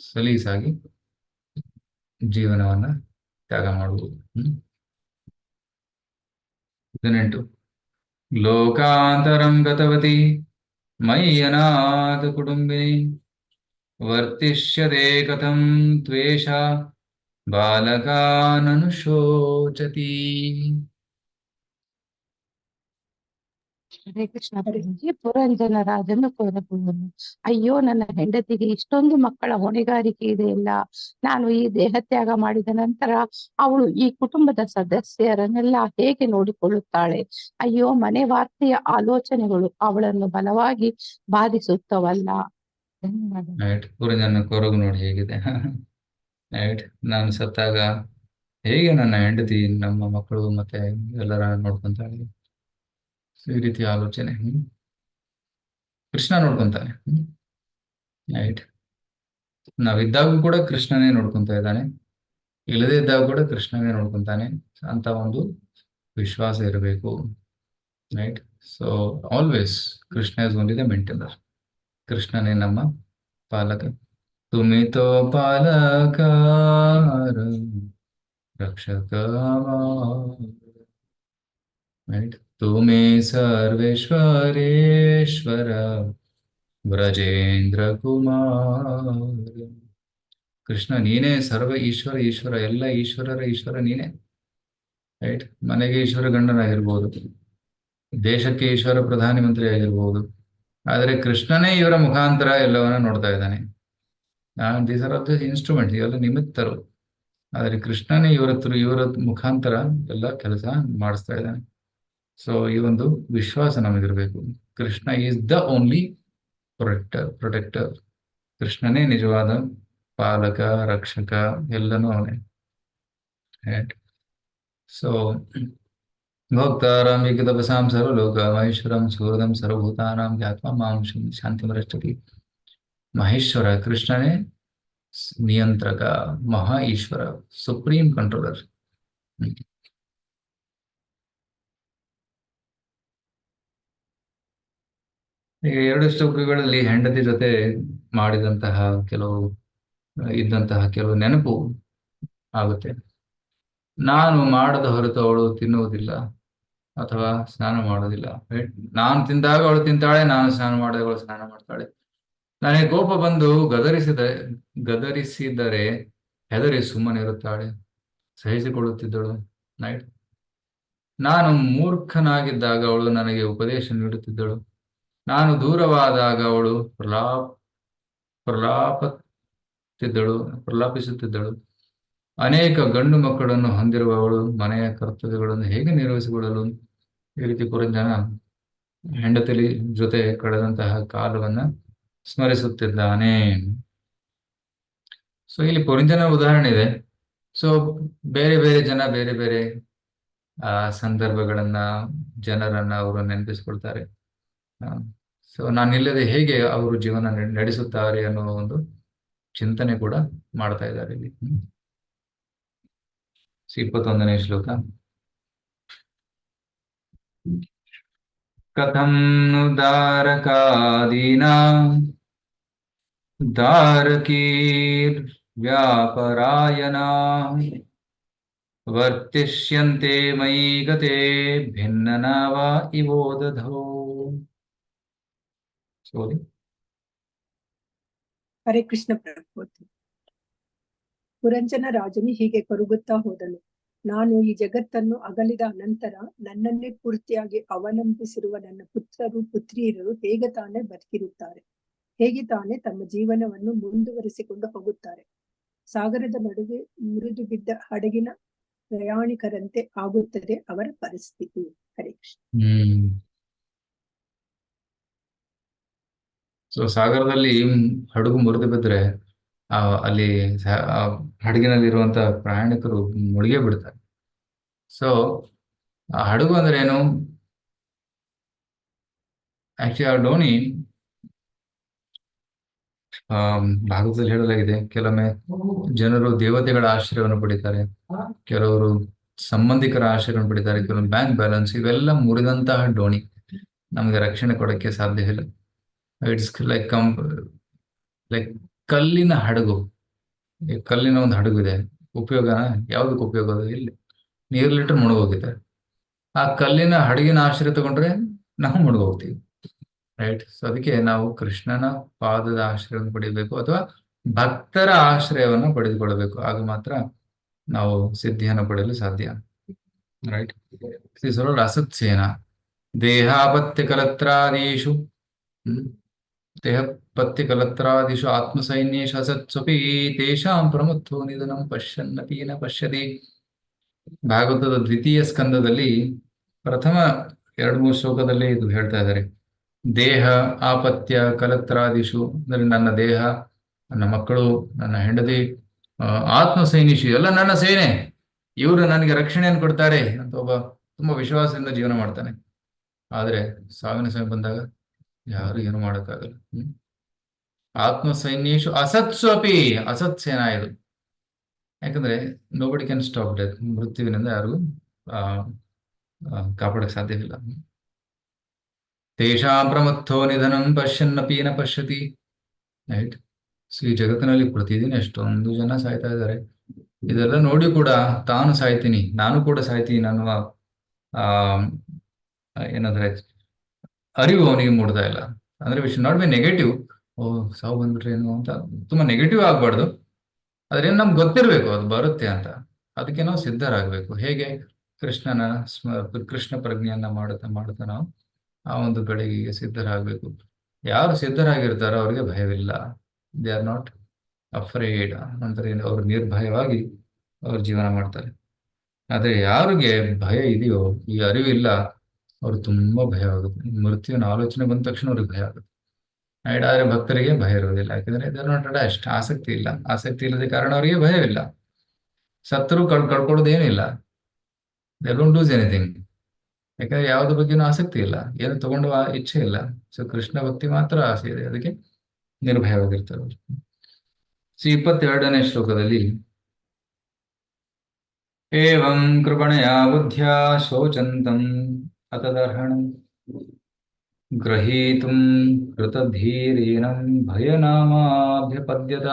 ಸಲೀಸಾಗಿ ಜೀವನವನ್ನ ತ್ಯಾಗ ಮಾಡುವುದು. 18 ಲೋಕಾಂತರಂ ಗತವತಿ ಮಯಿ ಅನಾಥ ಕುಟುಂಬಿನಿ ವರ್ತಿಷ್ಯತೆ ಕಥಂ ತ್ವೇಷ ಬಾಲಕಾನನುಶೋಚತಿ. ಹರೇ ಕೃಷ್ಣ ಪ್ರಭುಜಿ. ಪುರಂಜನ ರಾಜನು ಕೊರಗುವನು, ಅಯ್ಯೋ ನನ್ನ ಹೆಂಡತಿಗೆ ಇಷ್ಟೊಂದು ಮಕ್ಕಳ ಹೊಣೆಗಾರಿಕೆ ಇದೆಯಲ್ಲ, ನಾನು ಈ ದೇಹತ್ಯಾಗ ಮಾಡಿದ ನಂತರ ಅವಳು ಈ ಕುಟುಂಬದ ಸದಸ್ಯರನ್ನೆಲ್ಲ ಹೇಗೆ ನೋಡಿಕೊಳ್ಳುತ್ತಾಳೆ? ಅಯ್ಯೋ, ಮನೆ ವಾರ್ತೆಯ ಆಲೋಚನೆಗಳು ಅವಳನ್ನು ಬಲವಾಗಿ ಬಾಧಿಸುತ್ತವಲ್ಲ. ಪುರಂಜನ ಕೊರಗು ನೋಡಿ ಹೇಗಿದೆ. ನಾನು ಸತ್ತಾಗ ಹೇಗೆ ನನ್ನ ಹೆಂಡತಿ, ನಮ್ಮ ಮಕ್ಕಳು ಮತ್ತೆ ಎಲ್ಲರ ನೋಡ್ಕೊಂತಾಳೆ, ಈ ರೀತಿ ಆಲೋಚನೆ. ಕೃಷ್ಣ ನೋಡ್ಕೊಂತಾನೆ. ರೈಟ್, ನಾವಿದ್ದಾಗ ಕೂಡ ಕೃಷ್ಣನೇ ನೋಡ್ಕೊಂತ ಇದ್ದಾನೆ, ಇಲ್ಲದೇ ಇದ್ದಾಗ ಕೂಡ ಕೃಷ್ಣನೇ ನೋಡ್ಕೊಂತಾನೆ ಅಂತ ಒಂದು ವಿಶ್ವಾಸ ಇರಬೇಕು. Right, so always Krishna is only the maintainer. ಕೃಷ್ಣನೇ ನಮ್ಮ ಪಾಲಕ. ತುಮಿತೋ ಪಾಲಕಾರ ರಕ್ಷಕ, ರೈಟ್, ತುಮೇ ಸರ್ವೇಶ್ವರೇಶ್ವರ ಬ್ರಜೇಂದ್ರ ಕುಮಾರ. ಕೃಷ್ಣ ನೀನೇ ಸರ್ವ ಈಶ್ವರ, ಈಶ್ವರ ಎಲ್ಲ ಈಶ್ವರರ ಈಶ್ವರ ನೀನೇ. ರೈಟ್, ಮನೆಗೆ ಈಶ್ವರ ಗಂಡನಾಗಿರ್ಬೋದು, ದೇಶಕ್ಕೆ ಈಶ್ವರ ಪ್ರಧಾನಮಂತ್ರಿ ಆಗಿರ್ಬೋದು, ಆದರೆ ಕೃಷ್ಣನೇ ಇವರ ಮುಖಾಂತರ ಎಲ್ಲವನ್ನ ನೋಡ್ತಾ ಇದ್ದಾನೆ. These are of the instrument, ಇವೆಲ್ಲ ನಿಮಿತ್ತರು, ಆದರೆ ಕೃಷ್ಣನೇ ಇವರ ಮುಖಾಂತರ ಎಲ್ಲ ಕೆಲಸ ಮಾಡಿಸ್ತಾ ಇದ್ದಾನೆ. ಸೊ ಈ ಒಂದು ವಿಶ್ವಾಸ ನಮಗಿರ್ಬೇಕು. Krishna is the only protector. ಕೃಷ್ಣನೇ ನಿಜವಾದ ಪಾಲಕ, ರಕ್ಷಕ, ಎಲ್ಲನೂ ಅವನೇ. ಸೊ ಭೋಕ್ತಾರಾಂ ಏಕತಪಸಾಂ ಸರ್ವಲೋಕ ಮಹೇಶ್ವರಂ ಸುಹೃದಂ ಸರ್ವಭೂತಾನಾಂ ಧ್ಯಾತ್ವಾ ಮಾಂ ಶಾಂತಿಮರಷ್ಟತಿ. ಮಹೇಶ್ವರ ಕೃಷ್ಣನೇ ನಿಯಂತ್ರಕ, ಮಹಾ ಈಶ್ವರ, ಸುಪ್ರೀಂ ಕಂಟ್ರೋಲರ್. ಈಗ 2 ಶ್ಲೋಕಗಳಲ್ಲಿ ಹೆಂಡತಿ ಜೊತೆ ಮಾಡಿದಂತಹ ಕೆಲವು ನೆನಪು ಆಗುತ್ತೆ. ನಾನು ಮಾಡದ ಹೊರತು ಅವಳು ತಿನ್ನುವುದಿಲ್ಲ ಅಥವಾ ಸ್ನಾನ ಮಾಡೋದಿಲ್ಲ. ನಾನು ತಿಂದಾಗ ಅವಳು ತಿಂತಾಳೆ, ನಾನು ಸ್ನಾನ ಮಾಡಿದಾಗ ಅವಳು ಸ್ನಾನ ಮಾಡ್ತಾಳೆ. ನನಗೆ ಕೋಪ ಬಂದು ಗದರಿಸಿದರೆ ಹೆದರಿ ಸುಮ್ಮನಿರುತ್ತಾಳೆ, ಸಹಿಸಿಕೊಳ್ಳುತ್ತಿದ್ದಳು. ನಾನು ಮೂರ್ಖನಾಗಿದ್ದಾಗ ಅವಳು ನನಗೆ ಉಪದೇಶ ನೀಡುತ್ತಿದ್ದಳು. ನಾನು ದೂರವಾದಾಗ ಅವಳು ಪ್ರಲಾಪಿಸುತ್ತಿದ್ದಳು. ಅನೇಕ ಗಂಡು ಮಕ್ಕಳನ್ನು ಹೊಂದಿರುವವಳು ಮನೆಯ ಕರ್ತವ್ಯಗಳನ್ನು ಹೇಗೆ ನಿರ್ವಹಿಸಿಕೊಳ್ಳಲು ಈ ರೀತಿ ಪುರಂಜನ ಹೆಂಡತಿ ಜೊತೆ ಕಳೆದಂತಹ ಕಾಲವನ್ನ ಸ್ಮರಿಸುತ್ತಿದ್ದಾನೆ. ಸೊ ಇಲ್ಲಿ ಪುರಂಜನ ಉದಾಹರಣೆ ಇದೆ. ಸೊ ಬೇರೆ ಬೇರೆ ಜನ ಬೇರೆ ಬೇರೆ ಸಂದರ್ಭಗಳನ್ನ, ಜನರನ್ನ ಅವರು ನೆನಪಿಸ್ಕೊಳ್ತಾರೆ. ಸೊ ನಾನಿಲ್ಲದೆ ಹೇಗೆ ಅವರು ಜೀವನ ನಡೆಸುತ್ತಾರೆ ಅನ್ನೋ ಒಂದು ಚಿಂತನೆ ಕೂಡ ಮಾಡ್ತಾ ಇದ್ದಾರೆ ಇಲ್ಲಿ. 21ನೇ ಶ್ಲೋಕ. ಕಥಂ ನು ದಾರಕೀರ್ ವ್ಯಾಪರಾಯಣಾ ವರ್ತಿಷ್ಯಂತೆ ಮಯಿ ಗತೆ ಭಿನ್ನನಾವ ಇವೋದಧೋ. ಹರೇ ಕೃಷ್ಣ ಪ್ರಭು. ಪುರಂಜನ ರಾಜನು ಹೀಗೆ ಕೊರಗುತ್ತಾ ಹೋದನು. ನಾನು ಈ ಜಗತ್ತನ್ನು ಅಗಲಿದ ಅನಂತರ ನನ್ನನ್ನೇ ಪೂರ್ತಿಯಾಗಿ ಅವಲಂಬಿಸಿರುವ ನನ್ನ ಪುತ್ರರು ಪುತ್ರಿಯರು ಹೇಗೆ ತಾನೇ ಬದುಕಿರುತ್ತಾರೆ, ಹೇಗೆ ತಾನೇ ತಮ್ಮ ಜೀವನವನ್ನು ಮುಂದುವರಿಸಿಕೊಂಡು ಹೋಗುತ್ತಾರೆ. ಸಾಗರದ ನಡುವೆ ಮುರಿದು ಬಿದ್ದ ಹಡಗಿನ ಪ್ರಯಾಣಿಕರಂತೆ ಆಗುತ್ತದೆ ಅವರ ಪರಿಸ್ಥಿತಿ. ಹರೇ ಕೃಷ್ಣ. ಸೊ ಸಾಗರದಲ್ಲಿ ಹಡಗು ಮುರಿದು ಬಿದ್ರೆ ಅಲ್ಲಿ ಹಡಗಿನಲ್ಲಿರುವಂತ ಪ್ರಯಾಣಿಕರು ಮುಳುಗೇ ಬಿಡ್ತಾರೆ. ಸೊ ಆ ಹಡಗು ಅಂದ್ರೆ ಏನು? ಆಕ್ಚುಲಿ ಆ ಡೋಣಿ ಭಾಗವತದಲ್ಲಿ ಹೇಳಲಾಗಿದೆ, ಕೆಲವೊಮ್ಮೆ ಜನರು ದೇವತೆಗಳ ಆಶ್ರಯವನ್ನು ಪಡಿತಾರೆ, ಕೆಲವರು ಸಂಬಂಧಿಕರ ಆಶ್ರಯವನ್ನು ಪಡಿತಾರೆ, ಕೆಲವೊಂದು ಬ್ಯಾಂಕ್ ಬ್ಯಾಲೆನ್ಸ್, ಇವೆಲ್ಲ ಮುರಿದಂತಹ ಡೋಣಿ ನಮಗೆ ರಕ್ಷಣೆ ಕೊಡಕ್ಕೆ ಸಾಧ್ಯವಿಲ್ಲ. ಇಟ್ಸ್ ಲೈಕ್ ಕಲ್ಲಿನ ಹಡಗು. ಕಲ್ಲಿನ ಒಂದು ಹಡಗು ಇದೆ, ಉಪಯೋಗ ಯಾವ್ದಕ್ಕೆ ಉಪಯೋಗ? ಇಲ್ಲಿ ನೀರ್ಲಿಟ್ರೆ ಮುಳುಗೋಗಿದ್ದಾರೆ. ಆ ಕಲ್ಲಿನ ಹಡಗಿನ ಆಶ್ರಯ ತಗೊಂಡ್ರೆ ನಾವು ಮುಳುಗೋಗ್ತೀವಿ. ರೈಟ್. ಸೊ ಅದಕ್ಕೆ ನಾವು ಕೃಷ್ಣನ ಪಾದದ ಆಶ್ರಯವನ್ನು ಪಡೆಯಬೇಕು, ಅಥವಾ ಭಕ್ತರ ಆಶ್ರಯವನ್ನು ಪಡೆದುಕೊಳ್ಳಬೇಕು. ಆಗ ಮಾತ್ರ ನಾವು ಸಿದ್ಧಿಯನ್ನು ಪಡೆಯಲು ಸಾಧ್ಯ. ರೈಟ್. ಅಸತ್ಸೇನ ದೇಹಾಪತ್ಯ ಕಲತ್ರಾದೀಶು ದೇಹಪತ್ಯಕಲತ್ರಾದಿಷು ಆತ್ಮಸೈನ್ಯೇಷು ಅಸತ್ಸ್ವಪಿ ತೇಷಾಂ ಪ್ರಮಥೋ ನಿಧನಂ ಪಶ್ಯನ್ನಪಿ ನ ಪಶ್ಯತಿ. ಭಾಗವತದ ದ್ವಿತೀಯ ಸ್ಕಂದದಲ್ಲಿ ಪ್ರಥಮ 2-3 ಶ್ಲೋಕದಲ್ಲಿ ಇದು ಹೇಳ್ತಾ ಇದ್ದಾರೆ. ದೇಹ ಆಪತ್ಯ ಕಲತ್ರಾದಿಷು ಅಂದರೆ ನನ್ನ ದೇಹ, ನನ್ನ ಮಕ್ಕಳು, ನನ್ನ ಹೆಂಡತಿ, ಆತ್ಮಸೈನ್ಯೇಷು ಎಲ್ಲ ನನ್ನ ಸೇನೆ, ಇವರು ನನಗೆ ರಕ್ಷಣೆಯನ್ನು ಕೊಡ್ತಾರೆ ಅಂತ ಒಬ್ಬ ತುಂಬಾ ವಿಶ್ವಾಸದಿಂದ ಜೀವನ ಮಾಡ್ತಾನೆ. ಆದ್ರೆ ಸಾವಿನ ಸಮಯ ಬಂದಾಗ ಯಾರು ಏನು ಮಾಡೋಕ್ಕಾಗಲ್ಲ. ಆತ್ಮಸೈನ್ಯೇಷು ಅಸತ್ಸ್ವಪಿ, ಅಸತ್ ಸೇನಾ ಇದು. ಯಾಕಂದ್ರೆ ನೋಬಡಿ ಕ್ಯಾನ್ ಸ್ಟಾಪ್ ಡೆತ್. ಮೃತ್ಯುವಿನಿಂದ ಯಾರಿಗೂ ಕಾಪಾಡಕ್ಕೆ ಸಾಧ್ಯವಿಲ್ಲ. ತೇಷಾಂ ಪ್ರಮಥೋ ನಿಧನಂ ಪಶ್ಯನ್ನಪಿ ನ ಪಶ್ಯತಿ. ರೈಟ್. ಸೊ ಈ ಜಗತ್ತಿನಲ್ಲಿ ಪ್ರತಿದಿನ ಎಷ್ಟೊಂದು ಜನ ಸಾಯ್ತಾ ಇದ್ದಾರೆ. ಇದೆಲ್ಲ ನೋಡಿ ಕೂಡ ತಾನು ಸಾಯ್ತೀನಿ, ನಾನು ಕೂಡ ಸಾಯ್ತೀನಿ ಅನ್ನುವ ಏನಂದ್ರೆ ಅರಿವು ಅವನಿಗೆ ಮೂಡ್ತಾ ಇಲ್ಲ. ಅಂದ್ರೆ we should not be negative. ಸಾವು ಬಂದ್ಬಿಟ್ರೆ ಏನು ಅಂತ ತುಂಬಾ ನೆಗೆಟಿವ್ ಆಗ್ಬಾರ್ದು. ಅದ್ರೇನು ನಮ್ಗೆ ಗೊತ್ತಿರ್ಬೇಕು ಅದು ಬರುತ್ತೆ ಅಂತ. ಅದಕ್ಕೆ ನಾವು ಸಿದ್ಧರಾಗಬೇಕು. ಹೇಗೆ? ಕೃಷ್ಣ ಪ್ರಜ್ಞೆಯನ್ನ ಮಾಡುತ್ತಾ ನಾವು ಆ ಒಂದು ಗಳಿಗೆಗೆ ಸಿದ್ಧರಾಗಬೇಕು. ಯಾರು ಸಿದ್ಧರಾಗಿರ್ತಾರೋ ಅವ್ರಿಗೆ ಭಯವಿಲ್ಲ. They are not afraid. ನಂತರ ಅವರು ನಿರ್ಭಯವಾಗಿ ಅವ್ರ ಜೀವನ ಮಾಡ್ತಾರೆ. ಆದ್ರೆ ಯಾರಿಗೆ ಭಯ ಇದೆಯೋ, ಈ ಅರಿವಿಲ್ಲ, ಅವ್ರು ತುಂಬಾ ಭಯ ಆಗುತ್ತೆ. ಮೃತ್ಯುವಿನ ಆಲೋಚನೆ ಬಂದ ತಕ್ಷಣ ಅವ್ರಿಗೆ ಭಯ ಆಗುತ್ತೆ. ಆದ್ರೆ ಭಕ್ತರಿಗೆ ಭಯ ಇರೋದಿಲ್ಲ. ಯಾಕಂದ್ರೆ ದೇ ಆರ್ ನಾಟ್ ಅಟ್ಯಾಚ್ಡ್. ಆಸಕ್ತಿ ಇಲ್ಲ. ಆಸಕ್ತಿ ಇಲ್ಲದ ಕಾರಣ ಅವರಿಗೆ ಭಯವಿಲ್ಲ. ಸತ್ತರೂ ಕಳ್ಕೊಳ್ಳೋದೇನಿಲ್ಲ. They don't does anything. ಯಾಕಂದ್ರೆ ಯಾವುದ್ರ ಬಗ್ಗೆನೂ ಆಸಕ್ತಿ ಇಲ್ಲ, ಏನು ತಗೊಂಡು ಇಚ್ಛೆ ಇಲ್ಲ. ಸೊ ಕೃಷ್ಣ ಭಕ್ತಿ ಮಾತ್ರ ಆಸೆ ಇದೆ, ಅದಕ್ಕೆ ನಿರ್ಭಯವಾಗಿರ್ತಾರೆ ಅವರು. 22ನೇ ಶ್ಲೋಕದಲ್ಲಿ ಏವಂ ಕೃಪಣಯಾ ಬುದ್ಧ್ಯಾ ಶೋಚಂತಂ ಅತದರ್ಹಣಂ ಗ್ರಹೀತುಂ ಕೃತಧೀರೇನಂ ಭಯನಾಮಾಭ್ಯಪದ್ಯತ.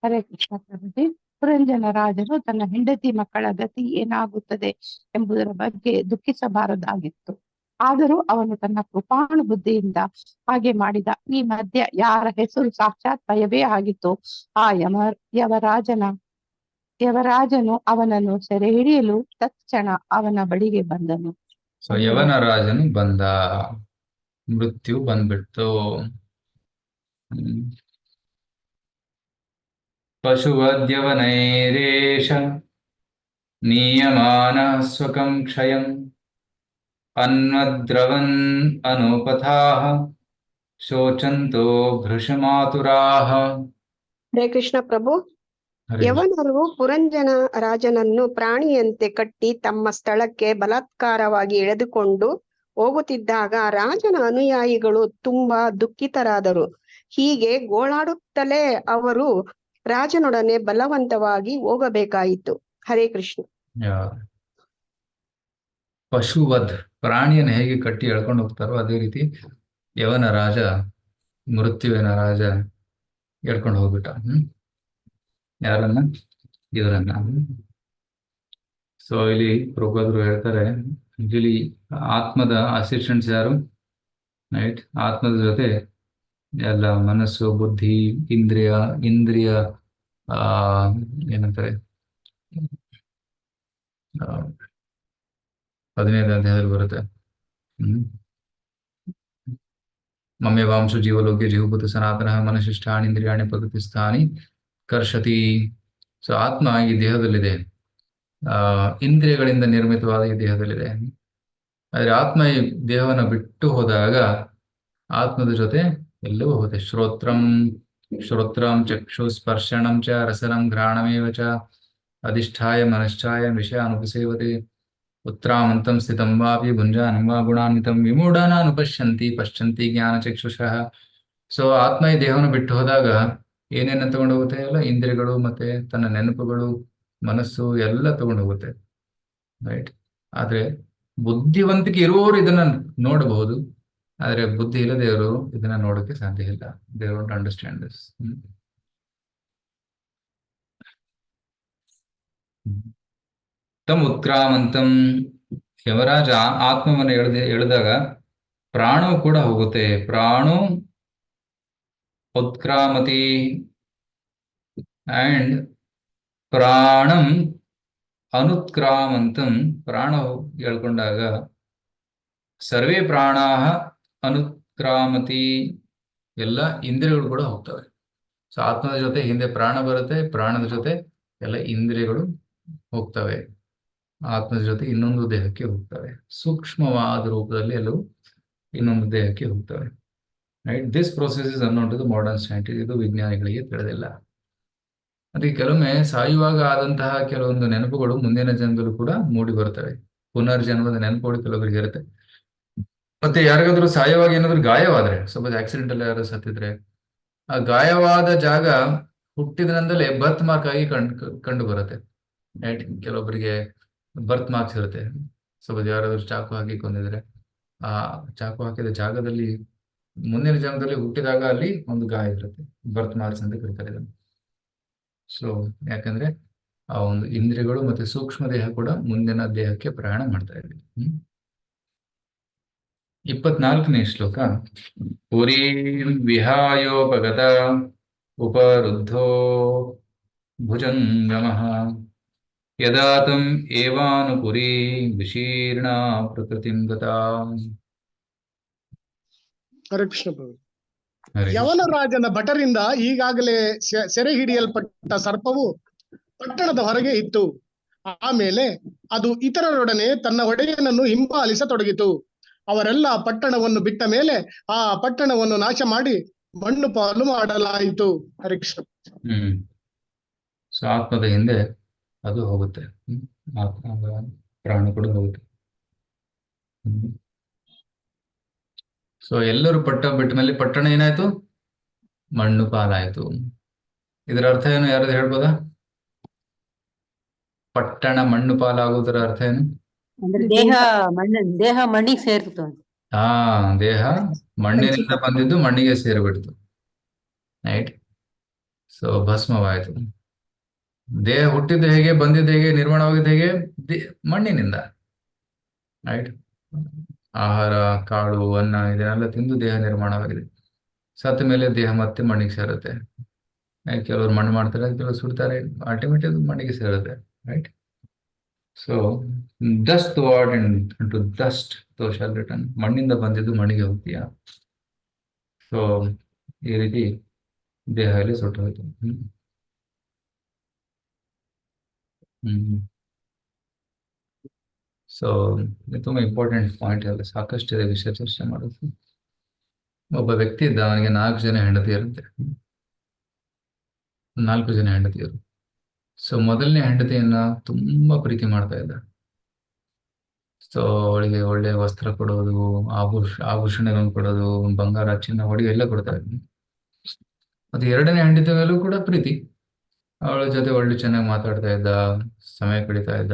ಹರೇ ಕೃಷ್ಣ ಪ್ರಭುಜಿ. ಪುರಂಜನ ರಾಜನು ತನ್ನ ಹೆಂಡತಿ ಮಕ್ಕಳ ಗತಿ ಏನಾಗುತ್ತದೆ ಎಂಬುದರ ಬಗ್ಗೆ ದುಃಖಿಸಬಾರದಾಗಿತ್ತು. ಆದರೂ ಅವನು ತನ್ನ ಕೃಪಾಣು ಬುದ್ಧಿಯಿಂದ ಹಾಗೆ ಮಾಡಿದ. ಈ ಮಧ್ಯ ಯಾರ ಹೆಸರು ಸಾಕ್ಷಾತ್ ಭಯವೇ ಆಗಿತ್ತು, ಆ ಯವರಾಜನು ಅವನನ್ನು ಸೆರೆ ಹಿಡಿಯಲು ತಕ್ಷಣ ಅವನ ಬಳಿಗೆ ಬಂದನು. ಸೊ ಯವನ ರಾಜನು ಬಂದ, ಮೃತ್ಯು ಬಂದ್ಬಿಡ್ತು. ಪಶುವದ್ಯವನೈರೇಷ ನೀಯಮಾನ ಸ್ವಕಂ ಕ್ಷಯಂ ಅನ್ವದ್ರವನ್ ಅನುಪಥಾಃ ಶೋಚಂತೋ ಭೃಶಮಾತುರಾಃ. ಹರೇ ಕೃಷ್ಣ ಪ್ರಭು. ಹರೇ ಯವನರು ಪುರಂಜನ ರಾಜನನ್ನು ಪ್ರಾಣಿಯಂತೆ ಕಟ್ಟಿ ತಮ್ಮ ಸ್ಥಳಕ್ಕೆ ಬಲಾತ್ಕಾರವಾಗಿ ಎಳೆದುಕೊಂಡು ಹೋಗುತ್ತಿದ್ದಾಗ ರಾಜನ ಅನುಯಾಯಿಗಳು ತುಂಬಾ ದುಃಖಿತರಾದರು. ಹೀಗೆ ಗೋಳಾಡುತ್ತಲೇ ಅವರು ರಾಜನೊಡನೆ ಬಲವಂತವಾಗಿ ಹೋಗಬೇಕಾಯಿತು. ಹರೇ ಕೃಷ್ಣ. ಪಶುವಧ್, ಪ್ರಾಣಿಯನ್ನು ಹೇಗೆ ಕಟ್ಟಿ ಎಳ್ಕೊಂಡು ಹೋಗ್ತಾರೋ ಅದೇ ರೀತಿ ಯವನ ರಾಜ, ಮೃತ್ಯುವಿನ ರಾಜ ಎಳ್ಕೊಂಡು ಹೋಗ್ಬಿಟ್ಟ. ಯಾರನ್ನ? ಇವರನ್ನ. ಸೊ ಇಲ್ಲಿ ಪ್ರಭುಪಾದರು ಹೇಳ್ತಾರೆ, ಇಲ್ಲಿ ಆತ್ಮದ ಅಸಿಸ್ಟೆಂಟ್ಸ್ ಯಾರು? ರೈಟ್, ಆತ್ಮದ ಜೊತೆ ಎಲ್ಲ ಮನಸ್ಸು, ಬುದ್ಧಿ, ಇಂದ್ರಿಯ ಏನಂತಾರೆ, 15ನೇ ಅಧ್ಯಾಯದಲ್ಲಿ ಬರುತ್ತೆ. ಮಮ್ಯವಾಂಶು ಜೀವಲೋಕೆ ಜೀವಭೂತ ಸನಾತನ ಮನಶಿಷ್ಟಾನಿ ಇಂದ್ರಿಯಾಣಿ ಪ್ರಕೃತಿಸ್ಥಾನಿ ಕರ್ಷತಿ. ಸೊ ಆತ್ಮ ಈ ದೇಹದಲ್ಲಿದೆ, ಇಂದ್ರಿಯಗಳಿಂದ ನಿರ್ಮಿತವಾದ ಈ ದೇಹದಲ್ಲಿದೆ. ಆದರೆ ಆತ್ಮ ಈ ದೇಹವನ್ನು ಬಿಟ್ಟು ಹೋದಾಗ ಆತ್ಮದ ಜೊತೆ ಎಲ್ಲವೂ ಹೋಗುತ್ತೆ. ಶ್ರೋತ್ರಂ ಚಕ್ಷು ಸ್ಪರ್ಶನಂ ಚ ರಸನಂ ಘ್ರಾಣಮೇವ ಚ ಅಧಿಷ್ಠಾಯ ಮನಶ್ಚಾಯ ವಿಷಯಾನುಪಸೇವತೆ ಉತ್ರಾಮಂತಂ ಸ್ಥಿತಂ ವಾಪಿ ಭುಂಜಾನಂ ವಾ ಗುಣಾನ್ವಿತಂ ವಿಮೂಢಾನಾನುಪಶ್ಯಂತಿ ಪಶ್ಯಂತಿ ಜ್ಞಾನಚಕ್ಷುಷಃ. ಸೊ ಆತ್ಮ ಈ ದೇಹವನ್ನು ಬಿಟ್ಟು ಹೋದಾಗ ಏನೇನ ತಗೊಂಡು ಹೋಗುತ್ತೆ? ಎಲ್ಲ ಇಂದ್ರಿಯಗಳು, ಮತ್ತೆ ತನ್ನ ನೆನಪುಗಳು, ಮನಸ್ಸು ಎಲ್ಲ ತಗೊಂಡು ಹೋಗುತ್ತೆ. ರೈಟ್. ಆದ್ರೆ ಬುದ್ಧಿವಂತಿಕೆ ಇರುವವರು ಇದನ್ನ ನೋಡಬಹುದು, ಆದ್ರೆ ಬುದ್ಧಿ ಇಲ್ಲದೆಯವರು ಇದನ್ನ ನೋಡೋಕೆ ಸಾಧ್ಯ ಇಲ್ಲ. They don't understand this. ತಮ್ ಉತ್ಕ್ರಾಮಂತಂ, ಯವರಾಜ ಆತ್ಮವನ್ನು ಎಳೆದಾಗ ಪ್ರಾಣವು ಕೂಡ ಹೋಗುತ್ತೆ. ಪ್ರಾಣೋ ಉತ್ಕ್ರಾಮತಿ ಅಂಡ್ ಪ್ರಾಣಂ ಅನುತ್ಕ್ರಾಮಂತಂ, ಪ್ರಾಣ ಎಳ್ಕೊಂಡಾಗ ಸರ್ವೇ ಪ್ರಾಣಾಹ ಅನುತ್ಕ್ರಾಮತಿ, ಎಲ್ಲ ಇಂದ್ರಿಯಗಳು ಕೂಡ ಹೋಗ್ತವೆ. ಸೊ ಆತ್ಮದ ಜೊತೆ ಹಿಂದೆ ಪ್ರಾಣ ಬರುತ್ತೆ, ಪ್ರಾಣದ ಜೊತೆ ಎಲ್ಲ ಇಂದ್ರಿಯಗಳು ಹೋಗ್ತವೆ, ಆತ್ಮದ ಜೊತೆ ಇನ್ನೊಂದು ದೇಹಕ್ಕೆ ಹೋಗ್ತವೆ, ಸೂಕ್ಷ್ಮವಾದ ರೂಪದಲ್ಲಿ ಎಲ್ಲವೂ ಇನ್ನೊಂದು ದೇಹಕ್ಕೆ ಹೋಗ್ತವೆ. Right. This process is unknown to the modern scientist. ಇದು ವಿಜ್ಞಾನಿಗಳಿಗೆ ತಿಳಿದಿಲ್ಲ. ಅದಕ್ಕೆ ಕೆಲವೊಮ್ಮೆ ಸಾಯುವಾಗ ಆದಂತಹ ಕೆಲವೊಂದು ನೆನಪುಗಳು ಮುಂದಿನ ಜನ್ಮದಲ್ಲೂ ಕೂಡ ಮೂಡಿ ಬರ್ತವೆ. ಪುನರ್ಜನ್ಮದ ನೆನಪುಗಳು ಕೆಲವರಿಗೆ ಇರುತ್ತೆ. ಮತ್ತೆ ಯಾರಿಗಾದ್ರೂ ಸಾಯುವಾಗ ಏನಾದ್ರು ಗಾಯವಾದ್ರೆ, ಸಪೋಸ್ ಆಕ್ಸಿಡೆಂಟ್ ಅಲ್ಲಿ ಯಾರು ಸತ್ತಿದ್ರೆ, ಆ ಗಾಯವಾದ ಜಾಗ ಹುಟ್ಟಿದ್ರಿಂದಲೇ ಬರ್ತ್ ಮಾರ್ಕ್ ಆಗಿ ಕಂಡು ಬರುತ್ತೆ. ರೈಟ್. ಕೆಲವೊಬ್ಬರಿಗೆ ಬರ್ತ್ ಮಾರ್ಕ್ಸ್ ಇರುತ್ತೆ. ಸಪೋಸ್ ಯಾರಾದ್ರೂ ಚಾಕು ಹಾಕಿ ಕೊಂದಿದ್ರೆ, ಆ ಚಾಕು ಹಾಕಿದ ಜಾಗದಲ್ಲಿ ಮುಂದಿನ ಜನ್ಮದಲ್ಲಿ ಹುಟ್ಟಿದಾಗ ಅಲ್ಲಿ ಒಂದು ಗಾಯ ಇರುತ್ತೆ. ಬರ್ತ್ ಮಾರ್ಕ್ಸ್ ಅಂತ ಕರೀತಾರೆ ಇದನ್ನು. ಸೊ ಯಾಕಂದ್ರೆ ಆ ಒಂದು ಇಂದ್ರಿಯಗಳು ಮತ್ತೆ ಸೂಕ್ಷ್ಮ ದೇಹ ಕೂಡ ಮುಂದಿನ ದೇಹಕ್ಕೆ ಪ್ರಯಾಣ ಮಾಡ್ತಾ ಇದೆ. 24ನೇ ಶ್ಲೋಕ. ಪುರಿ ವಿಹಾಯೋಪಗತ ಉಪರುದ್ಧೋ ಭುಜಂಗಮಃ ಯದಾತಂ ಏವಾನುಪುರಿ ವಿಶೀರ್ಣ ಪ್ರಕೃತಿಂ ಗತಾ. ಹರೇ ಕೃಷ್ಣ ಪ್ರಭು. ಹರೇ ಯವನ ರಾಜನ ಭಟರಿಂದ ಈಗಾಗಲೇ ಸೆರೆ ಹಿಡಿಯಲ್ಪಟ್ಟ ಸರ್ಪವು ಪಟ್ಟಣದ ಹೊರಗೆ ಇತ್ತು. ಆಮೇಲೆ ಅದು ಇತರರೊಡನೆ ತನ್ನ ಒಡೆಯನನ್ನು ಹಿಂಬಾಲಿಸತೊಡಗಿತು. ಅವರೆಲ್ಲ ಪಟ್ಟಣವನ್ನು ಬಿಟ್ಟ ಮೇಲೆ ಆ ಪಟ್ಟಣವನ್ನು ನಾಶ ಮಾಡಿ ಮಣ್ಣು ಪಾಲು ಮಾಡಲಾಯಿತು. ಹರೇ ಕೃಷ್ಣ. ಸೊ ಆತ್ಮದ ಹಿಂದೆ ಅದು ಹೋಗುತ್ತೆ, ಆತ್ಮದ ಪ್ರಾಣ ಕೂಡ ಹೋಗುತ್ತೆ. ಸೊ ಎಲ್ಲರೂ ಬಿಟ್ಟ ಮೇಲೆ ಪಟ್ಟಣ ಏನಾಯ್ತು? ಮಣ್ಣು ಪಾಲಾಯ್ತು. ಇದರ ಅರ್ಥ ಏನು? ಯಾರಾದ್ರೂ ಹೇಳ್ಬೋದಾ? ಪಟ್ಟಣ ಮಣ್ಣು ಪಾಲಾಗುವುದರ ಅರ್ಥ ಏನು? ಅಂದ್ರೆ ದೇಹ ಮಣ್ಣಿಗೆ ಸೇರ್ತು ಅಂತ. ದೇಹ ಮಣ್ಣಿನಿಂದ ಬಂದಿದ್ದು ಮಣ್ಣಿಗೆ ಸೇರಿಬಿಡ್ತು. ರೈಟ್. ಸೊ ಭಸ್ಮವಾಯಿತು. ದೇಹ ಹುಟ್ಟಿದ್ದು ಹೇಗೆ, ಬಂದಿದ್ದು ಹೇಗೆ, ನಿರ್ಮಾಣವಾಗಿದ್ದು ಹೇಗೆ? ಮಣ್ಣಿನಿಂದ. ರೈಟ್. ಆಹಾರ, ಕಾಳು, ಅನ್ನ ಇದನ್ನೆಲ್ಲ ತಿಂದು ದೇಹ ನಿರ್ಮಾಣವಾಗಿದೆ. ಸತ್ತ ಮೇಲೆ ದೇಹ ಮತ್ತೆ ಮಣ್ಣಿಗೆ ಸೇರುತ್ತೆ. ಕೆಲವರು ಮಣ್ಣು ಮಾಡ್ತಾರೆ, ಕೆಲವರು ಸುಡ್ತಾರೆ, ಅಲ್ಟಿಮೇಟ್ ಅದು ಮಣ್ಣಿಗೆ ಸೇರುತ್ತೆ. Right. So dust ward into dust ದೋ ಶಾಲ್ ರಿಟರ್ನ್. ಮಣ್ಣಿಂದ ಬಂದಿದ್ದು ಮಣ್ಣಿಗೆ ಹೋಗ್ತೀಯಾ. ಸೊ ಈ ರೀತಿ ದೇಹ ಎಲ್ಲ ಸುಟ್ಟು ಹೋಯ್ತು. ಸೊ ಇದು ತುಂಬ ಇಂಪಾರ್ಟೆಂಟ್ ಪಾಯಿಂಟ್ ಅಲ್ಲ, ಸಾಕಷ್ಟಿದೆ ವಿಷಯ ಚರ್ಚೆ ಮಾಡೋದು. ಒಬ್ಬ ವ್ಯಕ್ತಿ ಇದ್ದ, ಅವನಿಗೆ 4 ಜನ ಹೆಂಡತಿ ಇರುತ್ತೆ. 4 ಜನ ಹೆಂಡತಿಯರು. ಸೊ ಮೊದಲನೇ ಹೆಂಡತಿಯನ್ನ ತುಂಬಾ ಪ್ರೀತಿ ಮಾಡ್ತಾ ಇದ್ದ. ಸೊ ಅವಳಿಗೆ ಒಳ್ಳೆ ವಸ್ತ್ರ ಕೊಡೋದು, ಆಭೂಷಣಗಳನ್ನು ಕೊಡೋದು, ಬಂಗಾರ, ಚಿನ್ನ, ಒಡವೆ ಎಲ್ಲ ಕೊಡ್ತಾ ಇದ್ದ. ಮತ್ತೆ ಎರಡನೇ ಹೆಂಡತಿ ಮೇಲೂ ಕೂಡ ಪ್ರೀತಿ. ಅವಳ ಜೊತೆ ಒಳ್ಳೆ ಚೆನ್ನಾಗಿ ಮಾತಾಡ್ತಾ ಇದ್ದ, ಸಮಯ ಕಳೀತಾ ಇದ್ದ,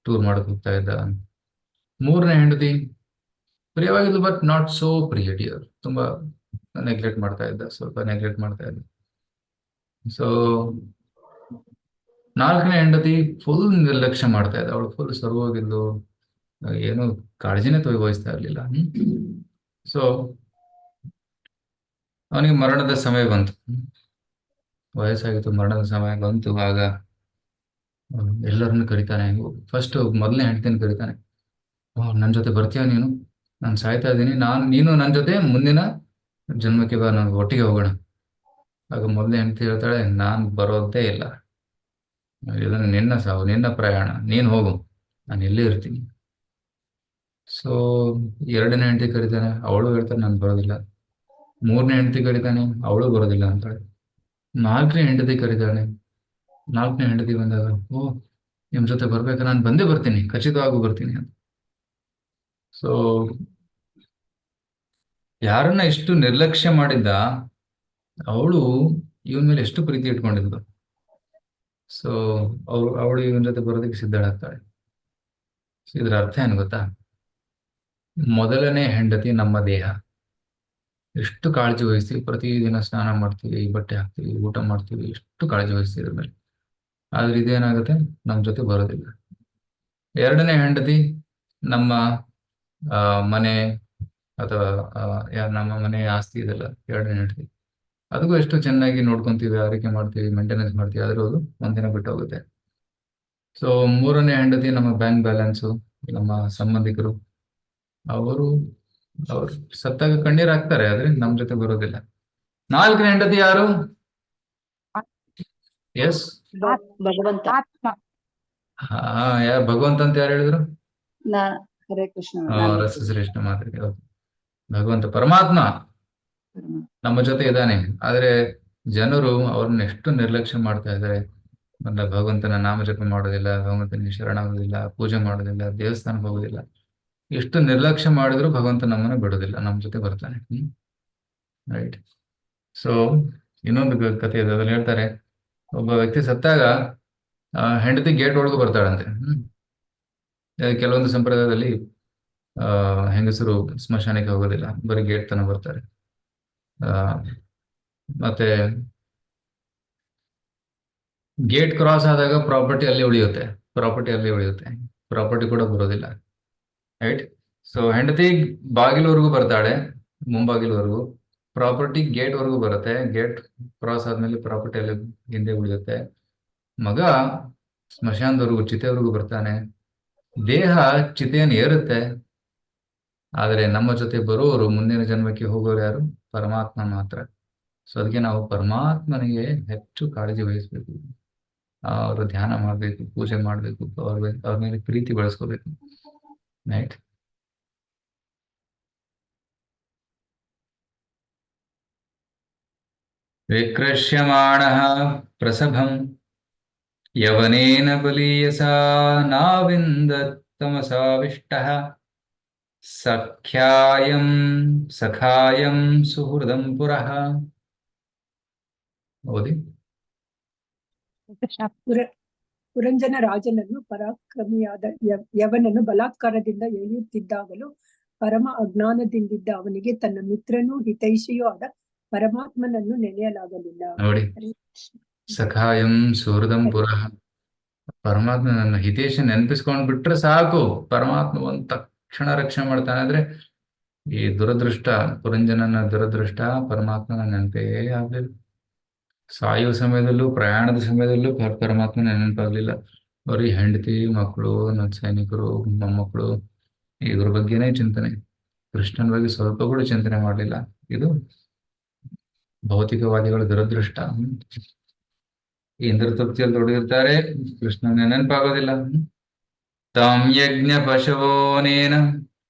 ಟೂರ್ ಮಾಡಕ್ ಹೋಗ್ತಾ ಇದ್ದ. ಮೂರನೇ ಹೆಂಡತಿ ಪ್ರಿಯವಾಗಿದ್ದು, ಬಟ್ ನಾಟ್ ಸೋ ಪ್ರಿಯ ಡಿಯರ್. ತುಂಬಾ ನೆಗ್ಲೆಕ್ಟ್ ಮಾಡ್ತಾ ಇದ್ದ, ಸ್ವಲ್ಪ ನೆಗ್ಲೆಕ್ಟ್ ಮಾಡ್ತಾ ಇದ್ದ. ಸೊ 4ನೇ ಹೆಂಡತಿ ಫುಲ್ ನಿರ್ಲಕ್ಷ್ಯ ಮಾಡ್ತಾ ಇದ್ದ. ಅವಳು ಫುಲ್ ಸರ್ವೋಗಿದ್ದು, ಏನು ಕಾಳಜಿನೇ ವಹಿಸ್ತಾ ಇರ್ಲಿಲ್ಲ. ಸೊ ಅವನಿಗೆ ಮರಣದ ಸಮಯ ಬಂತು. ವಯಸ್ಸಾಗಿತ್ತು, ಮರಣದ ಸಮಯ ಬಂತು. ಆಗ ಎಲ್ಲರನ್ನು ಕರಿತಾನೆ. ಫಸ್ಟ್ ಮೊದಲನೇ ಹೆಂಡತಿನ ಕರಿತಾನೆ. ನನ್ನ ಜೊತೆ ಬರ್ತೀಯ ನೀನು? ನಾನು ಸಾಯ್ತಾ ಇದ್ದೀನಿ, ನೀನು ನನ್ನ ಜೊತೆ ಮುಂದಿನ ಜನ್ಮಕ್ಕೆ ಬಾ, ನಾವು ಒಟ್ಟಿಗೆ ಹೋಗೋಣ. ಆಗ ಮೊದಲನೇ ಹೆಂಡತಿ ಹೇಳ್ತಾಳೆ, ನಾನು ಬರೋದೇ ಇಲ್ಲ, ಇದನ್ನು ನಿನ್ನ ಸಾವು, ನಿನ್ನ ಪ್ರಯಾಣ, ನೀನು ಹೋಗು, ನಾನು ಇಲ್ಲೇ ಇರ್ತೀನಿ. ಸೊ ಎರಡನೇ ಹೆಂಡತಿ ಕರಿತಾನೆ, ಅವಳು ಹೇಳ್ತಾನೆ ನಾನು ಬರೋದಿಲ್ಲ. ಮೂರನೇ ಹೆಂಡತಿ ಕರಿತಾನೆ, ಅವಳು ಬರೋದಿಲ್ಲ ಅಂತಾಳೆ. 4ನೇ ಹೆಂಡತಿ ಕರಿತಾಳೆ. 4ನೇ ಹೆಂಡತಿ ಬಂದಾಗ, ನಿಮ್ ಜೊತೆ ಬರ್ಬೇಕಾ? ನಾನು ಬಂದೇ ಬರ್ತೀನಿ, ಖಚಿತವಾಗೂ ಬರ್ತೀನಿ ಅಂತ. ಸೊ ಯಾರನ್ನ ಎಷ್ಟು ನಿರ್ಲಕ್ಷ್ಯ ಮಾಡಿದ್ದ, ಅವಳು ಇವನ್ ಮೇಲೆ ಎಷ್ಟು ಪ್ರೀತಿ ಇಟ್ಕೊಂಡಿದ್ಲು. ಸೊ ಅವಳು ಇವನ್ ಜೊತೆ ಬರೋದಕ್ಕೆ ಸಿದ್ಧಳಾಗ್ತಾಳೆ. ಇದ್ರ ಅರ್ಥ ಏನು ಗೊತ್ತಾ? ಮೊದಲನೇ ಹೆಂಡತಿ ನಮ್ಮ ದೇಹ. ಎಷ್ಟು ಕಾಳಜಿ ವಹಿಸ್ತೀವಿ, ಪ್ರತಿದಿನ ಸ್ನಾನ ಮಾಡ್ತೀವಿ, ಬಟ್ಟೆ ಹಾಕ್ತೀವಿ, ಊಟ ಮಾಡ್ತೀವಿ, ಎಷ್ಟು ಕಾಳಜಿ ವಹಿಸ್ತೀವಿ ಇದ್ರ ಮೇಲೆ. ಆದ್ರೆ ಇದೇನಾಗುತ್ತೆ, ನಮ್ಮ ಜೊತೆ ಬರೋದಿಲ್ಲ. ಎರಡನೇ ಹೆಂಡತಿ ನಮ್ಮ ಮನೆ ಅಥವಾ ನಮ್ಮ ಮನೆ ಆಸ್ತಿ ಇದೆಲ್ಲ ಎರಡನೇ ಹೆಂಡತಿ. ಅದಕ್ಕೂ ಎಷ್ಟು ಚೆನ್ನಾಗಿ ನೋಡ್ಕೊಂತೀವಿ, ಆರೈಕೆ ಮಾಡ್ತೀವಿ, ಮೇಂಟೆನೆನ್ಸ್ ಮಾಡ್ತೀವಿ, ಆದ್ರೂ ಅದು ಒಂದಿನ ಬಿಟ್ಟು ಹೋಗುತ್ತೆ. ಸೊ ಮೂರನೇ ಹೆಂಡತಿ ನಮ್ಮ ಬ್ಯಾಂಕ್ ಬ್ಯಾಲೆನ್ಸು, ನಮ್ಮ ಸಂಬಂಧಿಕರು. ಅವರು ಸತ್ತಾಗ ಕಣ್ಣೀರ್ ಹಾಕ್ತಾರೆ, ಆದ್ರೆ ನಮ್ ಜೊತೆ ಬರೋದಿಲ್ಲ. 4ನೇ ಹೆಂಡತಿ ಯಾರು? ಎಸ್, ಭಗವಂತ. ಆತ್ಮ. ಯಾರು ಭಗವಂತ ಅಂತ ಯಾರು ಹೇಳಿದ್ರು? ಹರೇ ಕೃಷ್ಣ. ರಸಶ್ರೇಷ್ಠ ಮಾತೃಕೆ. ಭಗವಂತ ಪರಮಾತ್ಮ ನಮ್ಮ ಜೊತೆ ಇದ್ದಾನೆ. ಆದ್ರೆ ಜನರು ಅವ್ರನ್ನ ಎಷ್ಟು ನಿರ್ಲಕ್ಷ್ಯ ಮಾಡ್ತಾ ಇದ್ದಾರೆ. ಭಗವಂತನ ನಾಮ ಜಪ ಮಾಡೋದಿಲ್ಲ, ಭಗವಂತನಿಗೆ ಶರಣಾಗೋದಿಲ್ಲ, ಪೂಜೆ ಮಾಡೋದಿಲ್ಲ, ದೇವಸ್ಥಾನಕ್ಕೆ ಹೋಗೋದಿಲ್ಲ. ಎಷ್ಟು ನಿರ್ಲಕ್ಷ್ಯ ಮಾಡಿದ್ರು ಭಗವಂತ ನಮ್ಮನ್ನ ಬಿಡೋದಿಲ್ಲ, ನಮ್ಮ ಜೊತೆ ಬರ್ತಾನೆ. ರೈಟ್. ಸೊ ಇನ್ನೊಂದು ಕಥೆ ಇದೆ, ಅದ್ರಲ್ಲಿ ಹೇಳ್ತಾರೆ, ಒಬ್ಬ ವ್ಯಕ್ತಿ ಸತ್ತಾಗ ಹೆಂಡತಿ ಗೇಟ್ ಒಳಗೂ ಬರ್ತಾಳಂತೆ. ಕೆಲವೊಂದು ಸಂಪ್ರದಾಯದಲ್ಲಿ ಹೆಂಗಸರು ಸ್ಮಶಾನಕ್ಕೆ ಹೋಗೋದಿಲ್ಲ, ಬರೀ ಗೇಟ್ ತನಕ ಬರ್ತಾರೆ. ಮತ್ತೆ ಗೇಟ್ ಕ್ರಾಸ್ ಆದಾಗ ಪ್ರಾಪರ್ಟಿ ಅಲ್ಲಿ ಉಳಿಯುತ್ತೆ, ಪ್ರಾಪರ್ಟಿ ಕೂಡ ಬರೋದಿಲ್ಲ. ರೈಟ್. ಸೊ ಹೆಂಡತಿ ಬಾಗಿಲವರೆಗೂ ಬರ್ತಾಳೆ, ಮುಂಬಾಗಿಲವರೆಗೂ. ಪ್ರಾಪರ್ಟಿ ಗೇಟ್ ವರೆಗೂ ಬರುತ್ತೆ, ಗೇಟ್ ಕ್ರಾಸ್ ಆದ್ಮೇಲೆ ಪ್ರಾಪರ್ಟಿ ಅಲ್ಲಿ ಹಿಂದೆ ಉಳಿಯುತ್ತೆ. ಮಗ ಸ್ಮಶಾನದವರೆಗೂ, ಚಿತೆವರೆಗೂ ಬರ್ತಾನೆ. ದೇಹ ಚಿತೆಯನ್ನು ಏರುತ್ತೆ, ಆದರೆ ನಮ್ಮ ಜೊತೆ ಬರೋರು, ಮುಂದಿನ ಜನ್ಮಕ್ಕೆ ಹೋಗೋರು ಯಾರು? ಪರಮಾತ್ಮ ಮಾತ್ರ. ಸೊ ಅದಕ್ಕೆ ನಾವು ಪರಮಾತ್ಮನಿಗೆ ಹೆಚ್ಚು ಕಾಳಜಿ ವಹಿಸ್ಬೇಕು, ಅವರು ಧ್ಯಾನ ಮಾಡ್ಬೇಕು, ಪೂಜೆ ಮಾಡ್ಬೇಕು, ಅವ್ರ ಮೇಲೆ ಪ್ರೀತಿ ಬೆಳೆಸ್ಕೋಬೇಕು. ರೈಟ್. ವಿಕ್ರಶ್ಯಮಾಣಃ ಪ್ರಸಭಂ ಯವನೇನ ಬಲೀಯಸಾ ನಾವಿಂದತ್ತಮಸಾವಿಷ್ಟಃ ಸಖಾಯಂ ಸುಹೃದಂ ಪುರಃ. ಓದಿ. ಪುರಂಜನ ರಾಜನನ್ನು ಪರಾಕ್ರಮಿಯಾದ ಯವನನ್ನು ಬಲಾತ್ಕಾರದಿಂದ ಎಳೆಯುತ್ತಿದ್ದಾಗಲೂ ಪರಮ ಅಜ್ಞಾನದಿಂದಿದ್ದ ಅವನಿಗೆ ತನ್ನ ಮಿತ್ರನೂ ಹಿತೈಷಿಯೂ ಆದ ಪರಮಾತ್ಮನನ್ನು ನೆನೆಯಲಾಗಲಿಲ್ಲ. ನೋಡಿ, ಸಖಾಯಂ ಸುಹೃದಂ ಪುರಃ. ಪರಮಾತ್ಮ ನನ್ನ ಹಿತೇಶ ನೆನಪಿಸ್ಕೊಂಡ್ ಬಿಟ್ರೆ ಸಾಕು, ಪರಮಾತ್ಮ ಒಂದ್ ತಕ್ಷಣ ರಕ್ಷಣೆ ಮಾಡ್ತಾನೆ. ಅಂದ್ರೆ ಈ ದುರದೃಷ್ಟ, ಪುರಂಜನನ ದುರದೃಷ್ಟ, ಪರಮಾತ್ಮನ ನೆನಪೇ ಆಗ್ಲಿಲ್ಲ. ಸಾಯುವ ಸಮಯದಲ್ಲೂ ಪ್ರಯಾಣದ ಸಮಯದಲ್ಲೂ ಪರಮಾತ್ಮನ ನೆನಪಾಗ್ಲಿಲ್ಲ. ಬರೀ ಹೆಂಡತಿ, ಮಕ್ಕಳು, ನನ್ನ ಸೈನಿಕರು, ಮೊಮ್ಮಕ್ಕಳು, ಇದ್ರ ಬಗ್ಗೆನೇ ಚಿಂತನೆ. ಕೃಷ್ಣನ ಬಗ್ಗೆ ಸ್ವಲ್ಪ ಕೂಡ ಚಿಂತನೆ ಮಾಡಲಿಲ್ಲ. ಇದು ಭೌತಿಕವಾದಿಗಳ ದುರದೃಷ್ಟ. ಇಂದ್ರ ತೃಪ್ತಿಯಲ್ಲಿ ತೊಡಗಿರ್ತಾರೆ, ಕೃಷ್ಣನ ನೆನಪಾಗೋದಿಲ್ಲ. ತಾಂ ಯಜ್ಞ ಪಶವೋನೇನ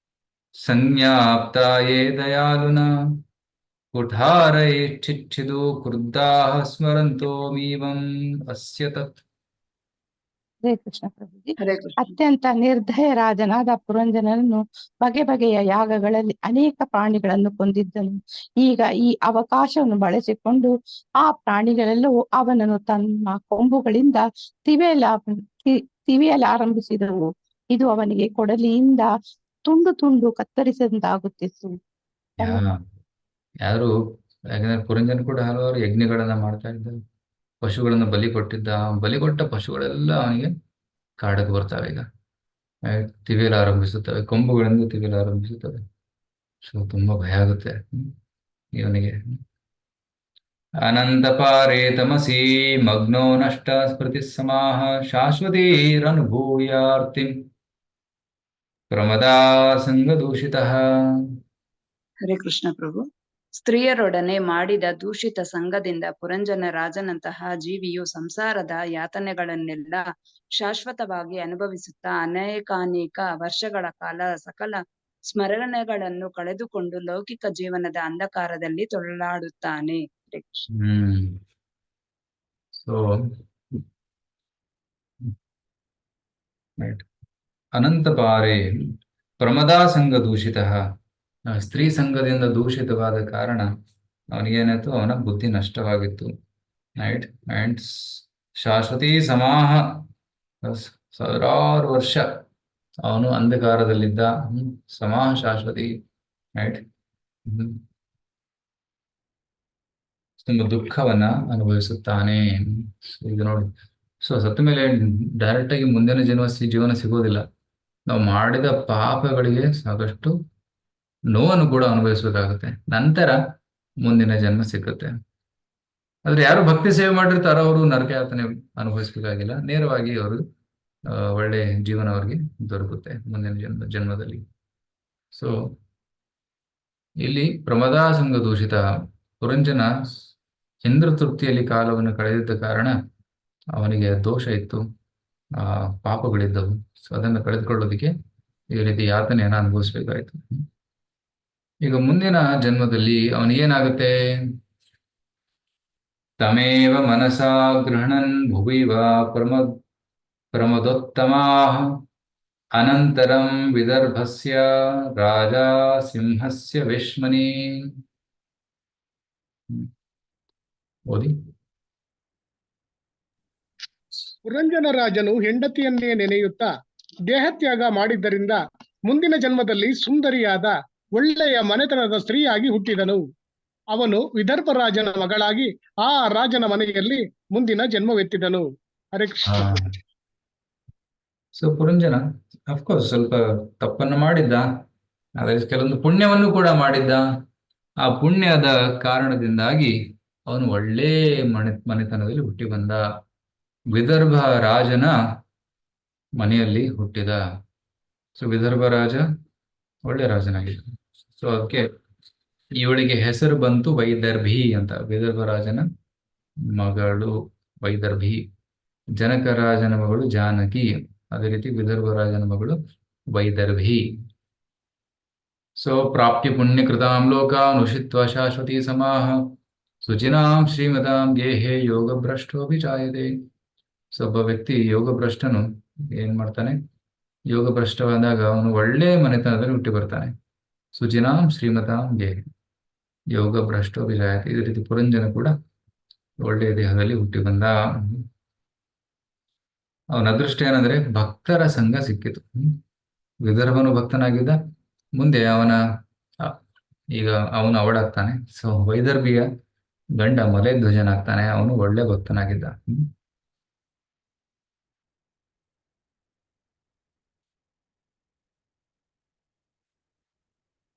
ಸಂಜ್ಞಾಪ್ತಾಯೇ ದಯಾಲುನ ಕುಠಾರೈಚ್ಛಿಚ್ಛಿದು ಕ್ರುದ್ಧಾಃ ಸ್ಮರಂತೋ ಮೀವಂ ಅಸ್ಯ ತತ್. ಹರೇ ಕೃಷ್ಣ ಪ್ರಭುಜಿ. ಹರೇ ಕೃಷ್ಣ. ಅತ್ಯಂತ ನಿರ್ದಯರಾಜನಾದ ಪುರಂಜನನು ಬಗೆ ಬಗೆಯ ಯಾಗಗಳಲ್ಲಿ ಅನೇಕ ಪ್ರಾಣಿಗಳನ್ನು ಕೊಂದಿದ್ದನು. ಈಗ ಈ ಅವಕಾಶವನ್ನು ಬಳಸಿಕೊಂಡು ಆ ಪ್ರಾಣಿಗಳೆಲ್ಲವೂ ಅವನನ್ನು ತನ್ನ ಕೊಂಬುಗಳಿಂದ ತಿವಿಯಲಾರಂಭಿಸಿದವು. ಇದು ಅವನಿಗೆ ಕೊಡಲಿಯಿಂದ ತುಂಡು ತುಂಡು ಕತ್ತರಿಸಿದಂತಾಗುತ್ತಿತ್ತು. ಯಾರು, ಯಾಕಂದ್ರೆ ಪುರಂಜನ ಕೂಡ ಹಲವಾರು ಯಜ್ಞಗಳನ್ನ ಮಾಡ್ತಾ ಇದ್ದ, ಪಶುಗಳನ್ನ ಬಲಿ ಕೊಟ್ಟಿದ್ದ. ಬಲಿ ಕೊಟ್ಟ ಪಶುಗಳೆಲ್ಲ ಅವನಿಗೆ ಕಾಡಕ್ಕೆ ಬರ್ತವೆ. ಈಗ ತಿವಿಯಲು ಆರಂಭಿಸುತ್ತವೆ, ಕೊಂಬುಗಳಿಂದ ತಿವಿಯಲು ಆರಂಭಿಸುತ್ತವೆ. ಸೊ ತುಂಬಾ ಭಯ ಆಗುತ್ತೆ ಇವನಿಗೆ. ಅನಂತಪಾರೇ ತಮಸಿ ಮಗ್ನೋ ನಷ್ಟ ಸ್ಮೃತಿ ಸಮಾಹ ಶಾಶ್ವತೀರನುಭೂಯಾರ್ತಿಂ ಪ್ರಮದಾ ಸಂಗದೂಷಿತಃ. ಹರೇ ಕೃಷ್ಣ ಪ್ರಭು. ಸ್ತ್ರೀಯರೊಡನೆ ಮಾಡಿದ ದೂಷಿತ ಸಂಘದಿಂದ ಪುರಂಜನ ರಾಜನಂತಹ ಜೀವಿಯು ಸಂಸಾರದ ಯಾತನೆಗಳನ್ನೆಲ್ಲ ಶಾಶ್ವತವಾಗಿ ಅನುಭವಿಸುತ್ತಾ ಅನೇಕಾನೇಕ ವರ್ಷಗಳ ಕಾಲ ಸಕಲ ಸ್ಮರಣೆಗಳನ್ನು ಕಳೆದುಕೊಂಡು ಲೌಕಿಕ ಜೀವನದ ಅಂಧಕಾರದಲ್ಲಿ ತೊಳಲಾಡುತ್ತಾನೆ. ಹರೇ ಕೃಷ್ಣ. ಸೊ ಅನಂತಪಾರೇ ಪ್ರಮದಾ ಸಂಘ ದೂಷಿತ, ಸ್ತ್ರೀ ಸಂಘದಿಂದ ದೂಷಿತವಾದ ಕಾರಣ ಅವನಿಗೇನಾಯ್ತು, ಅವನ ಬುದ್ಧಿ ನಷ್ಟವಾಗಿತ್ತು. ರೈಟ್. ಅಂಡ್ ಶಾಶ್ವತೀ ಸಮಾಹ, ಸಾವಿರಾರು ವರ್ಷ ಅವನು ಅಂಧಕಾರದಲ್ಲಿದ್ದ. ಸಮಾಹ ಶಾಶ್ವತಿ. ರೈಟ್. ತುಂಬ ದುಃಖವನ್ನ ಅನುಭವಿಸುತ್ತಾನೆ. ಇದು ನೋಡಿ, ಸೊ ಸತ್ತ ಮೇಲೆ ಡೈರೆಕ್ಟ್ ಆಗಿ ಮುಂದಿನ ಜೀವನ ಸಿಗೋದಿಲ್ಲ. ನಾವು ಮಾಡಿದ ಪಾಪಗಳಿಗೆ ಸಾಕಷ್ಟು ನೋವನ್ನು ಕೂಡ ಅನುಭವಿಸಬೇಕಾಗುತ್ತೆ. ನಂತರ ಮುಂದಿನ ಜನ್ಮ ಸಿಗುತ್ತೆ. ಆದ್ರೆ ಯಾರು ಭಕ್ತಿ ಸೇವೆ ಮಾಡಿರ್ತಾರೋ ಅವರು ನರಕ ಯಾತನೆ ಅನುಭವಿಸ್ಬೇಕಾಗಿಲ್ಲ. ನೇರವಾಗಿ ಅವರು ಒಳ್ಳೆ ಜೀವನ ಅವ್ರಿಗೆ ದೊರಕುತ್ತೆ ಮುಂದಿನ ಜನ್ಮದಲ್ಲಿ. ಸೊ ಇಲ್ಲಿ ಪ್ರಮದಾ ಸಂಘ ದೂಷಿತ, ಪುರಂಜನ ಇಂದ್ರ ತೃಪ್ತಿಯಲ್ಲಿ ಕಾಲವನ್ನು ಕಳೆದಿದ್ದ ಕಾರಣ ಅವನಿಗೆ ದೋಷ ಇತ್ತು, ಪಾಪಗಳಿದ್ದವು. ಸೊ ಅದನ್ನು ಕಳೆದುಕೊಳ್ಳೋದಕ್ಕೆ ಈ ರೀತಿ ಯಾತನೆಯನ್ನು ಅನುಭವಿಸ್ಬೇಕಾಯ್ತು. ಈಗ ಮುಂದಿನ ಜನ್ಮದಲ್ಲಿ ಅವನಿಗೇನಾಗುತ್ತೆ, ತಮೇವ ಮನಸಾ ಗೃಹಣನ್ ಭುವಿವ ಪ್ರಮದೋತ್ತಮಾಃ ಅನಂತರಂ ವಿದರ್ಭಸ್ಯ ರಾಜಾ ಸಿಂಹಸ್ಯ ವೇಶ್ಮನಿ. ಓದಿ. ಪುರಂಜನ ರಾಜನು ಹೆಂಡತಿಯನ್ನೇ ನೆನೆಯುತ್ತಾ ದೇಹತ್ಯಾಗ ಮಾಡಿದ್ದರಿಂದ ಮುಂದಿನ ಜನ್ಮದಲ್ಲಿ ಸುಂದರಿಯಾದ ಒಳ್ಳೆಯ ಮನೆತನದ ಸ್ತ್ರೀಯಾಗಿ ಹುಟ್ಟಿದನು. ಅವನು ವಿದರ್ಭ ರಾಜನ ಮಗಳಾಗಿ ಆ ರಾಜನ ಮನೆಯಲ್ಲಿ ಮುಂದಿನ ಜನ್ಮವೆತ್ತಿದನು. ಹರೇ ಕೃಷ್ಣ. ಸೊ ಪುರಂಜನ ಅಫ್ಕೋರ್ಸ್ ಸ್ವಲ್ಪ ತಪ್ಪನ್ನು ಮಾಡಿದ್ದ, ಆದರೆ ಕೆಲವೊಂದು ಪುಣ್ಯವನ್ನು ಕೂಡ ಮಾಡಿದ್ದ. ಆ ಪುಣ್ಯದ ಕಾರಣದಿಂದಾಗಿ ಅವನು ಒಳ್ಳೆ ಮನೆತನದಲ್ಲಿ ಹುಟ್ಟಿ ಬಂದ. ವಿದರ್ಭ ರಾಜನ ಮನೆಯಲ್ಲಿ ಹುಟ್ಟಿದ. ಸೊ ವಿದರ್ಭ ರಾಜ ಒಳ್ಳೆ ರಾಜನಾಗಿದ್ದ. ಸೊ ಅದಕ್ಕೆ ಇವಳಿಗೆ ಹೆಸರು ಬಂತು ವೈದರ್ಭಿ ಅಂತ. ವಿದರ್ಭ ರಾಜನ ಮಗಳು ವೈದರ್ಭಿ, ಜನಕ ರಾಜನ ಮಗಳು ಜಾನಕಿ, ಅದೇ ರೀತಿ ವಿದರ್ಭ ರಾಜನ ಮಗಳು ವೈದರ್ಭಿ. ಸೊ ಪ್ರಾಪ್ಯ ಪುಣ್ಯ ಕೃತಾಂ ಲೋಕಾನ್ ಉಷಿತ್ವ ಶಾಶ್ವತಿ ಸಮಾಹ ಸುಚಿನಾಂ ಶ್ರೀಮತಾಂ ಗೇಹೆ ಯೋಗ ಭ್ರಷ್ಟೋಪಿ ಜಾಯತೆ. ಸೊ ಒಬ್ಬ ವ್ಯಕ್ತಿ ಯೋಗ ಭ್ರಷ್ಟನು ಏನ್ ಮಾಡ್ತಾನೆ, ಯೋಗ ಭ್ರಷ್ಟವಾದಾಗ ಅವನು ಒಳ್ಳೆ ಮನೆತನದಲ್ಲಿ ಹುಟ್ಟಿ ಬರ್ತಾನೆ. ಸುಚಿನಾಂ ಶ್ರೀಮತಾಂ ಗೇಹೆ ಯೋಗ ಭ್ರಷ್ಟೋಪಿ ಜಾಯತೆ. ಇದೇ ರೀತಿ ಪುರಂಜನ ಕೂಡ ಒಳ್ಳೆಯ ದೇಹದಲ್ಲಿ ಹುಟ್ಟಿ ಬಂದ. ಅವನ ಅದೃಷ್ಟ ಏನಂದ್ರೆ ಭಕ್ತರ ಸಂಘ ಸಿಕ್ಕಿತು. ವಿದರ್ಭನು ಭಕ್ತನಾಗಿದ್ದ, ಮುಂದೆ ಈಗ ಅವನು ಅವಳಾಗ್ತಾನೆ. ಸೊ ವೈದರ್ಭಿಯ ಗಂಡ ಮಲೆ ಧ್ವಜನಾಗ್ತಾನೆ. ಅವನು ಒಳ್ಳೆ ಭಕ್ತನಾಗಿದ್ದ.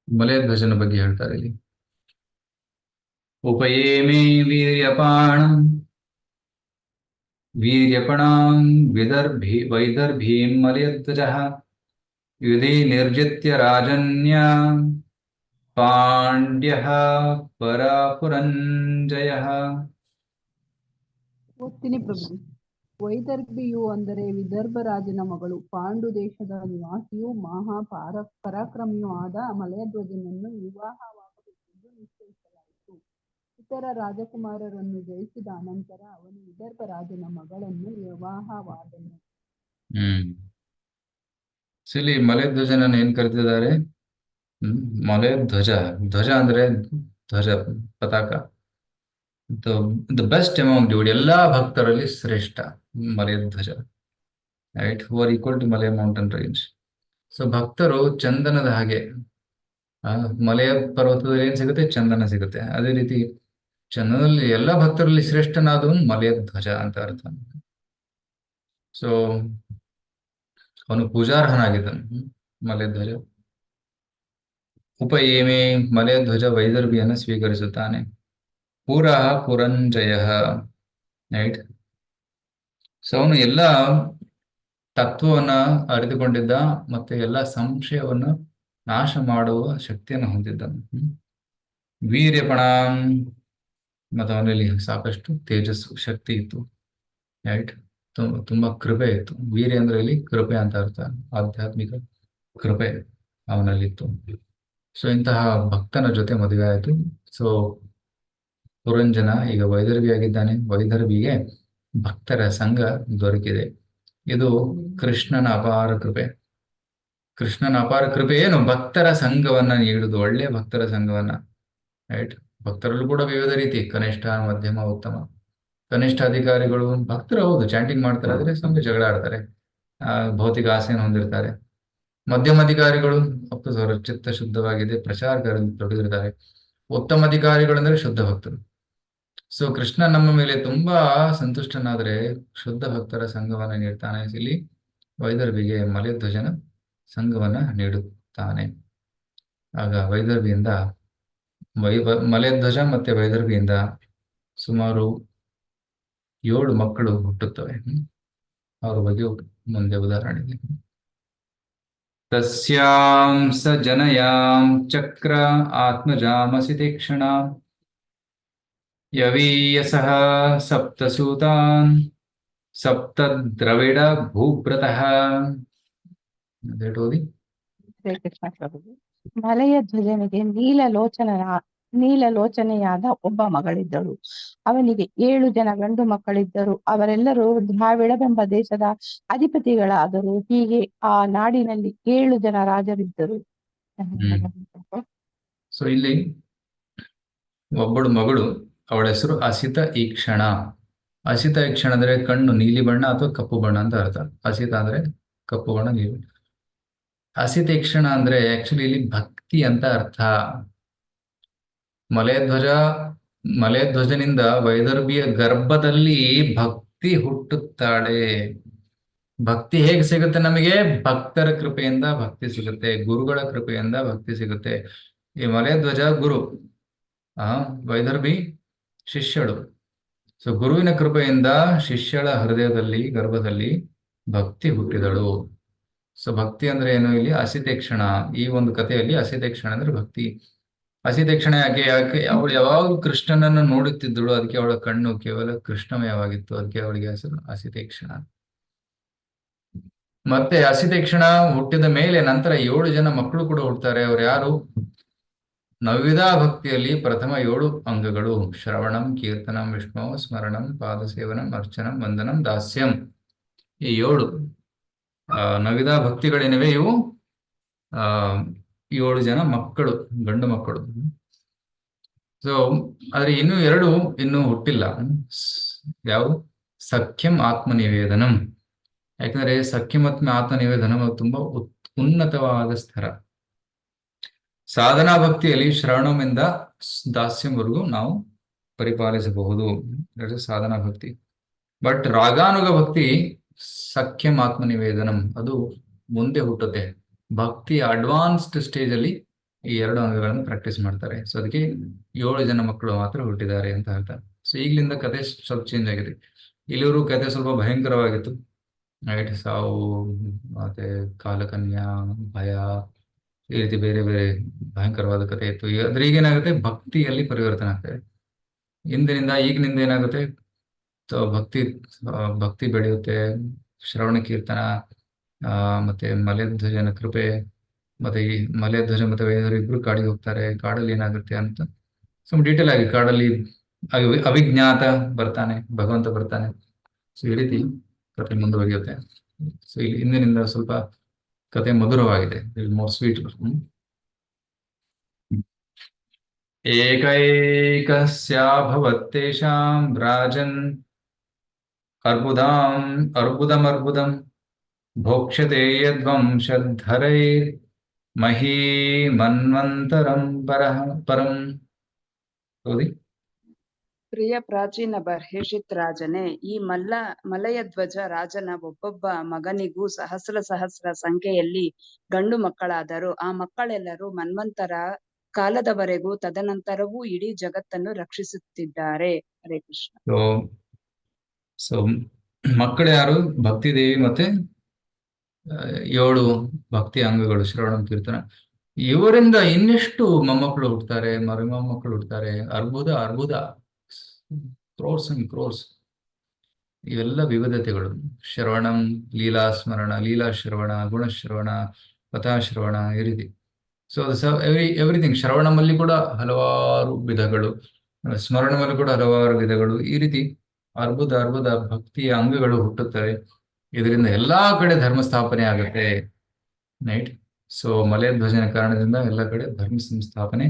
ಮಲಯಧ್ವಜನ ಬಗ್ಗೆ ಹೇಳ್ತಾರೆ ಇಲ್ಲಿ. ಉಪಯೇಮೇ ವೀರ್ಯಪಣಾಂ ವೈದರ್ಭೀಂ ಮಲಯಧ್ವಜಃ ಯುಧಿ ನಿರ್ಜಿತ್ಯ ರಾಜನ್ಯ ಪಾಂಡ್ಯಃ ಪರಾಪುರಂಜಯಃ. ಓದ್ತೀನಿ ಪ್ರಭು. ವೈದರ್ಭಿಯು ಅಂದರೆ ವಿದರ್ಭ ರಾಜನ ಮಗಳು, ಪಾಂಡು ದೇಶದ ನಿವಾಸಿಯೂ ಪರಾಕ್ರಮಿಯೂ ಆದ ಮಲಯಧ್ವಜನನ್ನು ವಿವಾಹವಾಗಬೇಕೆಂದು ನಿಶ್ಚಯಿಸಲಾಯಿತು. ಇತರ ರಾಜಕುಮಾರರನ್ನು ಜಯಿಸಿದ ಅನಂತರ ಅವನು ವಿದರ್ಭ ರಾಜನ ಮಗಳನ್ನು ವಿವಾಹವಾದನು. ಇಲ್ಲಿ ಮಲಯಧ್ವಜನನ್ನು ಏನ್ ಕರೆದಿದ್ದಾರೆ? ಮಲಯಧ್ವಜ. ಧ್ವಜ ಅಂದ್ರೆ ಧ್ವಜ, ಪತಾಕ. ದ ಬೆಸ್ಟ್ ಅಮಾಂಗ್ ಡ್ಯೂಡ್, ಎಲ್ಲಾ ಭಕ್ತರಲ್ಲಿ ಶ್ರೇಷ್ಠ Malayadhwaja. Right, who are equal to Malaya mountain range. So ಭಕ್ತರು ಚಂದನದ ಹಾಗೆ. ಮಲಯ ಪರ್ವತದಲ್ಲಿ ಏನ್ ಸಿಗುತ್ತೆ? ಚಂದನ ಸಿಗುತ್ತೆ. ಅದೇ ರೀತಿ ಚಂದನದಲ್ಲಿ ಎಲ್ಲಾ ಭಕ್ತರಲ್ಲಿ ಶ್ರೇಷ್ಠನಾದವನು ಮಲಯಧ್ವಜ ಅಂತ ಅರ್ಥ. ಸೊ ಅವನು ಪೂಜಾರ್ಹನಾಗಿದ್ದನು ಮಲಯಧ್ವಜ. ಉಪಯೇಮೆ ಮಲಯಧ್ವಜ ವೈದರ್ಭಿಯನ್ನು ಸ್ವೀಕರಿಸುತ್ತಾನೆ. ಪುರಃ ಪುರಂಜಯ. ರೈಟ್, ಸೊ ಅವನು ಎಲ್ಲ ತತ್ವವನ್ನ ಅರಿತುಕೊಂಡಿದ್ದ, ಮತ್ತೆ ಎಲ್ಲ ಸಂಶಯವನ್ನು ನಾಶ ಮಾಡುವ ಶಕ್ತಿಯನ್ನು ಹೊಂದಿದ್ದನು. ವೀರ್ಯಪಣ, ಮತ್ತು ಅವನಲ್ಲಿ ಸಾಕಷ್ಟು ತೇಜಸ್ಸು, ಶಕ್ತಿ ಇತ್ತು. ರೈಟ್, ತುಂಬಾ ಕೃಪೆ ಇತ್ತು. ವೀರ್ಯ ಅಂದ್ರೆ ಇಲ್ಲಿ ಕೃಪೆ ಅಂತ ಅರ್ಥ, ಆಧ್ಯಾತ್ಮಿಕ ಕೃಪೆ ಅವನಲ್ಲಿತ್ತು. ಸೊ ಇಂತಹ ಭಕ್ತನ ಜೊತೆ ಮದುವೆ ಆಯಿತು. ಸೊ ಪುರಂಜನ ಈಗ ವೈದರ್ಭಿಯಾಗಿದ್ದಾನೆ. ವೈದರ್ಭಿಗೆ ಭಕ್ತರ ಸಂಘ ದೊರಕಿದೆ. ಇದು ಕೃಷ್ಣನ ಅಪಾರ ಕೃಪೆ. ಕೃಷ್ಣನ ಅಪಾರ ಕೃಪೆ ಏನು? ಭಕ್ತರ ಸಂಘವನ್ನ ನೀಡುವುದು, ಒಳ್ಳೆಯ ಭಕ್ತರ ಸಂಘವನ್ನ. ರೈಟ್, ಭಕ್ತರಲ್ಲೂ ಕೂಡ ವಿವಿಧ ರೀತಿ, ಕನಿಷ್ಠ, ಮಧ್ಯಮ, ಉತ್ತಮ. ಕನಿಷ್ಠ ಅಧಿಕಾರಿಗಳು ಭಕ್ತರು, ಹೌದು, ಚಾಂಟಿಂಗ್ ಮಾಡ್ತಾರೆ, ಆದ್ರೆ ಸ್ವಲ್ಪ ಜಗಳ ಆಡ್ತಾರೆ, ಭೌತಿಕ ಆಸೆಯನ್ನು ಹೊಂದಿರ್ತಾರೆ. ಮಧ್ಯಮ ಅಧಿಕಾರಿಗಳು ಅವರ ಚಿತ್ತ ಶುದ್ಧವಾಗಿದೆ, ಪ್ರಚಾರ ಕಾರ್ಯದಲ್ಲಿ ತೊಡಗಿರ್ತಾರೆ. ಉತ್ತಮ ಅಧಿಕಾರಿಗಳು ಅಂದ್ರೆ ಶುದ್ಧ ಭಕ್ತರು. ಸೊ ಕೃಷ್ಣ ನಮ್ಮ ಮೇಲೆ ತುಂಬಾ ಸಂತುಷ್ಟನಾದ್ರೆ ಶುದ್ಧ ಭಕ್ತರ ಸಂಘವನ್ನ ನೀಡ್ತಾನೆ. ಇಲ್ಲಿ ವೈದರ್ಭಿಗೆ ಮಲಯಧ್ವಜನ ಸಂಘವನ್ನ ನೀಡುತ್ತಾನೆ. ಆಗ ವೈದರ್ಭಿಯಿಂದ ಮಲಯಧ್ವಜ ಮತ್ತೆ ವೈದರ್ಭಿಯಿಂದ ಸುಮಾರು 7 ಮಕ್ಕಳು ಹುಟ್ಟುತ್ತವೆ. ಅವರ ಬಗ್ಗೆ ಮುಂದೆ ಉದಾಹರಣೆ ಇದೆ. ತಸ್ಯಾಂ ಸ ಜನಯಾಂ ಚಕ್ರ ಆತ್ಮಜಾಮಸಿ ತೀಕ್ಷ್ಣ ಯವೀಯಸಃ ಸಪ್ತಸೂತಾನ್ ಸಪ್ತ ದ್ರವಿಡ ಭೂಭೃತಃ. ಶ್ರೀ ಕೃಷ್ಣ ಪ್ರಭು. ಮಲಯಧ್ವಜನಿಗೆ ನೀಲಲೋಚನೆಯಾದ ಒಬ್ಬ ಮಗಳಿದ್ದಳು. ಅವನಿಗೆ 7 ಜನ ಗಂಡು ಮಕ್ಕಳಿದ್ದರು. ಅವರೆಲ್ಲರೂ ದ್ರಾವಿಡವೆಂಬ ದೇಶದ ಅಧಿಪತಿಗಳಾದರು. ಹೀಗೆ ಆ ನಾಡಿನಲ್ಲಿ 7 ಜನ ರಾಜರಿದ್ದರು. ಸೊ ಇಲ್ಲಿ ಒಬ್ಬಳು ಮಗಳು, ಅವಳ ಹೆಸರು ಅಸಿತ ಈಕ್ಷಣ. ಅಸಿತ ಈಕ್ಷಣ ಅಂದ್ರೆ ಕಣ್ಣು ನೀಲಿ ಬಣ್ಣ ಅಥವಾ ಕಪ್ಪು ಬಣ್ಣ ಅಂತ ಅರ್ಥ. ಅಸಿತ ಅಂದ್ರೆ ಕಪ್ಪು ಬಣ್ಣ, ನೀಲಿ. ಅಸಿತ ಈಕ್ಷಣ ಅಂದ್ರೆ ಆಕ್ಚುಲಿ ಇಲ್ಲಿ ಭಕ್ತಿ ಅಂತ ಅರ್ಥ. ಮಲಯಧ್ವಜನಿಂದ ವೈದರ್ಭಿಯ ಗರ್ಭದಲ್ಲಿ ಭಕ್ತಿ ಹುಟ್ಟುತ್ತಾಳೆ. ಭಕ್ತಿ ಹೇಗೆ ಸಿಗುತ್ತೆ ನಮಗೆ? ಭಕ್ತರ ಕೃಪೆಯಿಂದ ಭಕ್ತಿ ಸಿಗುತ್ತೆ, ಗುರುಗಳ ಕೃಪೆಯಿಂದ ಭಕ್ತಿ ಸಿಗುತ್ತೆ. ಈ ಮಲಯಧ್ವಜ ಗುರು, ವೈದರ್ಭಿ ಶಿಷ್ಯಳು. ಸೊ ಗುರುವಿನ ಕೃಪೆಯಿಂದ ಶಿಷ್ಯಳ ಹೃದಯದಲ್ಲಿ, ಗರ್ಭದಲ್ಲಿ ಭಕ್ತಿ ಹುಟ್ಟಿದಳು. ಸೊ ಭಕ್ತಿ ಅಂದ್ರೆ ಏನು? ಇಲ್ಲಿ ಅಸಿತೇಕ್ಷಣ. ಈ ಒಂದು ಕಥೆಯಲ್ಲಿ ಅಸಿತೇಕ್ಷಣ ಅಂದ್ರೆ ಭಕ್ತಿ. ಅಸಿತೇಕ್ಷಣ ಯಾಕೆ? ಅವಳು ಯಾವಾಗಲೂ ಕೃಷ್ಣನನ್ನು ನೋಡುತ್ತಿದ್ದಳು, ಅದಕ್ಕೆ ಅವಳ ಕಣ್ಣು ಕೇವಲ ಕೃಷ್ಣಮಯವಾಗಿತ್ತು. ಅದಕ್ಕೆ ಅವಳಿಗೆ ಹೆಸರು ಅಸಿತೇಕ್ಷಣ. ಮತ್ತೆ ಅಸಿತೇಕ್ಷಣ ಹುಟ್ಟಿದ ಮೇಲೆ ನಂತರ 7 ಜನ ಮಕ್ಕಳು ಕೂಡ ಹುಡ್ತಾರೆ. ಅವ್ರು ಯಾರು? ನವವಿಧ ಭಕ್ತಿಯಲ್ಲಿ ಪ್ರಥಮ 7 ಅಂಗಗಳು: ಶ್ರವಣಂ, ಕೀರ್ತನಂ, ವಿಷ್ಣು ಸ್ಮರಣಂ, ಪಾದಸೇವನಂ, ಅರ್ಚನಂ, ವಂದನಂ, ದಾಸ್ಯಂ. ಈ 7 ನವವಿಧ ಭಕ್ತಿಗಳೇನಿವೆ, ಇವು 7 ಜನ ಮಕ್ಕಳು, ಗಂಡು ಮಕ್ಕಳು. ಸೊ ಆದ್ರೆ ಇನ್ನೂ 2 ಇನ್ನೂ ಹುಟ್ಟಿಲ್ಲ. ಯಾವ? ಸಖ್ಯಂ, ಆತ್ಮನಿವೇದನಂ. ಯಾಕಂದ್ರೆ ಸಖ್ಯಂ ಆತ್ಮನಿವೇದನಂ ತುಂಬಾ ಉನ್ನತವಾದ ಸ್ಥರ. ಸಾಧನಾ ಭಕ್ತಿಯಲ್ಲಿ ಶ್ರವಣಮಿಂದ ದಾಸ್ಯಂವರೆಗೂ ನಾವು ಪರಿಪಾಲಿಸಬಹುದು, ಸಾಧನಾ ಭಕ್ತಿ. ಬಟ್ ರಾಗಾನುಗ ಭಕ್ತಿ, ಸಖ್ಯಂ ಆತ್ಮನಿವೇದನಂ, ಅದು ಮುಂದೆ ಹುಟ್ಟುತ್ತೆ. ಭಕ್ತಿ ಅಡ್ವಾನ್ಸ್ಡ್ ಸ್ಟೇಜ್ ಅಲ್ಲಿ ಈ 2 ಅಂಗಗಳನ್ನು ಪ್ರಾಕ್ಟೀಸ್ ಮಾಡ್ತಾರೆ. ಸೊ ಅದಕ್ಕೆ 7 ಜನ ಮಕ್ಕಳು ಮಾತ್ರ ಹುಟ್ಟಿದ್ದಾರೆ ಅಂತ ಹೇಳ್ತಾರೆ. ಸೊ ಈಗಲಿಂದ ಕತೆ ಸ್ವಲ್ಪ ಚೇಂಜ್ ಆಗಿದೆ. ಇಲ್ಲಿವರು ಕತೆ ಸ್ವಲ್ಪ ಭಯಂಕರವಾಗಿತ್ತು. ರೈಟ್, ಸಾವು ಮತ್ತೆ ಕಾಲಕನ್ಯಾ, ಭಯ, ಈ ರೀತಿ ಬೇರೆ ಬೇರೆ ಭಯಂಕರವಾದ ಕಥೆ ಇತ್ತು. ಆದ್ರೆ ಈಗೇನಾಗುತ್ತೆ, ಭಕ್ತಿಯಲ್ಲಿ ಪರಿವರ್ತನೆ ಆಗ್ತದೆ. ಈಗಿನಿಂದ ಏನಾಗುತ್ತೆ, ಭಕ್ತಿ ಬೆಳೆಯುತ್ತೆ. ಶ್ರವಣ ಕೀರ್ತನ, ಮತ್ತೆ ಮಲೆಧ್ವಜನ ಕೃಪೆ, ಮತ್ತೆ ಈ ಮಲೆಧ್ವಜ ಮತ್ತೆ ವೇದರು ಇಬ್ರು ಕಾಡಿಗೆ ಹೋಗ್ತಾರೆ. ಕಾಡಲ್ಲಿ ಏನಾಗುತ್ತೆ ಅಂತ ಸ್ವಲ್ಪ ಡೀಟೇಲ್ ಆಗಿ, ಕಾಡಲ್ಲಿ ಅವಿಜ್ಞಾತ ಬರ್ತಾನೆ, ಭಗವಂತ ಬರ್ತಾನೆ. ಸೊ ಈ ರೀತಿ ಕಥೆ ಮುಂದುವರಿಯುತ್ತೆ. ಸೊ ಇಲ್ಲಿ ಇಂದಿನಿಂದ ಸ್ವಲ್ಪ ಕತೆ ಮಧುರವಾಗಿದೆ, ಮೋರ್ ಸ್ವೀಟ್. ಏಕೈಕಸ್ಯಾಭವತ್ತೇಷಾಂ ರಾಜನ್ ಅರ್ಬುದಮರ್ಬುದಂ ಭೋಕ್ಷ್ಯತೆ ಯದ್ವಂಶಧರೈರ್ ಮಹೀಮನ್ವಂತರಂ ಪರಂ. ಓದಿ. ಪ್ರಿಯ ಪ್ರಾಚೀನ ಬರ್ಹಿಷಿತ್ ರಾಜನೇ, ಈ ಮಲಯಧ್ವಜ ರಾಜನ ಒಬ್ಬೊಬ್ಬ ಮಗನಿಗೂ ಸಹಸ್ರ ಸಂಖ್ಯೆಯಲ್ಲಿ ಗಂಡು ಮಕ್ಕಳಾದರು. ಆ ಮಕ್ಕಳೆಲ್ಲರೂ ಮನ್ವಂತರ ಕಾಲದವರೆಗೂ ತದನಂತರವೂ ಇಡೀ ಜಗತ್ತನ್ನು ರಕ್ಷಿಸುತ್ತಿದ್ದಾರೆ. ಹರೇ ಕೃಷ್ಣ. ಸೊ ಮಕ್ಕಳು ಯಾರು? ಭಕ್ತಿ ದೇವಿ ಮತ್ತೆ 7 ಭಕ್ತಿ ಅಂಗಗಳು, ಶ್ರವಣ ಕೀರ್ತನ. ಇವರಿಂದ ಇನ್ನೆಷ್ಟು ಮೊಮ್ಮಕ್ಕಳು ಹುಡ್ತಾರೆ, ಮರಿಮೊಮ್ಮಕ್ಕಳು ಹುಡ್ತಾರೆ. ಅರ್ಬುದ ಕ್ರೋರ್ಸ್ ಅಂಡ್ ಕ್ರೋರ್ಸ್. ಇವೆಲ್ಲ ವಿವಿಧತೆಗಳು. ಶ್ರವಣಂ, ಲೀಲಾಸ್ಮರಣ, ಲೀಲಾಶ್ರವಣ, ಗುಣಶ್ರವಣ, ಕಥಾಶ್ರವಣ, ಈ ರೀತಿ. So everything. ಶ್ರವಣಮಲ್ಲಿ ಕೂಡ ಹಲವಾರು ವಿಧಗಳು, ಸ್ಮರಣಮಲ್ಲಿ ಕೂಡ ಹಲವಾರು ವಿಧಗಳು. ಈ ರೀತಿ ಅರ್ಬುದ ಭಕ್ತಿಯ ಅಂಗಗಳು ಹುಟ್ಟುತ್ತವೆ. ಇದರಿಂದ ಎಲ್ಲಾ ಕಡೆ ಧರ್ಮ ಸ್ಥಾಪನೆ ಆಗುತ್ತೆ. ರೈಟ್. ಸೊ ಮಲಯಧ್ವಜನ ಕಾರಣದಿಂದ ಎಲ್ಲ ಕಡೆ ಧರ್ಮ ಸಂಸ್ಥಾಪನೆ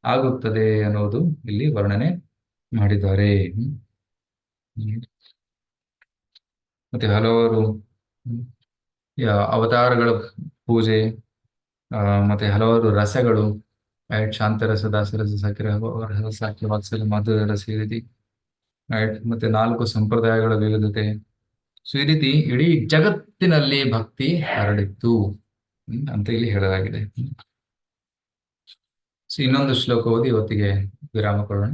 ಆಗುತ್ತದೆ ಅನ್ನೋದು ಇಲ್ಲಿ ವರ್ಣನೆ ಮಾಡಿದ್ದಾರೆ. ಮತ್ತೆ ಹಲವಾರು ಅವತಾರಗಳ ಪೂಜೆ, ಮತ್ತೆ ಹಲವಾರು ರಸಗಳು, ರೈಟ್. ಶಾಂತರಸ, ದಾಸರಸ, ಸಾಕ್ಯ, ವಾತ್ಸಲ್ಯ, ಮಾಧುರ್ಯ ರಸ, ಈ ರೀತಿ. ರೈಟ್. ಮತ್ತೆ 4 ಸಂಪ್ರದಾಯಗಳ ವಿವಿಧತೆ. ಸೊ ಈ ರೀತಿ ಇಡೀ ಜಗತ್ತಿನಲ್ಲಿ ಭಕ್ತಿ ಹರಡಿತ್ತು ಅಂತ ಇಲ್ಲಿ ಹೇಳಲಾಗಿದೆ. ಸೊ ಇನ್ನೊಂದು ಶ್ಲೋಕ ಓದಿ ಇವತ್ತಿಗೆ ವಿರಾಮ ಕೊಡೋಣ.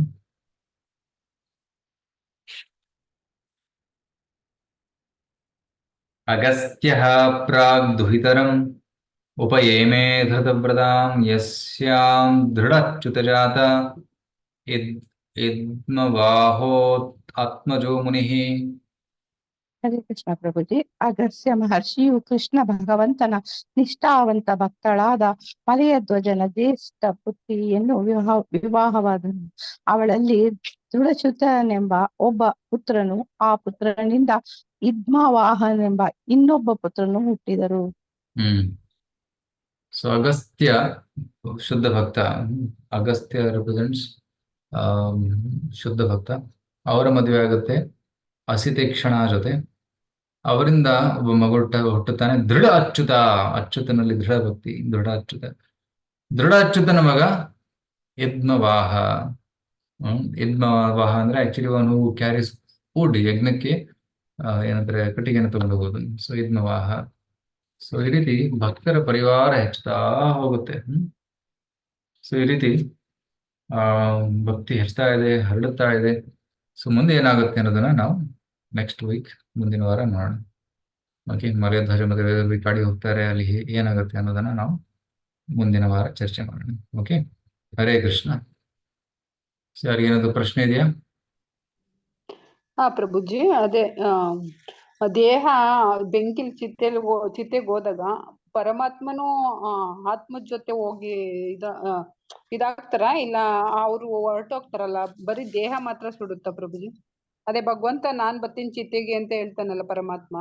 ಅಗಸ್ತ್ಯಃ ಪ್ರಾಗ್ ದುಹಿತರಂ ಉಪಯೇಮೇ ಧೃತವ್ರತಾಂ ಯಸ್ಯಾಂ ದೃಢಚ್ಯುತ ಜಾತ ಇದ್ಮವಾಹೋತ್ ಆತ್ಮಜೋ ಮುನಿಃ. ಹರೇ ಕೃಷ್ಣ ಪ್ರಭುಜಿ. ಅಗಸ್ತ್ಯ ಮಹರ್ಷಿಯು ಕೃಷ್ಣ ಭಗವಂತನ ನಿಷ್ಠಾವಂತ ಭಕ್ತಳಾದ ಮಲಯಧ್ವಜನ ಜ್ಯೇಷ್ಠ ಪುತ್ರಿಯನ್ನು ವಿವಾಹವಾದನು. ಅವಳಲ್ಲಿ ದೃಢಚ್ಯುತನೆಂಬ ಒಬ್ಬ ಪುತ್ರನು, ಆ ಪುತ್ರನಿಂದ ಇದ್ಮವಾಹನೆಂಬ ಇನ್ನೊಬ್ಬ ಪುತ್ರನು ಹುಟ್ಟಿದರು. ಸೊ ಅಗಸ್ತ್ಯ ಶುದ್ಧ ಭಕ್ತ. ಅಗಸ್ತ್ಯ ರೆಪ್ರೆಸೆಂಟ್ಸ್ ಶುದ್ಧ ಭಕ್ತ. ಅವರ ಮದುವೆ ಆಗುತ್ತೆ ಅಸಿತೇಕ್ಷಣ ಜೊತೆ. ಅವರಿಂದ ಒಬ್ಬ ಮಗು ಹುಟ್ಟುತ್ತಾನೆ. ದೃಢ ಅಚ್ಯುತನಲ್ಲಿ ದೃಢ ಭಕ್ತಿ, ದೃಢ ಅಚ್ಯುತನ ಮಗ ಇದ್ಮವಾಹ. ಇದ್ಮವಾಹ ಅಂದ್ರೆ ಆಕ್ಚುಲಿ ಅವನು ಕ್ಯಾರಿಸ್ ಫುಡ್, ಯಜ್ಞಕ್ಕೆ ಏನಂದ್ರೆ ಕಟ್ಟಿಗೆನ ತಗೊಂಡು ಹೋಗೋದು. ಸೊ ಇದ್ಮವಾಹ. ಸೊ ಈ ರೀತಿ ಭಕ್ತರ ಪರಿವಾರ ಹೆಚ್ಚುತ್ತಾ ಹೋಗುತ್ತೆ. ಸೊ ಈ ರೀತಿ ಭಕ್ತಿ ಹೆಚ್ಚುತ್ತಾ ಇದೆ, ಹರಡುತ್ತಾ ಇದೆ. ಸೊ ಮುಂದೆ ಏನಾಗುತ್ತೆ ಅನ್ನೋದನ್ನ ನಾವು ನೆಕ್ಸ್ಟ್ ವೀಕ್, ಮುಂದಿನ ವಾರ ನೋಡೋಣ. ಓಕೆ. ಮಲಯಧ್ವಜ ಮದುವೆ ಕಾಡಿಗೆ ಹೋಗ್ತಾರೆ, ಅಲ್ಲಿ ಏನಾಗುತ್ತೆ ಅನ್ನೋದನ್ನ ನಾವು ಮುಂದಿನ ವಾರ ಚರ್ಚೆ ಮಾಡೋಣ. ಓಕೆ. ಹರೇ ಕೃಷ್ಣ. ಸರ್, ಏನಾದ್ರು ಪ್ರಶ್ನೆ ಇದೆಯಾ? ಪ್ರಭುಜಿ, ಅದೇ ದೇಹ ಬೆಂಕಿಲ್ ಚಿತೆಗೆ ಹೋದಾಗ ಪರಮಾತ್ಮನು ಆತ್ಮದ ಜೊತೆ ಹೋಗಿ ಇದಾಗ್ತಾರ, ಇಲ್ಲ ಅವ್ರು ಹೊರಟೋಗ್ತಾರಲ್ಲ, ಬರೀ ದೇಹ ಮಾತ್ರ ಸುಡುತ್ತಾ ಪ್ರಭುಜಿ? ಅದೇ ಭಗವಂತ ನಾನ್ ಬರ್ತೀನಿ ಚಿತೆಗೆ ಅಂತ ಹೇಳ್ತಾನಲ್ಲ ಪರಮಾತ್ಮ,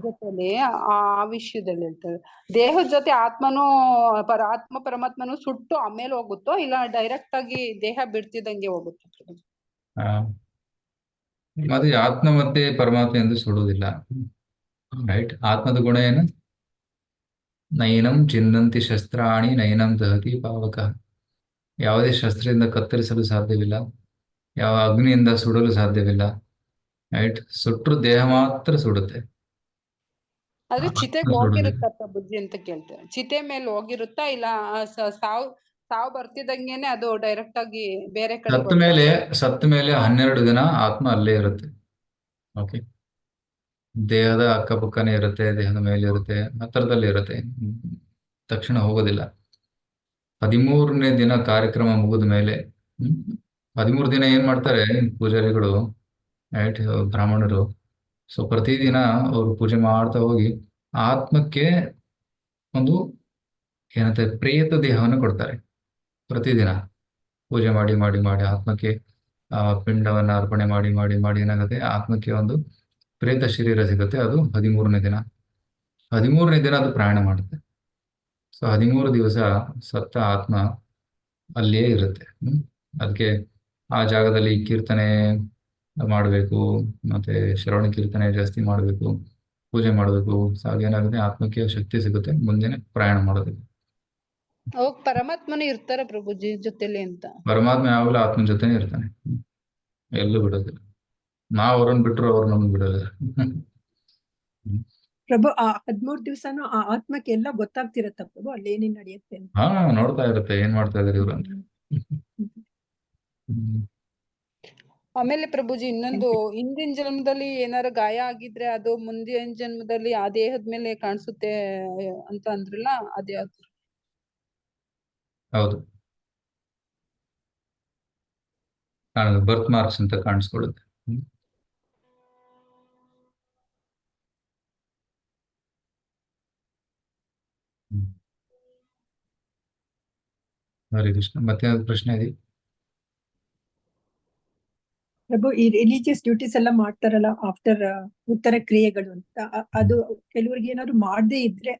ಜೊತೆಲಿ ಆ ವಿಷಯದಲ್ಲಿ ಹೇಳ್ತಾರೆ. ದೇಹದ ಜೊತೆ ಆತ್ಮನು ಆತ್ಮ ಪರಮಾತ್ಮನು ಸುಟ್ಟು ಆಮೇಲೆ ಹೋಗುತ್ತೋ, ಇಲ್ಲ ಡೈರೆಕ್ಟ್ ಆಗಿ ದೇಹ ಬಿಡ್ತಿದಂಗೆ ಹೋಗುತ್ತೋ ಪ್ರಭುಜಿ? ಅದು ಆತ್ಮ ಮತ್ತೆ ಪರಮಾತ್ಮ ಎಂದು ಸುಡುವುದಿಲ್ಲ. ರೈಟ್. ಆತ್ಮದ ಗುಣ ಏನು? ನೈನಂ ಚಿನ್ನಂತಿ ಶಸ್ತ್ರಾಣಿ ನೈನಂ ದಹತಿ ಪಾವಕ. ಯಾವುದೇ ಶಸ್ತ್ರದಿಂದ ಕತ್ತರಿಸಲು ಸಾಧ್ಯವಿಲ್ಲ, ಯಾವ ಅಗ್ನಿಯಿಂದ ಸುಡಲು ಸಾಧ್ಯವಿಲ್ಲ. ರೈಟ್. ಸುಟ್ಟರು ದೇಹ ಮಾತ್ರ ಸುಡುತ್ತೆ. ಆದ್ರೆ ಚಿತೆಗ್ ಆತ್ಮ ಸುಡುದಿಲ್ಲ. ಹೋಗಿರುತ್ತಾ ಪ್ರಭುಜಿ ಅಂತ ಕೇಳ್ತೇವೆ. ಚಿತೆ ಮೇಲೆ ಹೋಗಿರುತ್ತಾ ಇಲ್ಲ ಸಾವು ಬರ್ತಿದಂಗೆನೆ ಅದು ಡೈರೆಕ್ಟ್ ಆಗಿ ಬೇರೆ ಕಡೆ ಸತ್ತ ಮೇಲೆ 12 ದಿನ ಆತ್ಮ ಅಲ್ಲೇ ಇರುತ್ತೆ. ಓಕೆ, ದೇಹದ ಅಕ್ಕಪಕ್ಕನೇ ಇರುತ್ತೆ, ದೇಹದ ಮೇಲೆ ಇರುತ್ತೆ, ಹತ್ತಿರದಲ್ಲಿ ಇರುತ್ತೆ, ತಕ್ಷಣ ಹೋಗೋದಿಲ್ಲ. 13ನೇ ದಿನ ಕಾರ್ಯಕ್ರಮ ಮುಗಿದ ಮೇಲೆ 13 ದಿನ ಏನ್ ಮಾಡ್ತಾರೆ ಪೂಜಾರಿಗಳು, ರೈಟ್, ಬ್ರಾಹ್ಮಣರು. ಸೊ ಪ್ರತಿದಿನ ಅವರು ಪೂಜೆ ಮಾಡ್ತಾ ಹೋಗಿ ಆತ್ಮಕ್ಕೆ ಒಂದು ಏನಂತೆ ಪ್ರೇತ ದೇಹವನ್ನು ಕೊಡ್ತಾರೆ. ಪ್ರತಿದಿನ ಪೂಜೆ ಮಾಡಿ ಮಾಡಿ ಮಾಡಿ ಆತ್ಮಕ್ಕೆ ಪಿಂಡವನ್ನ ಅರ್ಪಣೆ ಮಾಡಿ ಮಾಡಿ ಮಾಡಿ ಏನಾಗುತ್ತೆ, ಆತ್ಮಕ್ಕೆ ಒಂದು ಪ್ರೇತ ಶರೀರ ಸಿಗುತ್ತೆ. ಅದು 13ನೇ ದಿನ. 13ನೇ ದಿನ ಅದು ಪ್ರಯಾಣ ಮಾಡುತ್ತೆ. ಸೊ 13 ದಿವಸ ಸತ್ತ ಆತ್ಮ ಅಲ್ಲಿಯೇ ಇರುತ್ತೆ. ಅದಕ್ಕೆ ಆ ಜಾಗದಲ್ಲಿ ಕೀರ್ತನೆ ಮಾಡಬೇಕು, ಮತ್ತೆ ಶ್ರವಣ ಕೀರ್ತನೆ ಜಾಸ್ತಿ ಮಾಡಬೇಕು, ಪೂಜೆ ಮಾಡಬೇಕು. ಸೊ ಹಾಗೇನಾಗುತ್ತೆ, ಆತ್ಮಕ್ಕೆ ಶಕ್ತಿ ಸಿಗುತ್ತೆ ಮುಂದಿನ ಪ್ರಯಾಣ ಮಾಡೋದಕ್ಕೆ. ಅವಾಗ ಪರಮಾತ್ಮನೇ ಇರ್ತಾರ ಪ್ರಭುಜಿ ಜೊತೆಲಿ ಅಂತ? ಪರಮಾತ್ಮ ಯಾವಾಗಲೂ ಆತ್ಮ ಜೊತೆನೇ ಇರ್ತಾನೆ, ಎಲ್ಲೂ ಬಿಡೋದಿಲ್ಲ. ನಾವು ಅವ್ರನ್ನ ಬಿಟ್ರು ಅವ್ರು ನಮ್ಗೆ ಬಿಡೋದಿಲ್ಲ. ಪ್ರಭು ಆ 13 ದಿವಸನು ಆ ಆತ್ಮಕ್ಕೆ ಎಲ್ಲ ಗೊತ್ತಾಗ್ತಿರತ್ತ ಪ್ರಭು ಅಲ್ಲಿ ಏನೇನ್ ನಡೆಯುತ್ತೆ ಅಂತ? ಹಾ, ನೋಡ್ತಾ ಇರುತ್ತೆ ಏನ್ ಮಾಡ್ತಾ ಇದಾರೆ ಇವ್ರು ಅಂತ. ಆಮೇಲೆ ಪ್ರಭುಜಿ ಇನ್ನೊಂದು, ಹಿಂದಿನ ಜನ್ಮದಲ್ಲಿ ಏನಾರ ಗಾಯ ಆಗಿದ್ರೆ ಅದು ಮುಂದಿನ ಜನ್ಮದಲ್ಲಿ ಆ ದೇಹದ ಮೇಲೆ ಕಾಣಿಸುತ್ತೆ ಅಂತ ಅಂದ್ರಲ್ಲ, ಅದ್ಯಾವ್ದು? ಹೌದು, ಬರ್ತ್ ಮಾರ್ಕ್ಸ್ ಅಂತ ಕಾಣಿಸ್ಕೊಳ್ಳುತ್ತೆ. ಹರೇ ಕೃಷ್ಣ. ಮತ್ತೆ ಪ್ರಶ್ನೆ ಇದೆ? ಪ್ರಭು ಈ ರಿಲಿಜಿಯಸ್ ಡ್ಯೂಟೀಸ್ ಎಲ್ಲ ಮಾಡ್ತಾರಲ್ಲ ಆಫ್ಟರ್ ಉತ್ತರ ಕ್ರಿಯೆಗಳು ಅಂತ, ಅದು ಕೆಲವರಿಗೆ ಏನಾದ್ರು ಮಾಡದೇ ಇದ್ರೆ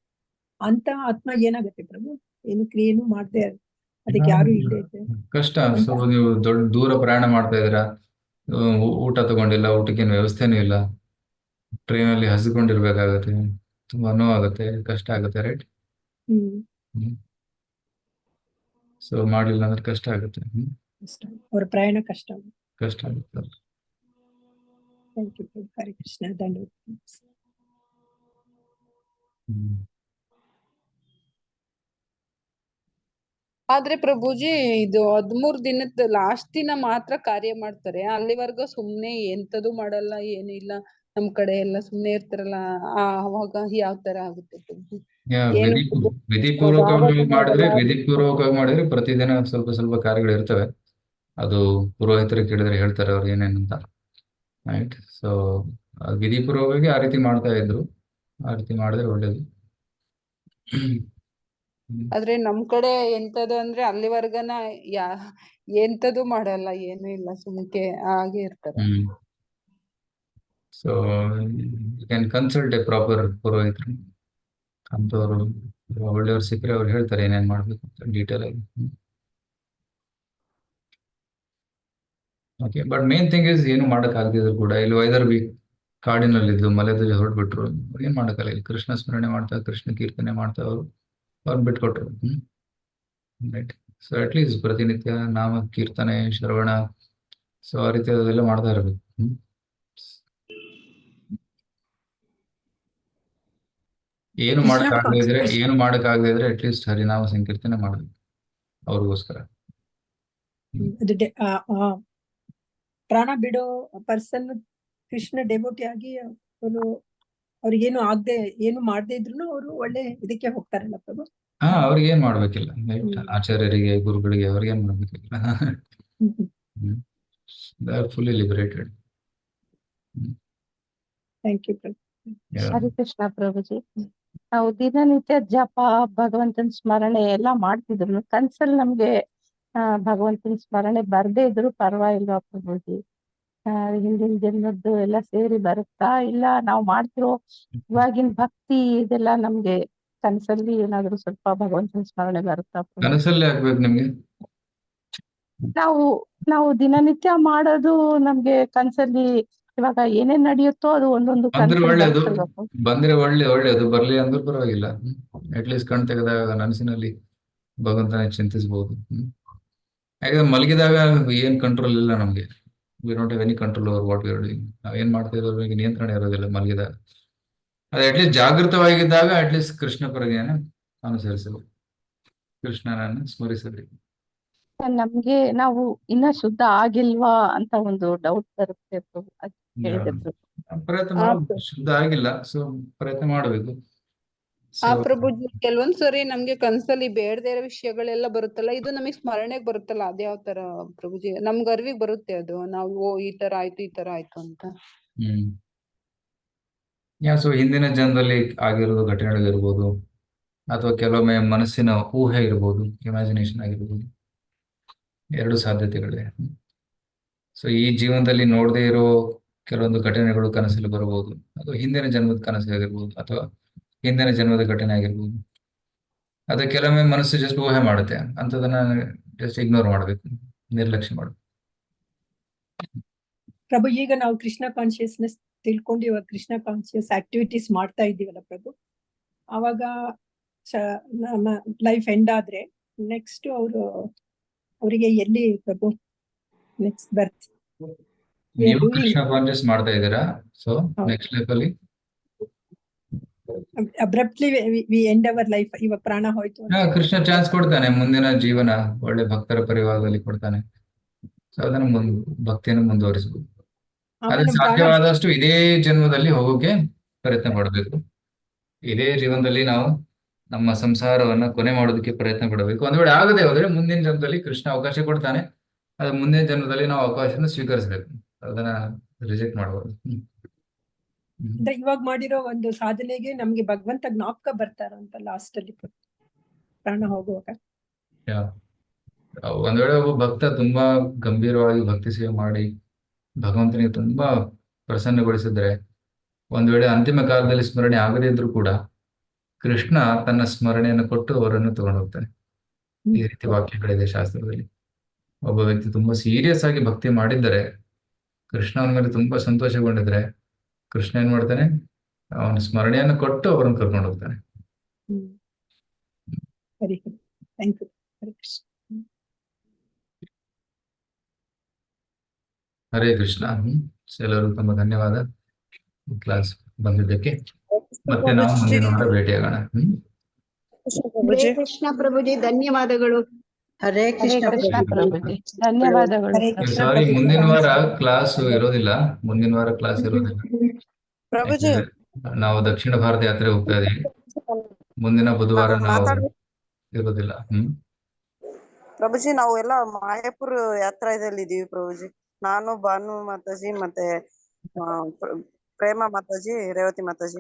ಅಂತ ಆತ್ಮ ಏನಾಗುತ್ತೆ ಪ್ರಭು? ಏನು ಕ್ರಿಯೆನೂ ಮಾಡದೆ ಅದಕ್ಕೆ ಯಾರು ಇಲ್ಲದೆ ಇದ್ರೆ ಕಷ್ಟ. ಸೊ ನೀವು ದೂರ ಪ್ರಯಾಣ ಮಾಡ್ತಾ ಇದ್ದೀರಾ, ಊಟ ತಗೊಂಡಿಲ್ಲ, ಊಟಕ್ಕೇನು ವ್ಯವಸ್ಥೆನೂ ಇಲ್ಲ, ಟ್ರೈನಲ್ಲಿ ಹಸಿಕೊಂಡಿರ್ಬೇಕಾಗತ್ತೆ, ತುಂಬಾ ನೋವಾಗುತ್ತೆ, ಕಷ್ಟ ಆಗುತ್ತೆ, ರೈಟ್? ಸೊ ಮಾಡ್ಲಿಲ್ಲ ಅಂದ್ರೆ ಕಷ್ಟ ಆಗುತ್ತೆ. ಅವ್ರ ಪ್ರಯಾಣ ಕಷ್ಟ ಕಷ್ಟ ಆಗುತ್ತೆ. Thank you Prabhu. ಹರೇ ಕೃಷ್ಣ. ಧನ್ಯವಾದ. ಆದ್ರೆ ಪ್ರಭುಜಿ ಇದು 13 ದಿನದ ಲಾಸ್ಟ್ ದಿನ ಮಾತ್ರ ಕಾರ್ಯ ಮಾಡ್ತಾರೆ, ಅಲ್ಲಿವರೆಗೂ ಸುಮ್ನೆ ಎಂತದು ಮಾಡಲ್ಲ, ಏನು ಇಲ್ಲ. ನಮ್ ಕಡೆ ಎಲ್ಲ ಸುಮ್ನೆ ಇರ್ತಾರಲ್ಲ, ಅವಾಗ ಯಾವ ತರ ಆಗುತ್ತೆ ಪ್ರಭು? ವಿಧಿಪೂರ್ವಕವಾಗಿ ಮಾಡಿದ್ರೆ ಪ್ರತಿದಿನ ಸ್ವಲ್ಪ ಸ್ವಲ್ಪ ಕಾರ್ಯಗಳು ಇರ್ತವೆ. ಅದು ಪುರೋಹಿತರಿಗೆ ಕೇಳಿದ್ರೆ ಹೇಳ್ತಾರೆ ಅವ್ರು ಏನೇನಂತ, ರೈಟ್? ಸೊ ವಿಧಿಪೂರ್ವಕವಾಗಿ ಆ ರೀತಿ ಮಾಡ್ತಾ ಇದ್ರು, ಆ ರೀತಿ ಮಾಡಿದ್ರೆ ಒಳ್ಳೇದು. ಆದ್ರೆ ನಮ್ ಕಡೆ ಎಂತದು ಅಂದ್ರೆ ಅಲ್ಲಿವರ್ಗನ ಎಂತದು ಮಾಡಲ್ಲ, ಏನು ಇಲ್ಲ, ಸುಮ್ಕೆ ಹಾಗೆ ಇರ್ತಾರೆ. So you can consult a proper ಪುರೋಹಿತರು ಅಂತವ್ರು, ಒಳ್ಳೆಯವ್ರು ಸಿಕ್ಕರೆ ಅವ್ರು ಹೇಳ್ತಾರೆ ಏನೇನ್ ಮಾಡ್ಬೇಕು ಅಂತ ಡೀಟೇಲ್ ಆಗಿ. Okay, but main thing is ಏನು ಮಾಡಕ್ಕಾಗದಿದ್ರು ಕೂಡ ಇಲ್ಲಿ ವೈದರ್ ಬಿ ಕಾಡಿನಲ್ಲಿದ್ದು ಮಲೆದಲ್ಲಿ ಹೊರಟ್ಬಿಟ್ರು, ಏನ್ ಮಾಡಕ್ಕಲ್ಲ. ಇಲ್ಲಿ ಕೃಷ್ಣ ಸ್ಮರಣೆ ಮಾಡ್ತಾ, ಕೃಷ್ಣ ಕೀರ್ತನೆ ಮಾಡ್ತಾ ಅವ್ರು ಬಿಟ್ಕೊಟ್ರು. ರೈಟ್? ಸೊ ಅಟ್ಲೀಸ್ಟ್ ಪ್ರತಿನಿತ್ಯ ನಾಮ ಕೀರ್ತನೆ, ಶ್ರವಣ, ಸೊ ಆ ರೀತಿ ಅದೆಲ್ಲ ಮಾಡ್ತಾ ಇರ್ಬೇಕು. ಏನು ಮಾಡಕ್ಕಾಗದೇ ಇದ್ರೆ ಅಟ್ಲೀಸ್ಟ್ ಹರಿನಾಮ ಸಂಕೀರ್ತನೆ ಮಾಡ್ಬೇಕು ಅವ್ರಿಗೋಸ್ಕರ. ಪ್ರಾಣ ಬಿಡೋ ಪರ್ಸನ್ ಕೃಷ್ಣ ಡೆವೋಟಿ ಆಗಿ ಅವರು ಅವ್ರಿಗೇನು ಏನು ಮಾಡದೇ ಇದ್ರು ಅವರು ಒಳ್ಳೆ ಇದಕ್ಕೆ ಹೋಗ್ತಾರಲ್ಲ ಪ್ರಭು? ಅವ್ರಿಗೆ ಏನ್ ಮಾಡ್ಬೇಕಿಲ್ಲ, ಆಚಾರ್ಯರಿಗೆ, ಗುರುಗಳಿಗೆ ಅವ್ರಿಗೇನ್ ಮಾಡ್ಬೇಕಿಲ್ಲ. Fully liberated. Thank you Prabhu. Hare Krishna Prabhuji. ನಾವು ದಿನನಿತ್ಯ ಜಪ, ಭಗವಂತನ ಸ್ಮರಣೆ ಎಲ್ಲ ಮಾಡ್ತಿದ್ರು, ಕನ್ಸಲ್ಲಿ ನಮ್ಗೆ ಭಗವಂತನ ಸ್ಮರಣೆ ಬರ್ದೇ ಇದ್ರು ಪರವಾಗಿಲ್ವಾ ಪ್ರಭುಜಿ? ಹಿಂದಿನ ಜನ್ಮದ್ದು ಎಲ್ಲ ಸೇರಿ ಬರುತ್ತಾ, ಇಲ್ಲ ನಾವು ಮಾಡ್ತಿರೋ ಇವಾಗಿನ ಭಕ್ತಿ ಇದೆಲ್ಲ ನಮ್ಗೆ ಕನ್ಸಲ್ಲಿ ಏನಾದ್ರು ಸ್ವಲ್ಪ ಭಗವಂತನ ಸ್ಮರಣೆ ಬರುತ್ತಾ? ಕನಸಲ್ಲೇ ಆಗ್ಬೇಕು ನಿಮ್ಗೆ. ನಾವು ದಿನನಿತ್ಯ ಮಾಡೋದು ನಮ್ಗೆ ಕನ್ಸಲ್ಲಿ ಇವಾಗ ಏನೇನ್ ನಡೆಯುತ್ತೋ ಅದು ಒಂದೊಂದು ಬಂದ್ರೆ ಒಳ್ಳೇದು, ಬರ್ಲಿ ಅಂದ್ರೂ ಪರವಾಗಿಲ್ಲ. ಅಟ್ಲೀಸ್ಟ್ ಕಣ್ ತೆಗೆದಾಗ ಕನಸಿನಲ್ಲಿ ಭಗವಂತನ ಚಿಂತಿಸಬಹುದು. ಯಾಕಂದ್ರೆ ಮಲಗಿದಾಗ ಏನ್ ಕಂಟ್ರೋಲ್ ಇಲ್ಲ ನಮ್ಗೆ. We don't have any control over what we are doing. ನಾವೇನ್ ಮಾಡ್ತಾ ಇರೋದ್ರ ಬಗ್ಗೆ ನಿಯಂತ್ರಣ ಇರೋದಿಲ್ಲ ಮಲಗಿದಾಗ. ಅದೇ ಅಟ್ಲೀಸ್ಟ್ ಜಾಗೃತವಾಗಿದ್ದಾಗ ಅಟ್ಲೀಸ್ಟ್ ಕೃಷ್ಣ ಪ್ರಜ್ಞೆಯನ್ನು ಅನುಸರಿಸಬೇಕು, ಕೃಷ್ಣನನ್ನು ಸ್ಮರಿಸಬೇಕು. ನಮ್ಗೆ ನಾವು ಇನ್ನ ಶುದ್ಧ ಆಗಿಲ್ವಾ ಅಂತ ಒಂದು ಡೌಟ್ ಬರುತ್ತೆ ಪ್ರಭು, ಅದ್ ಕೇಳಿದೆ ಪ್ರಭು. ಪ್ರಯತ್ನ ಆ ಮಾಡಬೇಕು, ಶುದ್ಧ ಆಗಿಲ್ಲ, ಸೊ ಪ್ರಯತ್ನ ಮಾಡಬೇಕು. ಆ ಸೊ ಪ್ರಭುಜಿ ಕೆಲವೊಂದ್ ಸರಿ ನಮ್ಗೆ ಕನ್ಸಲ್ಲಿ ಬೇಡದೇ ಇರೋ ವಿಷಯಗಳೆಲ್ಲ ಬರುತ್ತಲ್ಲ, ಇದು ನಮಗ್ ಸ್ಮರಣೆಗ್ ಬರುತ್ತಲ್ಲ, ಅದ್ಯಾವ್ ತರ ಪ್ರಭುಜಿ? ನಮ್ಗ್ ಅರಿವಿಗ್ ಬರುತ್ತೆ ಅದು, ನಾವು ಓ ಈ ತರ ಆಯ್ತು ಈ ತರ ಆಯ್ತು ಅಂತ. ಸೊ ಹಿಂದಿನ ಜನ್ಮದಲ್ಲಿ ಆಗಿರೋದು ಘಟನೆಗಳಿರ್ಬೋದು, ಅಥವಾ ಕೆಲವೊಮ್ಮೆ ಮನಸ್ಸಿನ ಊಹೆ ಇರ್ಬೋದು, ಇಮ್ಯಾಜಿನೇಷನ್ ಆಗಿರ್ಬೋದು, ಎರಡು ಸಾಧ್ಯತೆಗಳಿವೆ. ಸೊ ಈ ಜೀವನದಲ್ಲಿ ನೋಡದೇ ಇರೋ ಕೆಲವೊಂದು ಘಟನೆಗಳು ಕನಸಲ್ಲಿ ಬರಬಹುದು, ಅದು ಹಿಂದಿನ ಜನ್ಮದ ಕನಸು ಆಗಿರ್ಬೋದು, ಅಥವಾ ಹಿಂದಿನ ಜನ್ಮದ ಘಟನೆ ಆಗಿರ್ಬೋದು. ಅದು ಕೆಲವೊಮ್ಮೆ ಮನಸ್ಸು ಜಸ್ಟ್ ಊಹೆ ಮಾಡುತ್ತೆ, ಅಂಥದನ್ನ ಜಸ್ಟ್ ಇಗ್ನೋರ್ ಮಾಡಬೇಕು, ನಿರ್ಲಕ್ಷ್ಯ ಮಾಡಬೇಕು. ಪ್ರಭು, ಈಗ ನಾವು ಕೃಷ್ಣ ಕಾನ್ಶಿಯಸ್ನೆಸ್ ತಿಳ್ಕೊಂಡು ಇವಾಗ ಕೃಷ್ಣ ಕಾನ್ಶಿಯಸ್ ಆಕ್ಟಿವಿಟೀಸ್ ಮಾಡ್ತಾ ಇದ್ದೀವಲ್ಲ ಪ್ರಭು, ಅವಾಗ ನಮ್ಮ ಲೈಫ್ ಎಂಡ್ ಆದ್ರೆ ನೆಕ್ಸ್ಟ್ ಅವರಿಗೆ ಎಲ್ಲಿ ಪ್ರಭು ನೆಕ್ಸ್ಟ್ ಬರ್ತ್? ನೀವು ಕೃಷ್ಣ ಕಾನ್ಶಿಯಸ್ ಮಾಡ್ತಾ ಇದ್ದೀರಾ, ಸೊ ನೆಕ್ಸ್ಟ್ ಲೈಫ್ ಅಲ್ಲಿ ಅಬ್ರಪ್ಟ್ಲಿ ವಿ ಎಂಡ್ ಅವರ್ ಲೈಫ್, ಇವಾಗ ಪ್ರಾಣ ಹೋಯ್ತು ಅಂತ. ಕೃಷ್ಣ ಚಾನ್ಸ್ ಕೊಡ್ತಾನೆ, ಮುಂದಿನ ಜೀವನ ಒಳ್ಳೆ ಭಕ್ತರ ಪರಿವಾರದಲ್ಲಿ ಕೊಡ್ತಾನೆ. ಸೊ ಅದನ್ನು ಭಕ್ತಿಯನ್ನು ಮುಂದುವರಿಸಬಹುದು. ಅದೇ ಆಮೇಲೆ ಪ್ರಾಣ ಸಾಧ್ಯವಾದಷ್ಟು ಇದೇ ಜನ್ಮದಲ್ಲಿ ಹೋಗೋಕೆ ಪ್ರಯತ್ನ ಪಡಬೇಕು. ಇದೇ ಜೀವನದಲ್ಲಿ ನಾವು ನಮ್ಮ ಸಂಸಾರವನ್ನ ಕೊನೆ ಮಾಡೋದಕ್ಕೆ ಪ್ರಯತ್ನ ಪಡಬೇಕು. ಒಂದ್ ವೇಳೆ ಆಗದೆ ಹೋದ್ರೆ ಮುಂದಿನ ಜನ್ಮದಲ್ಲಿ ಕೃಷ್ಣ ಅವಕಾಶ ಕೊಡ್ತಾನೆ, ಅದು ಮುಂದಿನ ಜನ್ಮದಲ್ಲಿ ನಾವು ಅವಕಾಶನ ಸ್ವೀಕರಿಸಬೇಕು, ಅದನ್ನ ರಿಜೆಕ್ಟ್ ಮಾಡಬಾರ್ದು. ಅಂದ್ರೆ ಇವಾಗ ಮಾಡಿರೋ ಒಂದು ಸಾಧನೆಗೆ ನಮ್ಗೆ ಭಗವಂತ ಜ್ಞಾಪಕ ಬರ್ತಾರಂತ ಲಾಸ್ಟ್ ಅಲ್ಲಿ ಪ್ರಾಣ ಹೋಗುವಾಗ. ಒಂದ್ ವೇಳೆ ಒಬ್ಬ ಭಕ್ತ ತುಂಬಾ ಗಂಭೀರವಾಗಿ ಭಕ್ತಿ ಸೇವೆ ಮಾಡಿ ಭಗವಂತನಿಗೆ ತುಂಬಾ ಪ್ರಸನ್ನಗೊಳಿಸಿದ್ರೆ, ಒಂದ್ ವೇಳೆ ಅಂತಿಮ ಕಾಲದಲ್ಲಿ ಸ್ಮರಣೆ ಆಗದೇ ಇದ್ರೂ ಕೂಡ ಕೃಷ್ಣ ತನ್ನ ಸ್ಮರಣೆಯನ್ನು ಕೊಟ್ಟು ಅವರನ್ನು ತಗೊಂಡು ಹೋಗ್ತಾನೆ. ಈ ರೀತಿ ವಾಕ್ಯಗಳಿದೆ ಶಾಸ್ತ್ರದಲ್ಲಿ. ಒಬ್ಬ ವ್ಯಕ್ತಿ ತುಂಬಾ ಸೀರಿಯಸ್ ಆಗಿ ಭಕ್ತಿ ಮಾಡಿದ್ದರೆ, ಕೃಷ್ಣ ಅವನ ಮೇಲೆ ತುಂಬಾ ಸಂತೋಷಗೊಂಡಿದ್ರೆ, ಕೃಷ್ಣ ಏನ್ ಮಾಡ್ತಾನೆ, ಅವನ ಸ್ಮರಣೆಯನ್ನು ಕೊಟ್ಟು ಅವರನ್ನು ಕರ್ಕೊಂಡು ಹೋಗ್ತಾನೆ. ಹರಿ ಹರಿ, ಥ್ಯಾಂಕ್ ಯು. ಹರಿ ಕೃಷ್ಣ. ಹರೇ ಕೃಷ್ಣ. ಎಲ್ಲರಿಗೂ ತುಂಬಾ ಧನ್ಯವಾದ ಕ್ಲಾಸ್ ಬಂದಿದ್ದಕ್ಕೆ. ಮತ್ತೆ ನಾವು ಮುಂದಿನ ವಾರ ಭೇಟಿಯಾಗೋಣ. ಹರೇ ಕೃಷ್ಣ ಪ್ರಭುಜಿ, ಧನ್ಯವಾದಗಳು. ಹರೇ ಹರೇ ಕೃಷ್ಣ ಪ್ರಭುಜಿ, ಧನ್ಯವಾದಗಳು ಹರೇ ಪ್ರಭು. ಕೃಷ್ಣ ಸಾರಿ, ಪ್ರಭು. ಮುಂದಿನ ವಾರ ಕ್ಲಾಸ್ ಇರೋದಿಲ್ಲ. ಮುಂದಿನ ವಾರ ಕ್ಲಾಸ್ ಇರೋದಿಲ್ಲ. ಪ್ರಭುಜಿ ಯಾಕಂದ್ರೆ ನಾವು ದಕ್ಷಿಣ ಭಾರತ ಯಾತ್ರೆ ಹೋಗ್ತಾ ಇದೀವಿ. ಮುಂದಿನ ಬುಧವಾರ ನಾವು ಇರೋದಿಲ್ಲ. ಪ್ರಭುಜಿ ನಾವು ಎಲ್ಲ ಮಾಯಾಪುರ ಯಾತ್ರಾದಲ್ಲಿ ಇದೀವಿ ಪ್ರಭುಜಿ. ನಾನು, ಭಾನು ಮಾತಾಜಿ, ಮತ್ತೆ ಪ್ರೇಮ ಮಾತಾಜಿ, ರೇವತಿ ಮಾತಾಜಿ.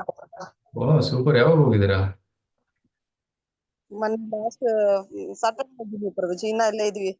ಓ ಸೂಪರ್. ಯಾವಾಗ ಹೋಗಿದ್ದೀರಾ? ಮೊನ್ನೆ ಲಾಸ್ಟ್ ಸಾಟರ್ಡೆ ಹೋಗಿದ್ವಿ ಪ್ರಭುಜಿ. ಇನ್ನ ಇಲ್ಲೇ ಇದೀವಿ.